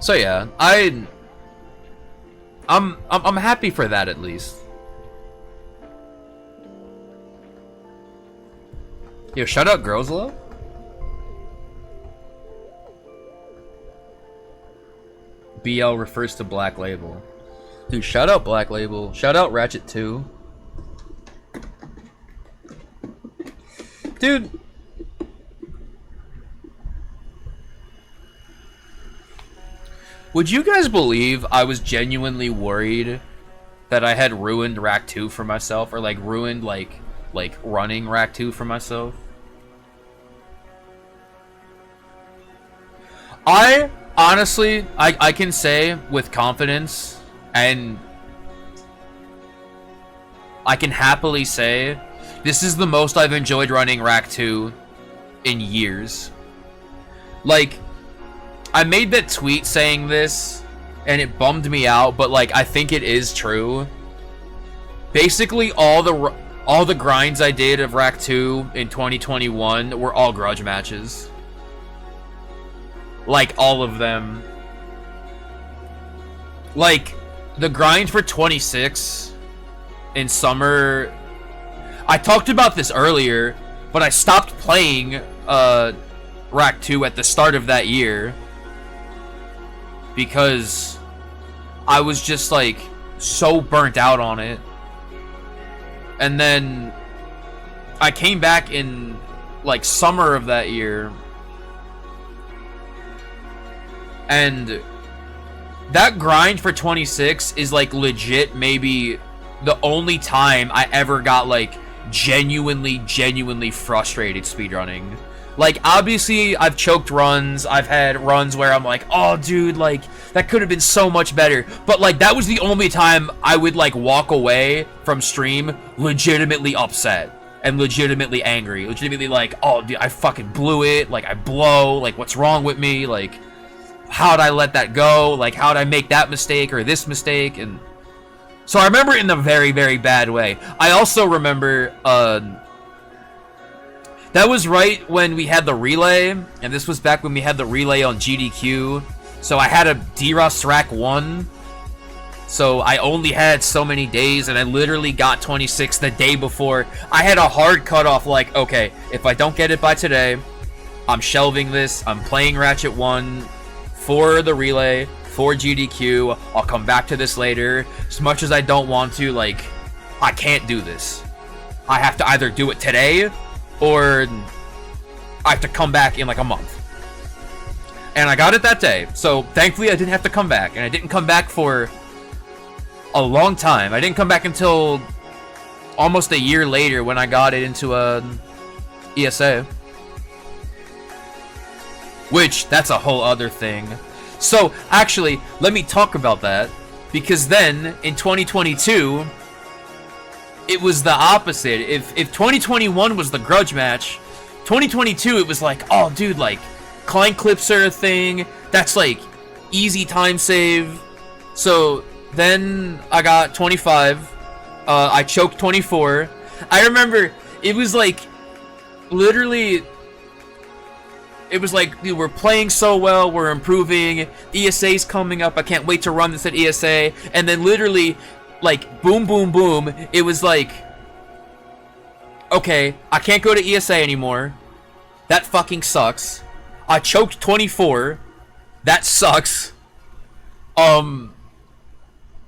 So yeah, I'm happy for that, at least. Yo, shout out Girls Love. BL refers to Black Label. Dude, shout out Black Label. Shout out Ratchet 2. Dude. Would you guys believe I was genuinely worried that I had ruined Rack 2 for myself? Or, like, ruined, like running Rack 2 for myself? I honestly, I can say with confidence, and I can happily say this is the most I've enjoyed running Rack 2 in years. Like, I made that tweet saying this, and it bummed me out, but like, I think it is true. Basically, all the grinds I did of Rack 2 in 2021 were all grudge matches. Like, all of them. Like, the grind for 26 in summer... I talked about this earlier, but I stopped playing Rack 2 at the start of that year. Because I was just, like, so burnt out on it. And then I came back in, like, summer of that year. And that grind for 26 is, like, legit maybe the only time I ever got, like, genuinely frustrated speedrunning. Like, obviously, I've choked runs. I've had runs where I'm like, oh, dude, like, that could have been so much better. But, like, that was the only time I would, like, walk away from stream legitimately upset and legitimately angry. Legitimately like, oh, dude, I fucking blew it. Like, I blow. Like, what's wrong with me? Like, how'd I let that go? Like, how'd I make that mistake or this mistake? And so I remember it in a very bad way. I also remember, that was right when we had the relay, and this was back when we had the relay on GDQ. So I had a D-Rus Rack 1, so I only had so many days, and I literally got 26 the day before. I had a hard cutoff, like, okay, if I don't get it by today, I'm shelving this, I'm playing Ratchet 1 for the relay, for GDQ, I'll come back to this later. As much as I don't want to, like, I can't do this. I have to either do it today, or I have to come back in like a month. And I got it that day, so thankfully I didn't have to come back. And I didn't come back for a long time. I didn't come back until almost a year later when I got it into a ESA. Which, that's a whole other thing. So, actually, let me talk about that. Because then, in 2022... it was the opposite. If 2021 was the grudge match, 2022 it was like, oh dude, like, Klein clips are a thing. That's like easy time save. So then I got 25. I choked 24. I remember it was like literally. It was like, dude, we're playing so well, we're improving. ESA's coming up. I can't wait to run this at ESA. And then literally, like, boom, boom, boom. It was like, okay, I can't go to ESA anymore. That fucking sucks. I choked 24. That sucks.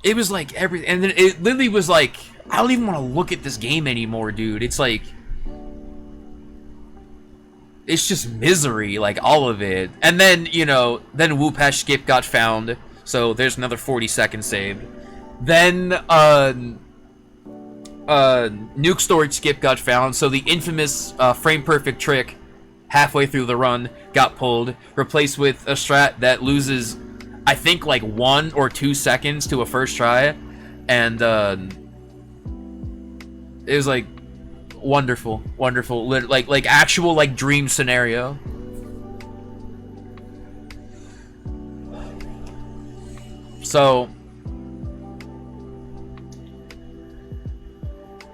It was like everything, and then it literally was like, I don't even want to look at this game anymore, dude. It's like, it's just misery, like, all of it. And then, you know, then Whoopash skip got found, so there's another 40 seconds saved. Then, nuke storage skip got found, so the infamous, frame perfect trick halfway through the run got pulled, replaced with a strat that loses, I think, like, 1 or 2 seconds to a first try, and, it was, like, wonderful, like actual, like, dream scenario. So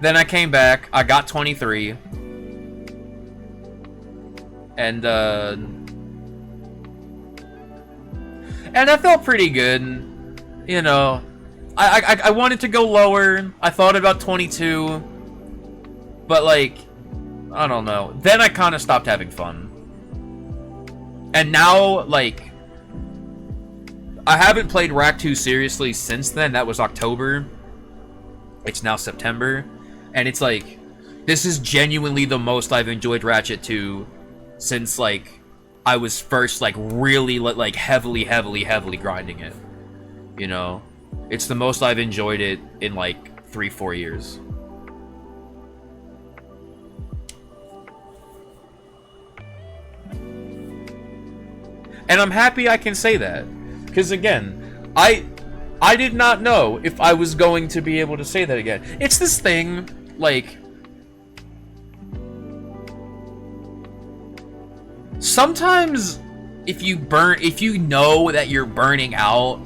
then I came back, I got 23, and I felt pretty good, you know. I wanted to go lower. I thought about 22, but, like, I don't know. Then I kind of stopped having fun. And now, like, I haven't played Rack 2 seriously since then. That was October. It's now September. And it's like, this is genuinely the most I've enjoyed Ratchet 2 since, like, I was first, like, really, like, heavily grinding it. You know? It's the most I've enjoyed it in, like, 3-4 years. And I'm happy I can say that. Because again, I did not know if I was going to be able to say that again. It's this thing, like, sometimes if you know that you're burning out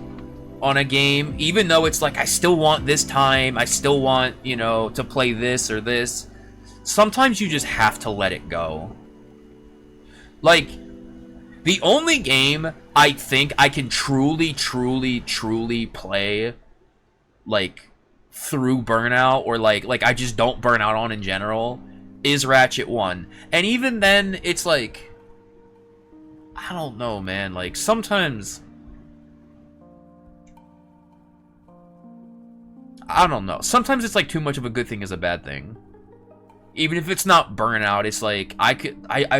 on a game, even though it's like, I still want this time, I still want, you know, to play this or this, sometimes you just have to let it go. Like, the only game I think I can truly play, like, through burnout, or like I just don't burn out on in general, is Ratchet 1. And even then, it's like, I don't know, man, like, sometimes, I don't know, sometimes it's like too much of a good thing is a bad thing. Even if it's not burnout, it's like, I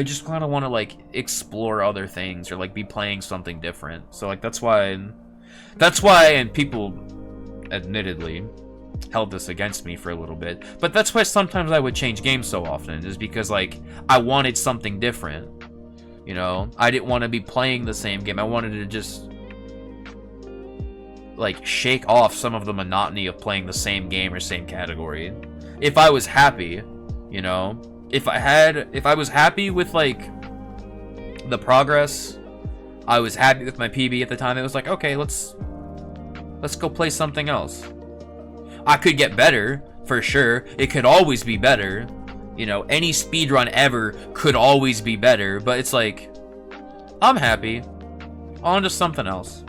just kind of want to, like, explore other things, or, like, be playing something different. So, like, that's why, and people, admittedly, held this against me for a little bit, but that's why sometimes I would change games so often, is because, like, I wanted something different, you know? I didn't want to be playing the same game. I wanted to just, like, shake off some of the monotony of playing the same game or same category. If I was happy, you know, if I was happy with, like, the progress, I was happy with my PB at the time, it was like, okay, let's go play something else. I could get better, for sure. It could always be better. You know, any speedrun ever could always be better, but it's like, I'm happy. On to something else.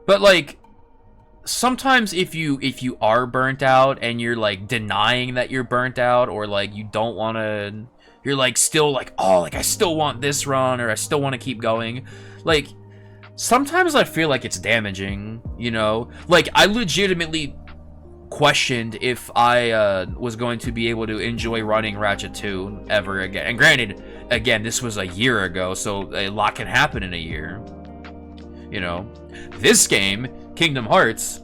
But, like, sometimes if you are burnt out and you're, like, denying that you're burnt out, or, like, you don't want to, you're, like, still, like, oh, like, I still want this run, or I still want to keep going, like, sometimes I feel like it's damaging, you know? Like, I legitimately questioned if I was going to be able to enjoy running Ratchet 2 ever again. And granted, again, this was a year ago, so a lot can happen in a year. You know, this game, Kingdom Hearts,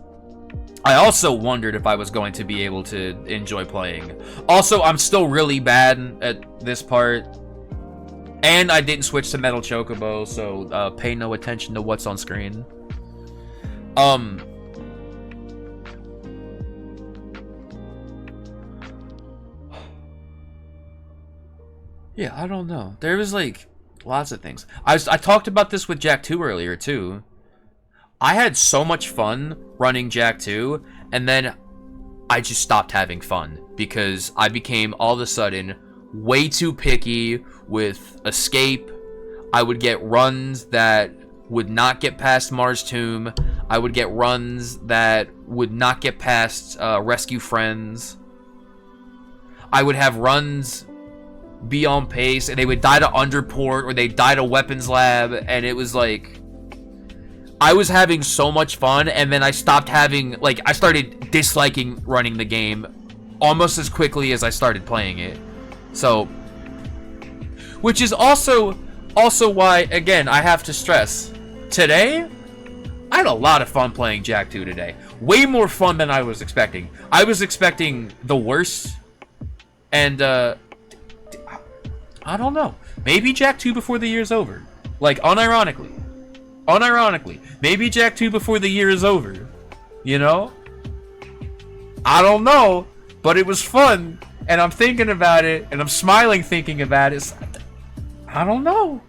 I also wondered if I was going to be able to enjoy playing. Also, I'm still really bad at this part, and I didn't switch to Metal Chocobo, so pay no attention to what's on screen. Yeah, I don't know. There was, like, lots of things. I talked about this with Jak 2 earlier, too. I had so much fun running Jak 2, and then I just stopped having fun, because I became, all of a sudden, way too picky with Escape. I would get runs that would not get past Mars Tomb. I would get runs that would not get past Rescue Friends. I would have runs be on pace, and they would die to Underport, or they'd die to Weapons Lab, and it was like, I was having so much fun, and then I stopped having, like, I started disliking running the game almost as quickly as I started playing it. So, which is also why, again, I have to stress, today, I had a lot of fun playing Jak 2 today. Way more fun than I was expecting. I was expecting the worst, and, I don't know. Maybe Jak 2 before the year's over. Like, unironically, maybe Jak 2 before the year is over. You know? I don't know, but it was fun, and I'm thinking about it, and I'm smiling thinking about it. I don't know.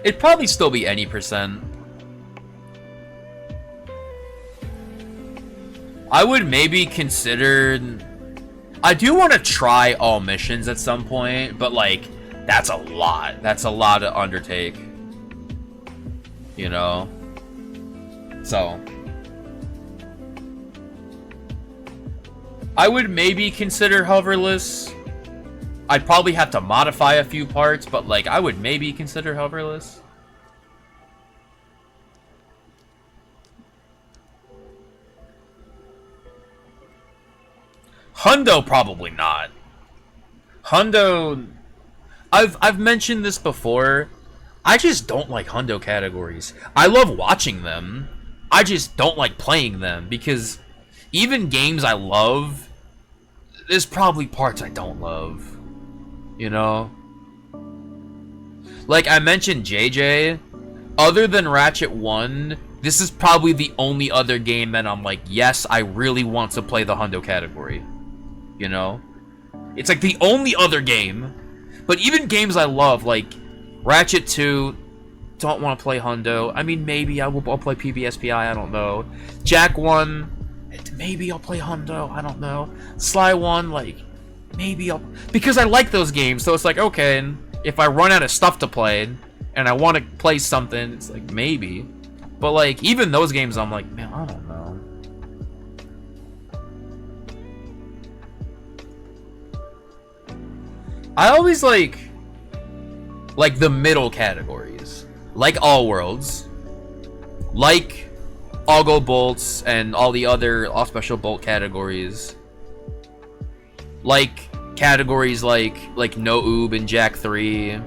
It'd probably still be any percent. I would maybe consider... I do want to try all missions at some point, but, like, that's a lot. That's a lot to undertake. You know? So... I would maybe consider hoverless. I'd probably have to modify a few parts, but like I would maybe consider hoverless. Hundo, probably not. Hundo, I've mentioned this before. I just don't like Hundo categories. I love watching them. I just don't like playing them because even games I love, there's probably parts I don't love. You know? Like I mentioned JJ, other than Ratchet 1, this is probably the only other game that I'm like, yes, I really want to play the Hundo category. You know? It's like the only other game. But even games I love, like Ratchet 2, don't want to play Hundo. I mean, maybe I'll play PBSPI, I don't know. Jack 1, maybe I'll play Hundo, I don't know. Sly 1, like, maybe I'll... Because I like those games, so it's like, okay, if I run out of stuff to play, and I want to play something, it's like, maybe. But, like, even those games, I'm like, man, I don't know. I always like the middle categories. Like All Worlds. Like All-Go Bolts and all the other off-special bolt categories. Like categories like No Oob and Jack 3.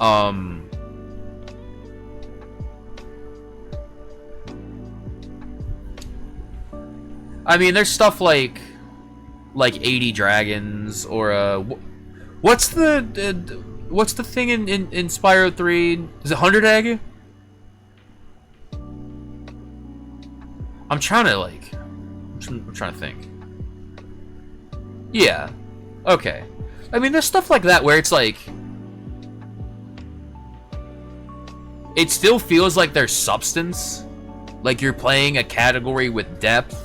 I mean, there's stuff like 80 Dragons or what's the thing in Spyro 3? Is it 100 Egg? I'm trying to think. Yeah. Okay. I mean, there's stuff like that where it's like it still feels like there's substance. Like you're playing a category with depth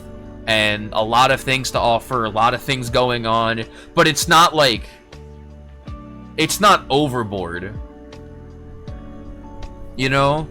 and a lot of things to offer, a lot of things going on, but it's not like... It's not overboard. You know?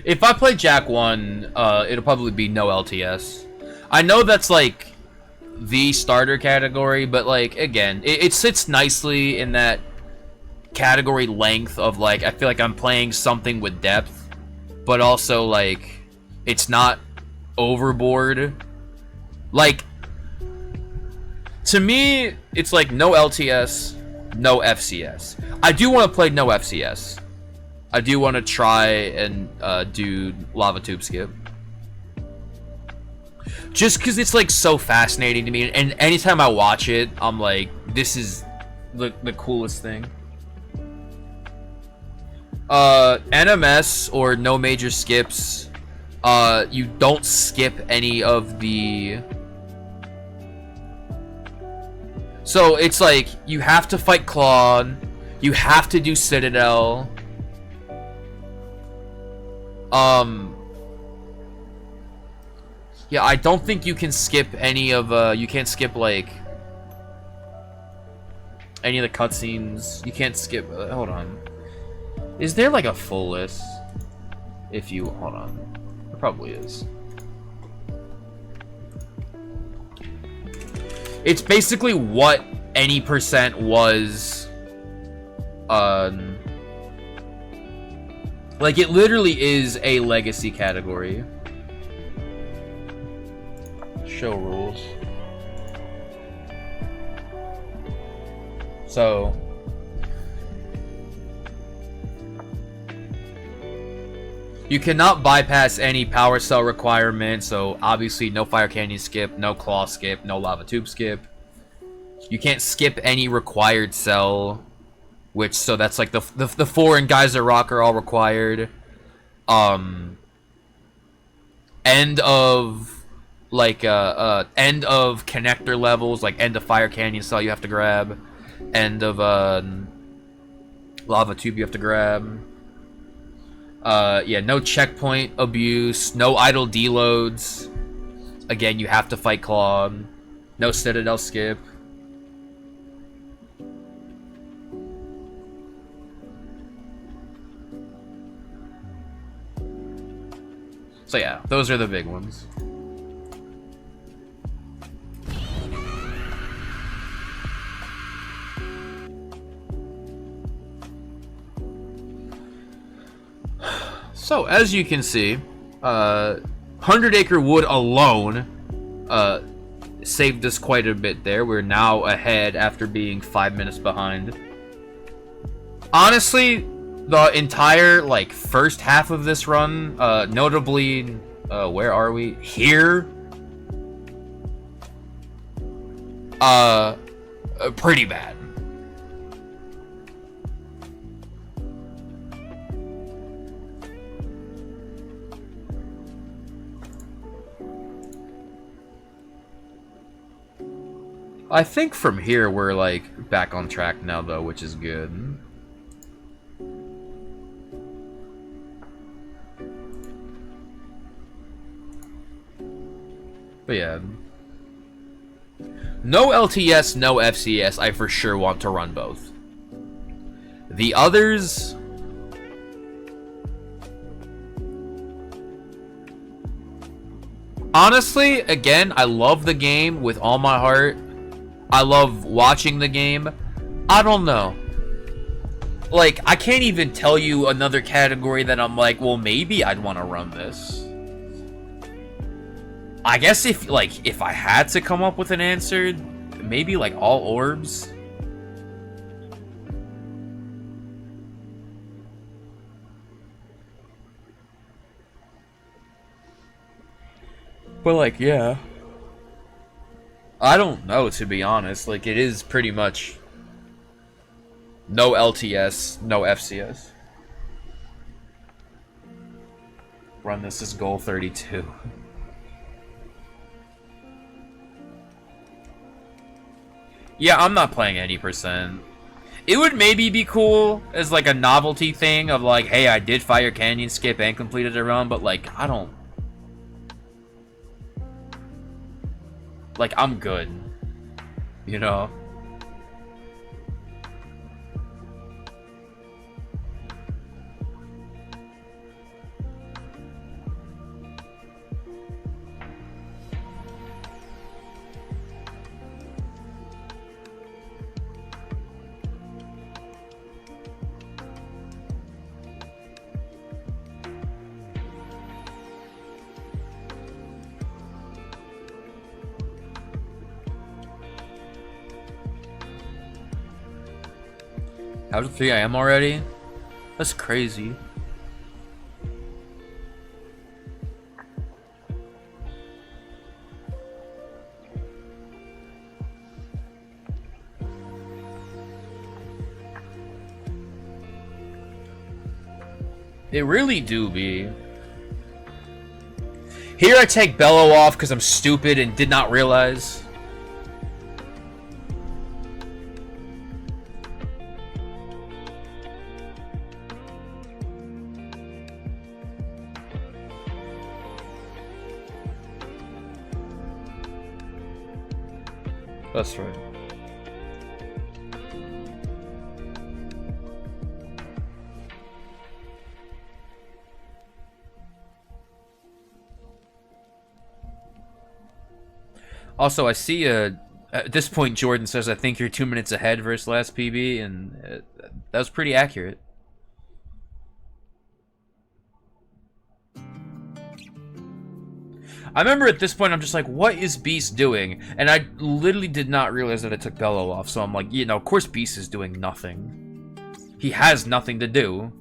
If I play Jack 1, it'll probably be no LTS. I know that's, like, the starter category, but, like, again, it sits nicely in that category length of, like, I feel like I'm playing something with depth, but also, like, it's not overboard. Like, to me, it's, like, no LTS, no FCS. I do want to play no FCS. I do want to try and do Lava Tube Skip. Just because it's like so fascinating to me, and anytime I watch it, I'm like, this is the coolest thing. NMS or no major skips, you don't skip any of the... So it's like, you have to fight Claude, you have to do Citadel. Yeah, I don't think you can skip any of, you can't skip, like, any of the cutscenes. You can't skip, hold on. Is there, like, a full list? If you, hold on. There probably is. It's basically what any percent was, like, it literally is a legacy category. Show rules. So... you cannot bypass any power cell requirement, so obviously no Fire Canyon skip, no Claw skip, no Lava Tube skip. You can't skip any required cell, which, so that's like the 4 and Geyser Rock are all required. um end of end of connector levels, like end of Fire Canyon style you have to grab, end of lava tube you have to grab. Yeah, no checkpoint abuse, no idle deloads. Again, you have to fight Claw. No Citadel skip. So yeah, those are the big ones. So, as you can see, 100 Acre Wood alone saved us quite a bit there. We're now ahead after being 5 minutes behind. Honestly, the entire, like, first half of this run, notably, where are we? Here? Pretty bad. I think from here we're, like, back on track now, though, which is good. But yeah. No LTS, no FCS. I for sure want to run both. The others... honestly, again, I love the game with all my heart. I love watching the game. I don't know. Like, I can't even tell you another category that I'm like, well, maybe I'd want to run this. I guess if I had to come up with an answer, maybe, like, all orbs. But, like, yeah. I don't know, to be honest. Like, it is pretty much no LTS, no FCS. Run this as goal 32. Yeah, I'm not playing any percent. It would maybe be cool as, like, a novelty thing of, like, hey, I did Fire Canyon skip and completed a run, but, like, I don't... like, I'm good. You know? How's it 3 AM already? That's crazy. It really do be. Here I take Bellow off because I'm stupid and did not realize. That's right. Also, I see at this point Jordan says, I think you're 2 minutes ahead versus last PB, and that was pretty accurate. I remember at this point, I'm just like, what is Beast doing? And I literally did not realize that I took Bellow off, so I'm like, you know, of course Beast is doing nothing. He has nothing to do.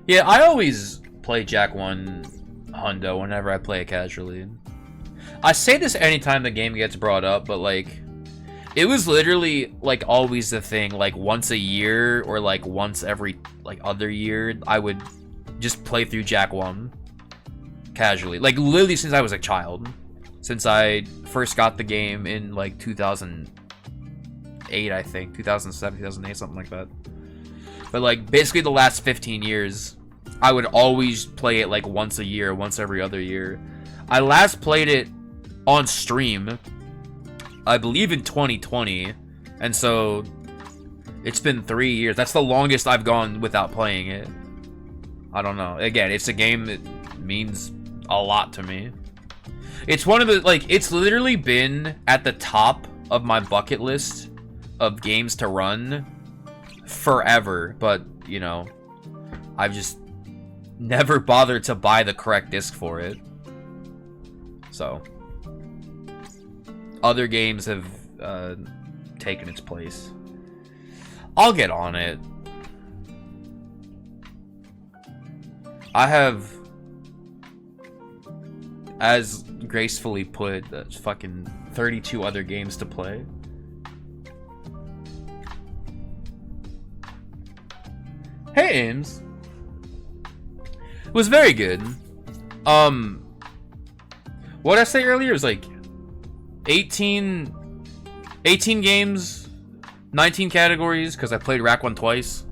Yeah, I always play Jack 1 Hundo whenever I play it casually. I say this anytime the game gets brought up, but like, It was literally like always the thing, like once a year or like once every like other year, I would just play through Jak 1 casually. Like literally since I was a child. Since I first got the game in like 2008, I think, 2007, 2008, something like that. But like basically the last 15 years, I would always play it like once a year, once every other year. I last played it on stream, I believe in 2020, and so it's been 3 years. That's the longest I've gone without playing it. I don't know. Again, it's a game that means a lot to me. It's one of the, like, it's literally been at the top of my bucket list of games to run forever, but, you know, I've just never bothered to buy the correct disc for it. So, other games have taken its place. I'll get on it. I have, as gracefully put, fucking 32 other games to play. Hey, Ames. It was very good. What did I say earlier? It was like 18 games, 19 categories, because I played Rack 1 twice.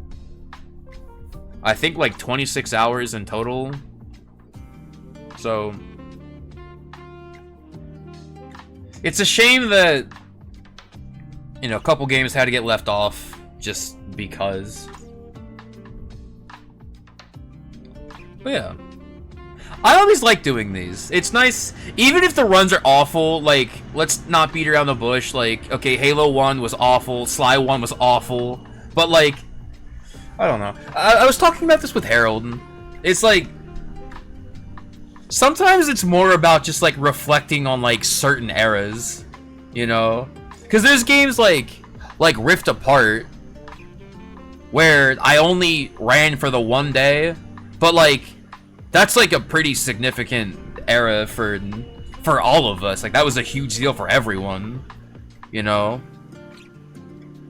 I think like 26 hours in total. So it's a shame that, you know, a couple games had to get left off just because. But yeah, I always like doing these. It's nice, even if the runs are awful. Like, let's not beat around the bush. Like, okay, Halo 1 was awful, Sly 1 was awful, but like, I don't know. I was talking about this with Harold. It's like, sometimes it's more about just like reflecting on like certain eras, you know? Because there's games like Rift Apart, where I only ran for the one day, but like, that's like a pretty significant era for all of us. Like, that was a huge deal for everyone, you know?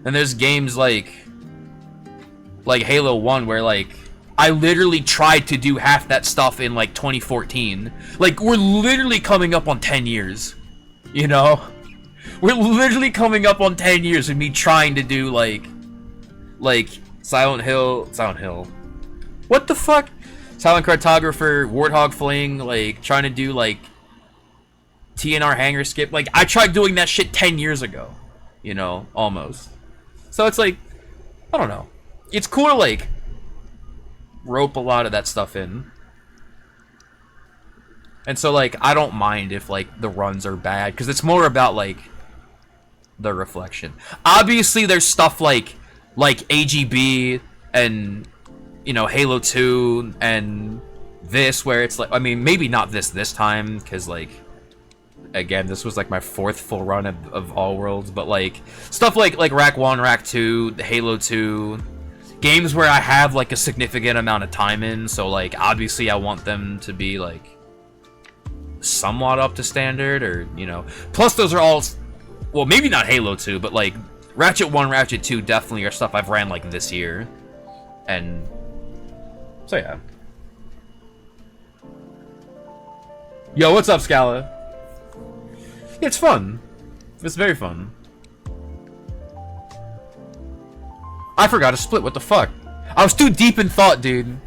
And there's games like Halo 1 where like I literally tried to do half that stuff in like 2014. Like, we're literally coming up on 10 years, you know? We're literally coming up on 10 years of me trying to do like Silent Hill. What the fuck? Silent Cartographer, Warthog Fling, like, trying to do, like, TNR Hanger Skip. Like, I tried doing that shit 10 years ago, you know, almost. So it's like, I don't know. It's cool to, like, rope a lot of that stuff in. And so, like, I don't mind if, like, the runs are bad, because it's more about, like, the reflection. Obviously, there's stuff like AGB and, you know, Halo 2 and this, where it's like, I mean, maybe not this time, because, like, again, this was like my 4th full run of All Worlds, but like stuff like Rack 1, Rack 2, Halo 2, games where I have like a significant amount of time in, so like obviously I want them to be like somewhat up to standard, or, you know, plus those are all, well, maybe not Halo 2, but like Ratchet 1, Ratchet 2 definitely are stuff I've ran like this year. And so yeah. Yo, what's up, Scala? Yeah, it's fun. It's very fun. I forgot to split, what the fuck? I was too deep in thought, dude.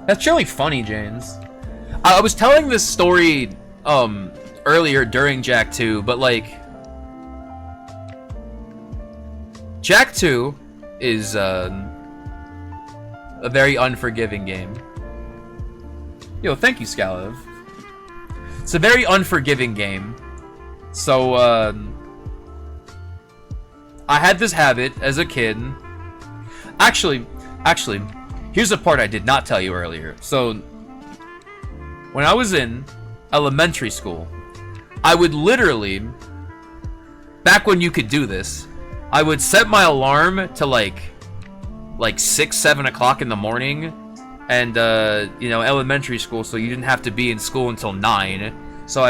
That's really funny, James. I was telling this story earlier during Jak 2, but like Jak 2 is a very unforgiving game. Yo, thank you, Scalev. It's a very unforgiving game. So I had this habit as a kid. Actually, here's the part I did not tell you earlier. So, when I was in elementary school, I would literally back when you could do this, I would set my alarm to like 6, 7 o'clock in the morning, and you know, elementary school, so you didn't have to be in school until 9. So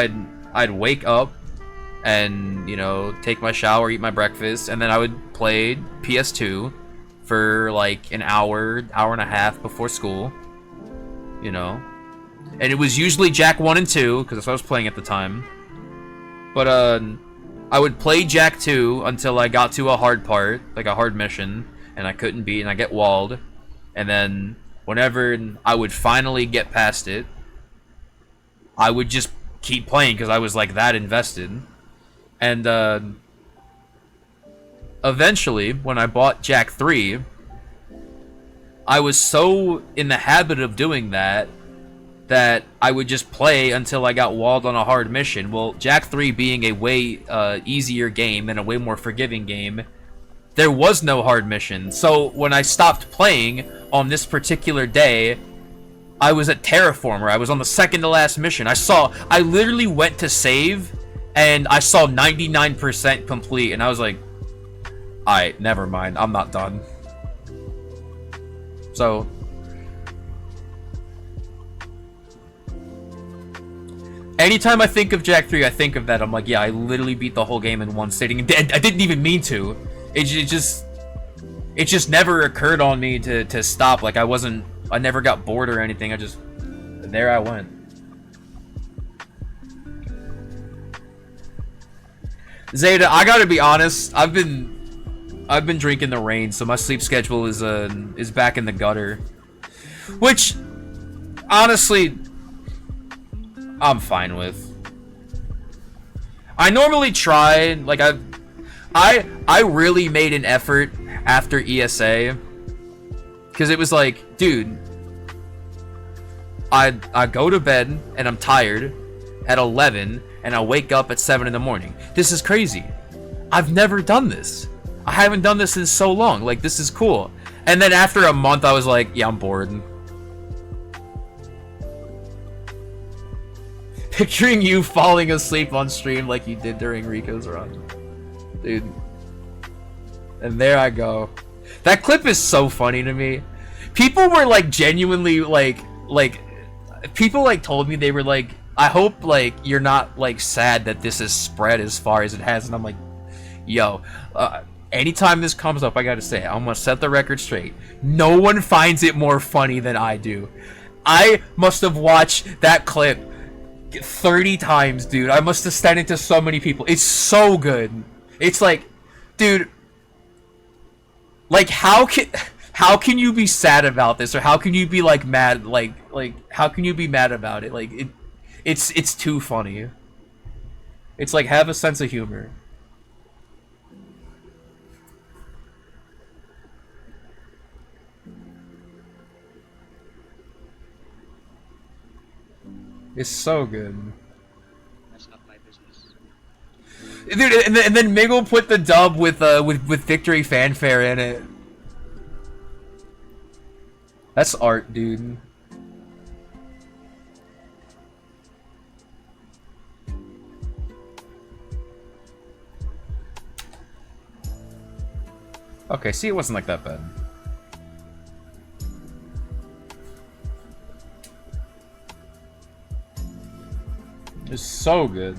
I'd wake up and, you know, take my shower, eat my breakfast, and then I would play PS2 for like an hour, hour and a half before school, you know. And it was usually Jak 1 and 2, because that's what I was playing at the time. But I would play Jak 2 until I got to a hard part, like a hard mission, and I couldn't beat, and I get walled. And then whenever I would finally get past it, I would just keep playing because I was like that invested. And eventually, when I bought Jak 3, I was so in the habit of doing that I would just play until I got walled on a hard mission. Well, Jak 3 being a way easier game and a way more forgiving game, there was no hard mission. So when I stopped playing on this particular day, I was at Terraformer. I was on the second to last mission. I literally went to save, and I saw 99% complete, and I was like, alright, never mind, I'm not done. So anytime I think of Jak 3, I think of that. I'm like, yeah, I literally beat the whole game in one sitting. I didn't even mean to. It just never occurred on me to stop. Like, I never got bored or anything. There I went. Zeta, I gotta be honest, I've been drinking the rain, so my sleep schedule is back in the gutter. Which, honestly, I'm fine with. I normally try, like, I really made an effort after ESA, because it was like, dude, I go to bed and I'm tired at 11 and I wake up at 7 in the morning. This is crazy. I've never done this. I haven't done this in so long. Like, this is cool. And then after a month, I was like, yeah, I'm bored. Picturing you falling asleep on stream like you did during Rico's run. Dude. And there I go. That clip is so funny to me. People were like genuinely like people like told me, they were like, I hope like you're not like sad that this is spread as far as it has. And I'm like, yo, anytime this comes up, I gotta say, I'm gonna set the record straight. No one finds it more funny than I do. I must have watched that clip 30 times, dude. I must have sent it to so many people. It's so good. It's like, dude, like, how can you be sad about this, or how can you be like mad, like how can you be mad about it? Like, it's too funny. It's like, have a sense of humor. It's so good. That's not my business. Dude, and then Miggle put the dub with victory fanfare in it. That's art, dude. Okay, see, it wasn't like that bad. It's so good.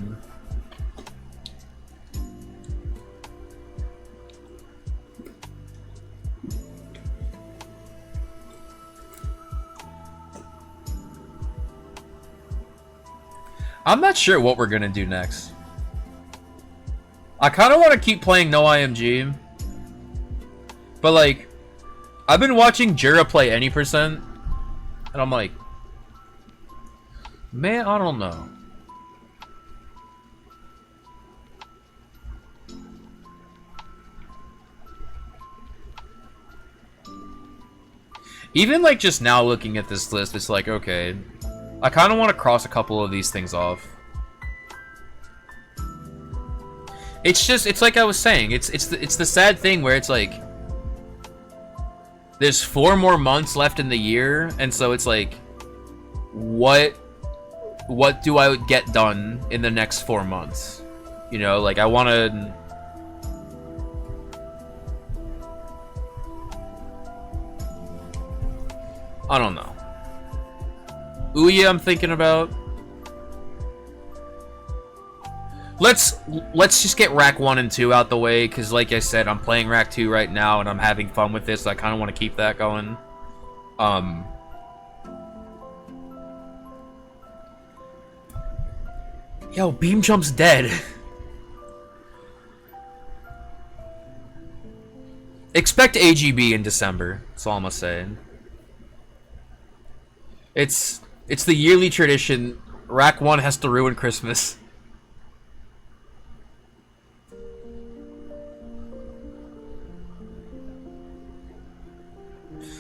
I'm not sure what we're gonna do next. I kind of want to keep playing No IMG, but like, I've been watching Jira play Any Percent, and I'm like, man, I don't know. Even like just now looking at this list, it's like, okay, I kind of want to cross a couple of these things off. It's just, it's like I was saying, it's the sad thing where it's like, there's 4 more months left in the year, and so it's like, what do I get done in the next 4 months? You know, like, I want to I don't know. Ouya, I'm thinking about. Let's just get Rack 1 and 2 out the way, because like I said, I'm playing Rack 2 right now, and I'm having fun with this, so I kind of want to keep that going. Yo, Beam Jump's dead. Expect AGB in December, that's all I'm gonna say. It's the yearly tradition. Rack 1 has to ruin Christmas.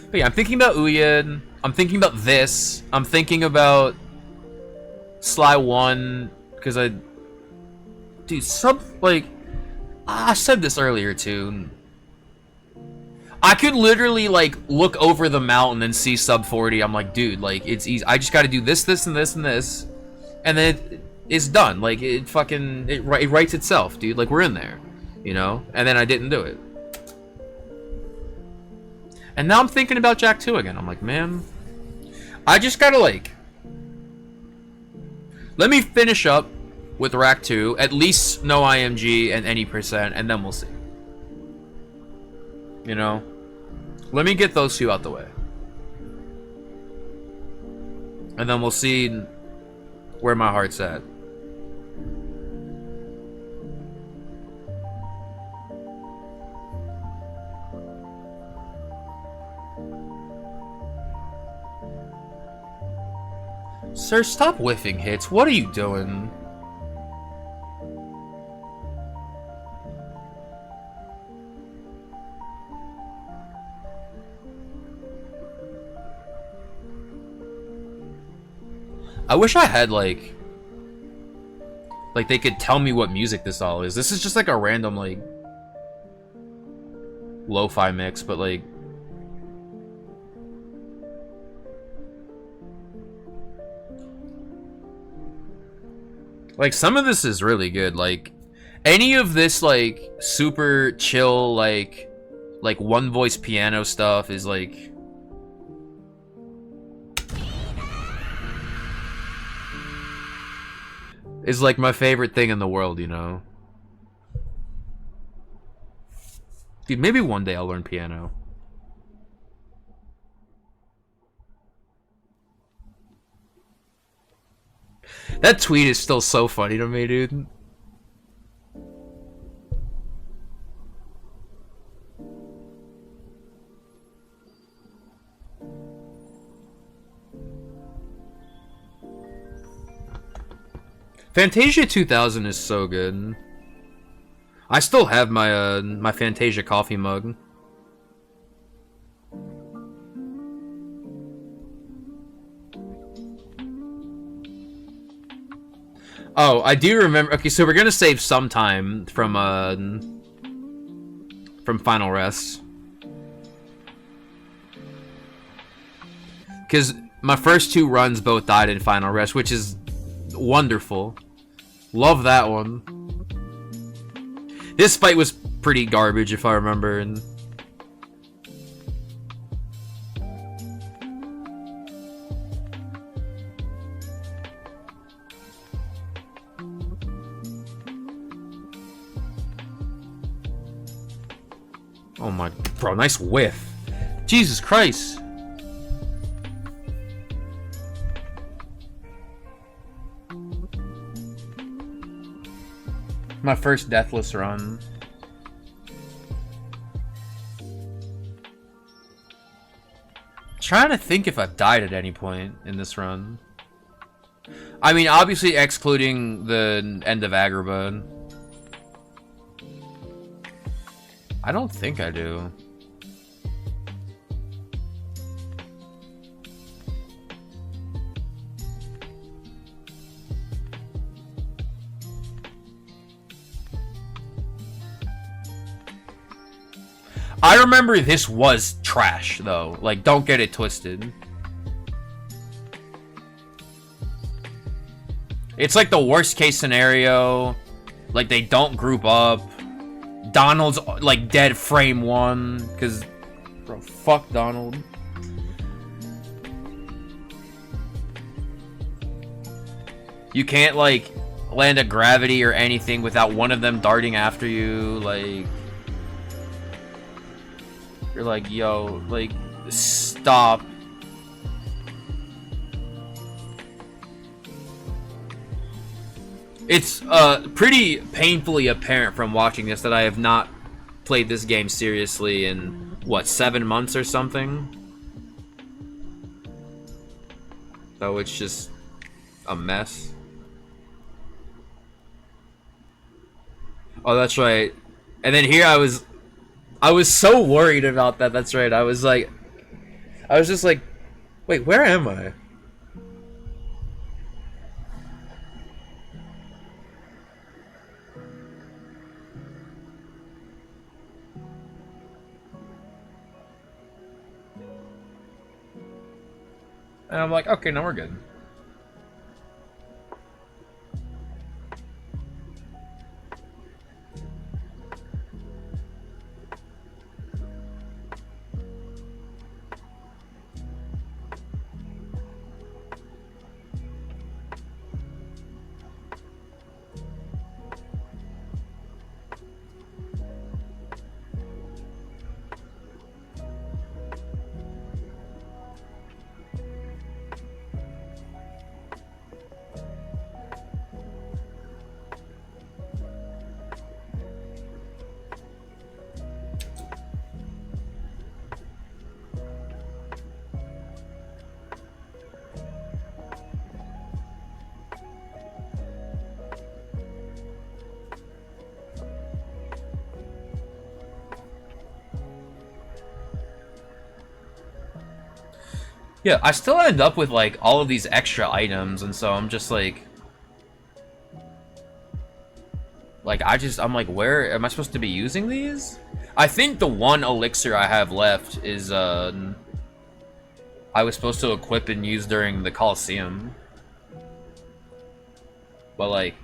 But yeah, I'm thinking about Ouya. I'm thinking about this. I'm thinking about Sly 1. Because Dude, I said this earlier too. I could literally, like, look over the mountain and see sub 40. I'm like, dude, like, it's easy. I just gotta do this, this, and this, and this. And then it's done. Like, it writes itself, dude. Like, we're in there. You know? And then I didn't do it. And now I'm thinking about Jack 2 again. I'm like, man, I just gotta, like, let me finish up with Rack 2, at least no IMG and any percent, and then we'll see. You know? Let me get those two out the way. And then we'll see where my heart's at. Sir, stop whiffing hits. What are you doing? I wish I had, like they could tell me what music this all is. This is just like a random, like, lo-fi mix, but, like, some of this is really good. Like, any of this, like, super chill, like one voice piano stuff is, like, my favorite thing in the world, you know? Dude, maybe one day I'll learn piano. That tweet is still so funny to me, dude. Fantasia 2000 is so good. I still have my my Fantasia coffee mug. Oh, I do remember. Okay, so we're gonna save some time from Final Rest, because my first two runs both died in Final Rest, which is wonderful. Love that one. This fight was pretty garbage, if I remember. And oh my, bro, nice whiff. Jesus Christ. My first deathless run. Trying to think if I've died at any point in this run. I mean, obviously excluding the end of Agrabah. I don't think I do. I remember this was trash, though. Like, don't get it twisted. It's like the worst case scenario. Like, they don't group up. Donald's, like, dead frame one. Because, bro, fuck Donald. You can't, like, land a gravity or anything without one of them darting after you, like... You're like, yo, like, stop. It's pretty painfully apparent from watching this that I have not played this game seriously in, what, 7 months or something? So it's just a mess. Oh, that's right. And then here I was so worried about that. That's right. I was just like, wait, where am I? And I'm like, okay, now we're good. Yeah, I still end up with, like, all of these extra items, and so I'm just like... I'm like, where am I supposed to be using these? I think the one elixir I have left is, I was supposed to equip and use during the Coliseum. But, like...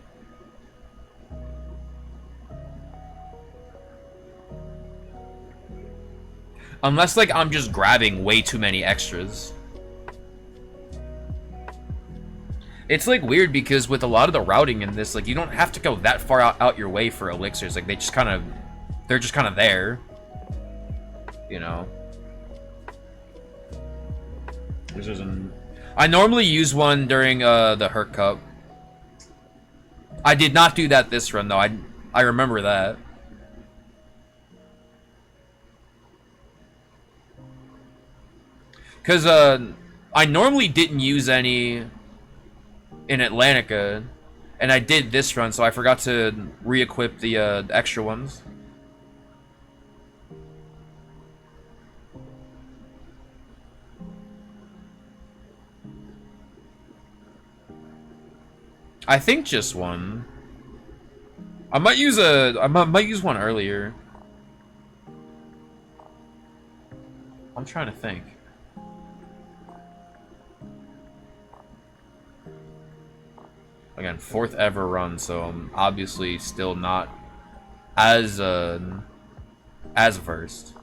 Unless, like, I'm just grabbing way too many extras. It's, like, weird because with a lot of the routing in this, like, you don't have to go that far out your way for elixirs. Like, they're just kind of there. You know? I normally use one during, the Hurt Cup. I did not do that this run, though. I remember that. Because, I normally didn't use any... in Atlantica, and I did this run, so I forgot to re-equip the extra ones. I think just one. I might use one earlier. I'm trying to think. Again, 4th ever run, so I'm obviously still not as versed.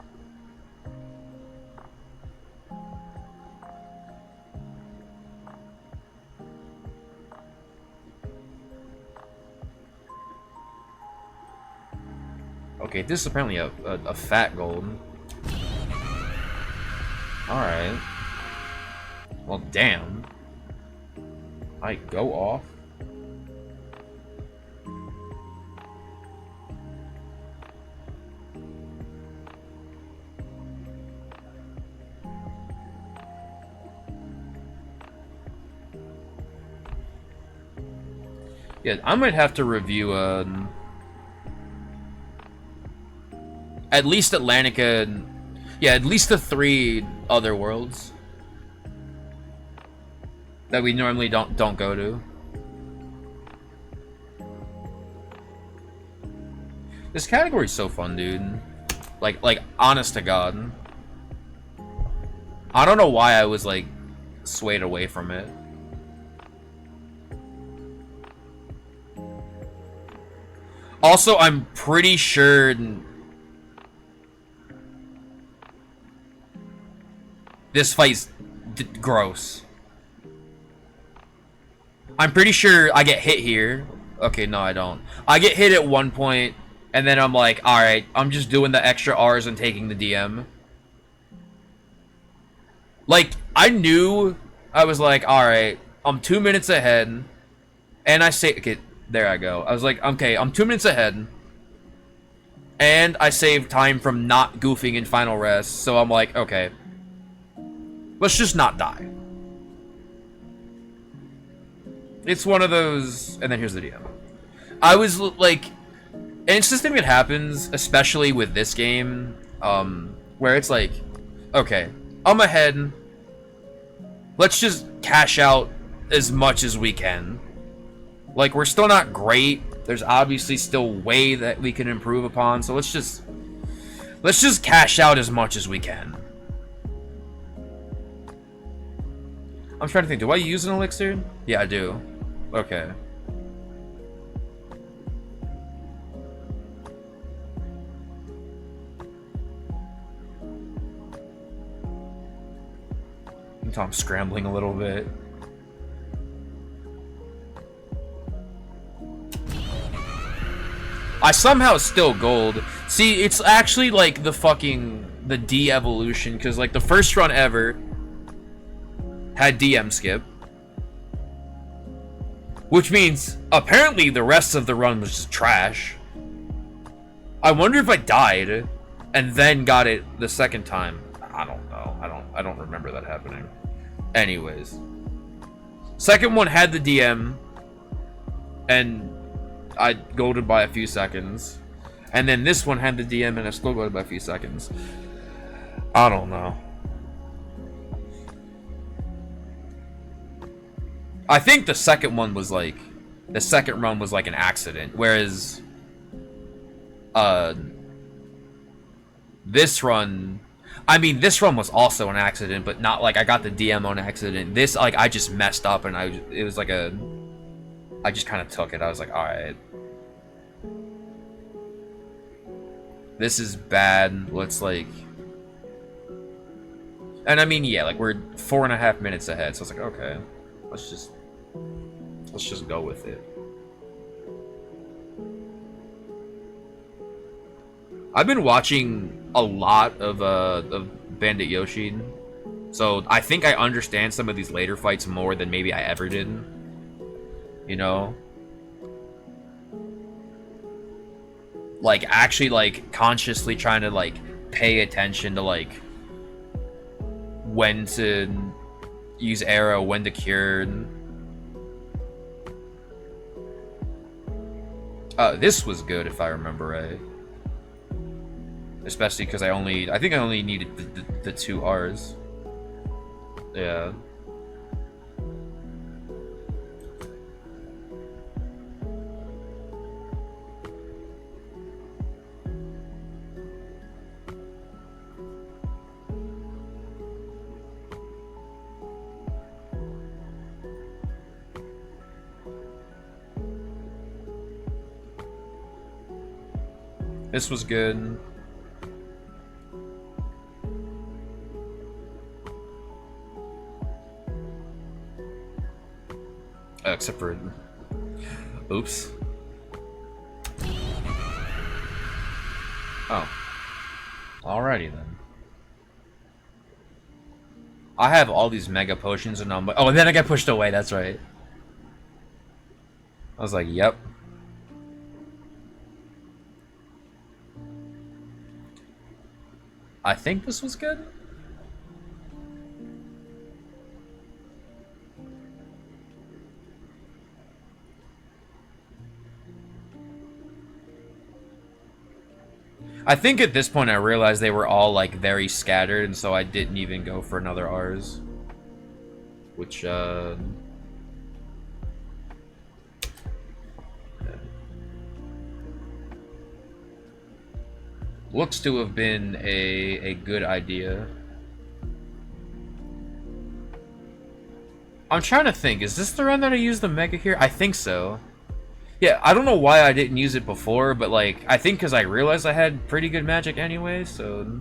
Okay, this is apparently a fat gold. Alright. Well, damn. I go off. Yeah, I might have to review, at least Atlantica, yeah, at least the 3 other worlds that we normally don't go to. This category's so fun, dude. Like, honest to God. I don't know why I was, like, swayed away from it. Also, I'm pretty sure this fight's gross. I'm pretty sure I get hit here. Okay, no, I don't. I get hit at one point, and then I'm like, alright, I'm just doing the extra R's and taking the DM. Like, I knew, I was like, alright, I'm 2 minutes ahead, and I say, okay, there I go. I was like, okay, I'm 2 minutes ahead, and I saved time from not goofing in Final Rest, so I'm like, okay, let's just not die. It's one of those, and then here's the DM. I was like, and it's this thing that happens, especially with this game, where it's like, okay, I'm ahead. Let's just cash out as much as we can. Like, we're still not great. There's obviously still way that we can improve upon, so let's just cash out as much as we can. I'm trying to think, do I use an elixir? Yeah, I do. Okay. I'm scrambling a little bit. I somehow still gold. See, it's actually like the de-evolution, because like the first run ever had DM skip. Which means, apparently the rest of the run was just trash. I wonder if I died and then got it the second time. I don't know. I don't remember that happening. Anyways. Second one had the DM, and I golded by a few seconds. And then this one had the DM, and I still golded by a few seconds. I don't know. I think the second one was like, the second run was like an accident, whereas this run, I mean, this run was also an accident, but not like I got the DM on accident. This, like, I just messed up, and it was like I just kind of took it. I was like, alright, this is bad, let's like, and I mean, yeah, like, we're 4.5 minutes ahead, so it's like, okay, let's just go with it. I've been watching a lot of Bandit Yoshi, so I think I understand some of these later fights more than maybe I ever did. You know? Like, actually, like, consciously trying to, like, pay attention to, like, when to use arrow, when to cure. This was good if I remember right. Especially because I think I only needed the 2 R's. Yeah. This was good. Except for... Oops. Oh. Alrighty then. I have all these mega potions and I'm like... Oh, and then I got pushed away, that's right. I was like, yep. I think this was good. I think at this point I realized they were all like very scattered, and so I didn't even go for another R's. Which looks to have been a good idea. I'm trying to think, is this the run that I used the Mega here? I think so. Yeah, I don't know why I didn't use it before, but like, I think because I realized I had pretty good magic anyway, so...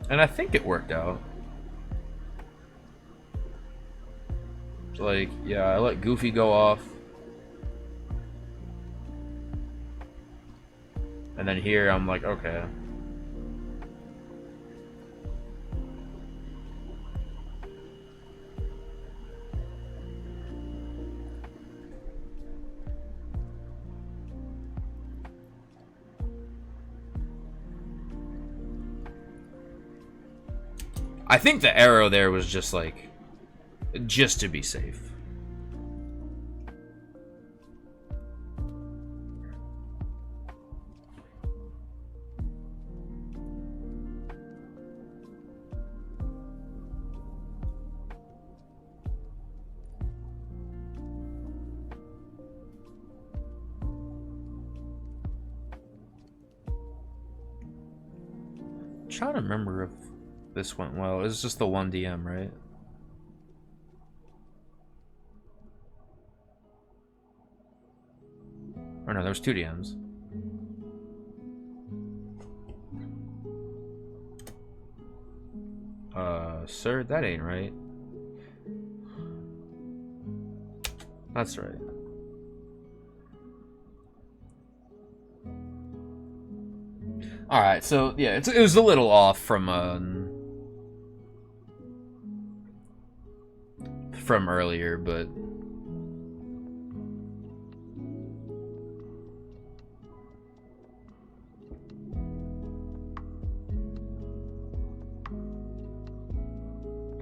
And I think it worked out. Like, yeah, I let Goofy go off. And then here, I'm like, okay. I think the arrow there was just like, just to be safe. I'm trying to remember if this went well. It was just the one DM, right? Or no, there was 2 DMs. Sir, that ain't right. That's right. Alright, so yeah, it was a little off from earlier, but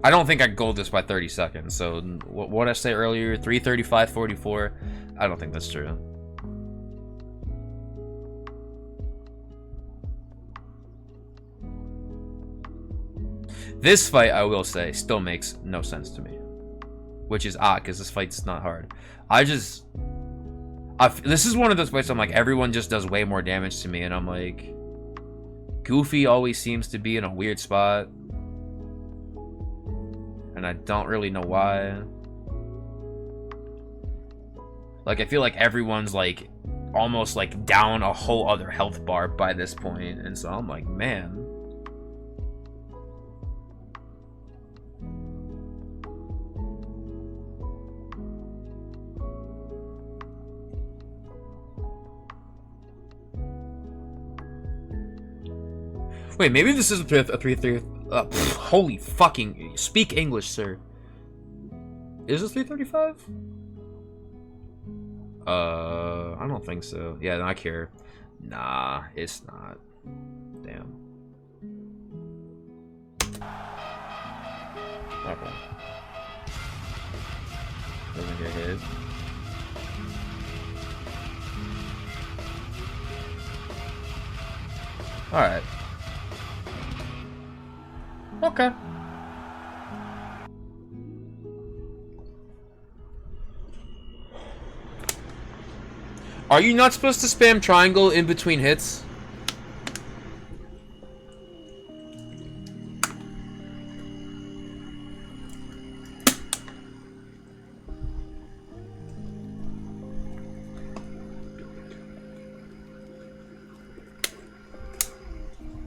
I don't think I gold this by 30 seconds. So what I say earlier, 3:35:44. I don't think that's true. This fight, I will say, still makes no sense to me, which is odd because this fight's not hard. This is one of those fights I'm like, everyone just does way more damage to me, and I'm like, Goofy always seems to be in a weird spot. And I don't really know why. Like, I feel like everyone's like almost like down a whole other health bar by this point, and so I'm like, man. Wait, maybe this is a 3-3. Holy fucking... Speak English, sir. Is this 3:35? I don't think so. Yeah, not here. Nah, it's not. Damn. Okay. Doesn't get hit. Alright. Okay. Are you not supposed to spam triangle in between hits?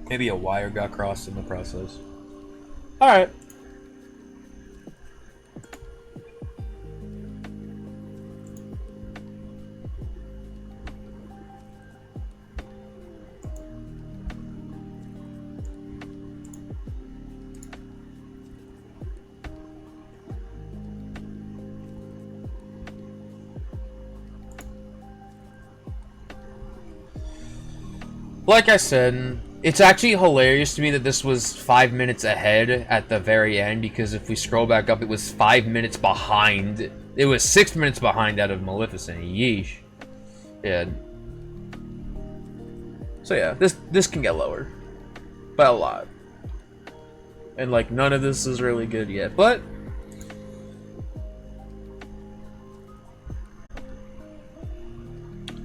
Maybe a wire got crossed in the process. Alright. Like I said, it's actually hilarious to me that this was 5 minutes ahead at the very end, because if we scroll back up, it was 5 minutes behind. It was 6 minutes behind out of Maleficent. Yeesh. Yeah. So yeah, this can get lower. By a lot. And like, none of this is really good yet, but...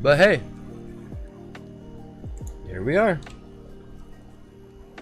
But hey. Here we are.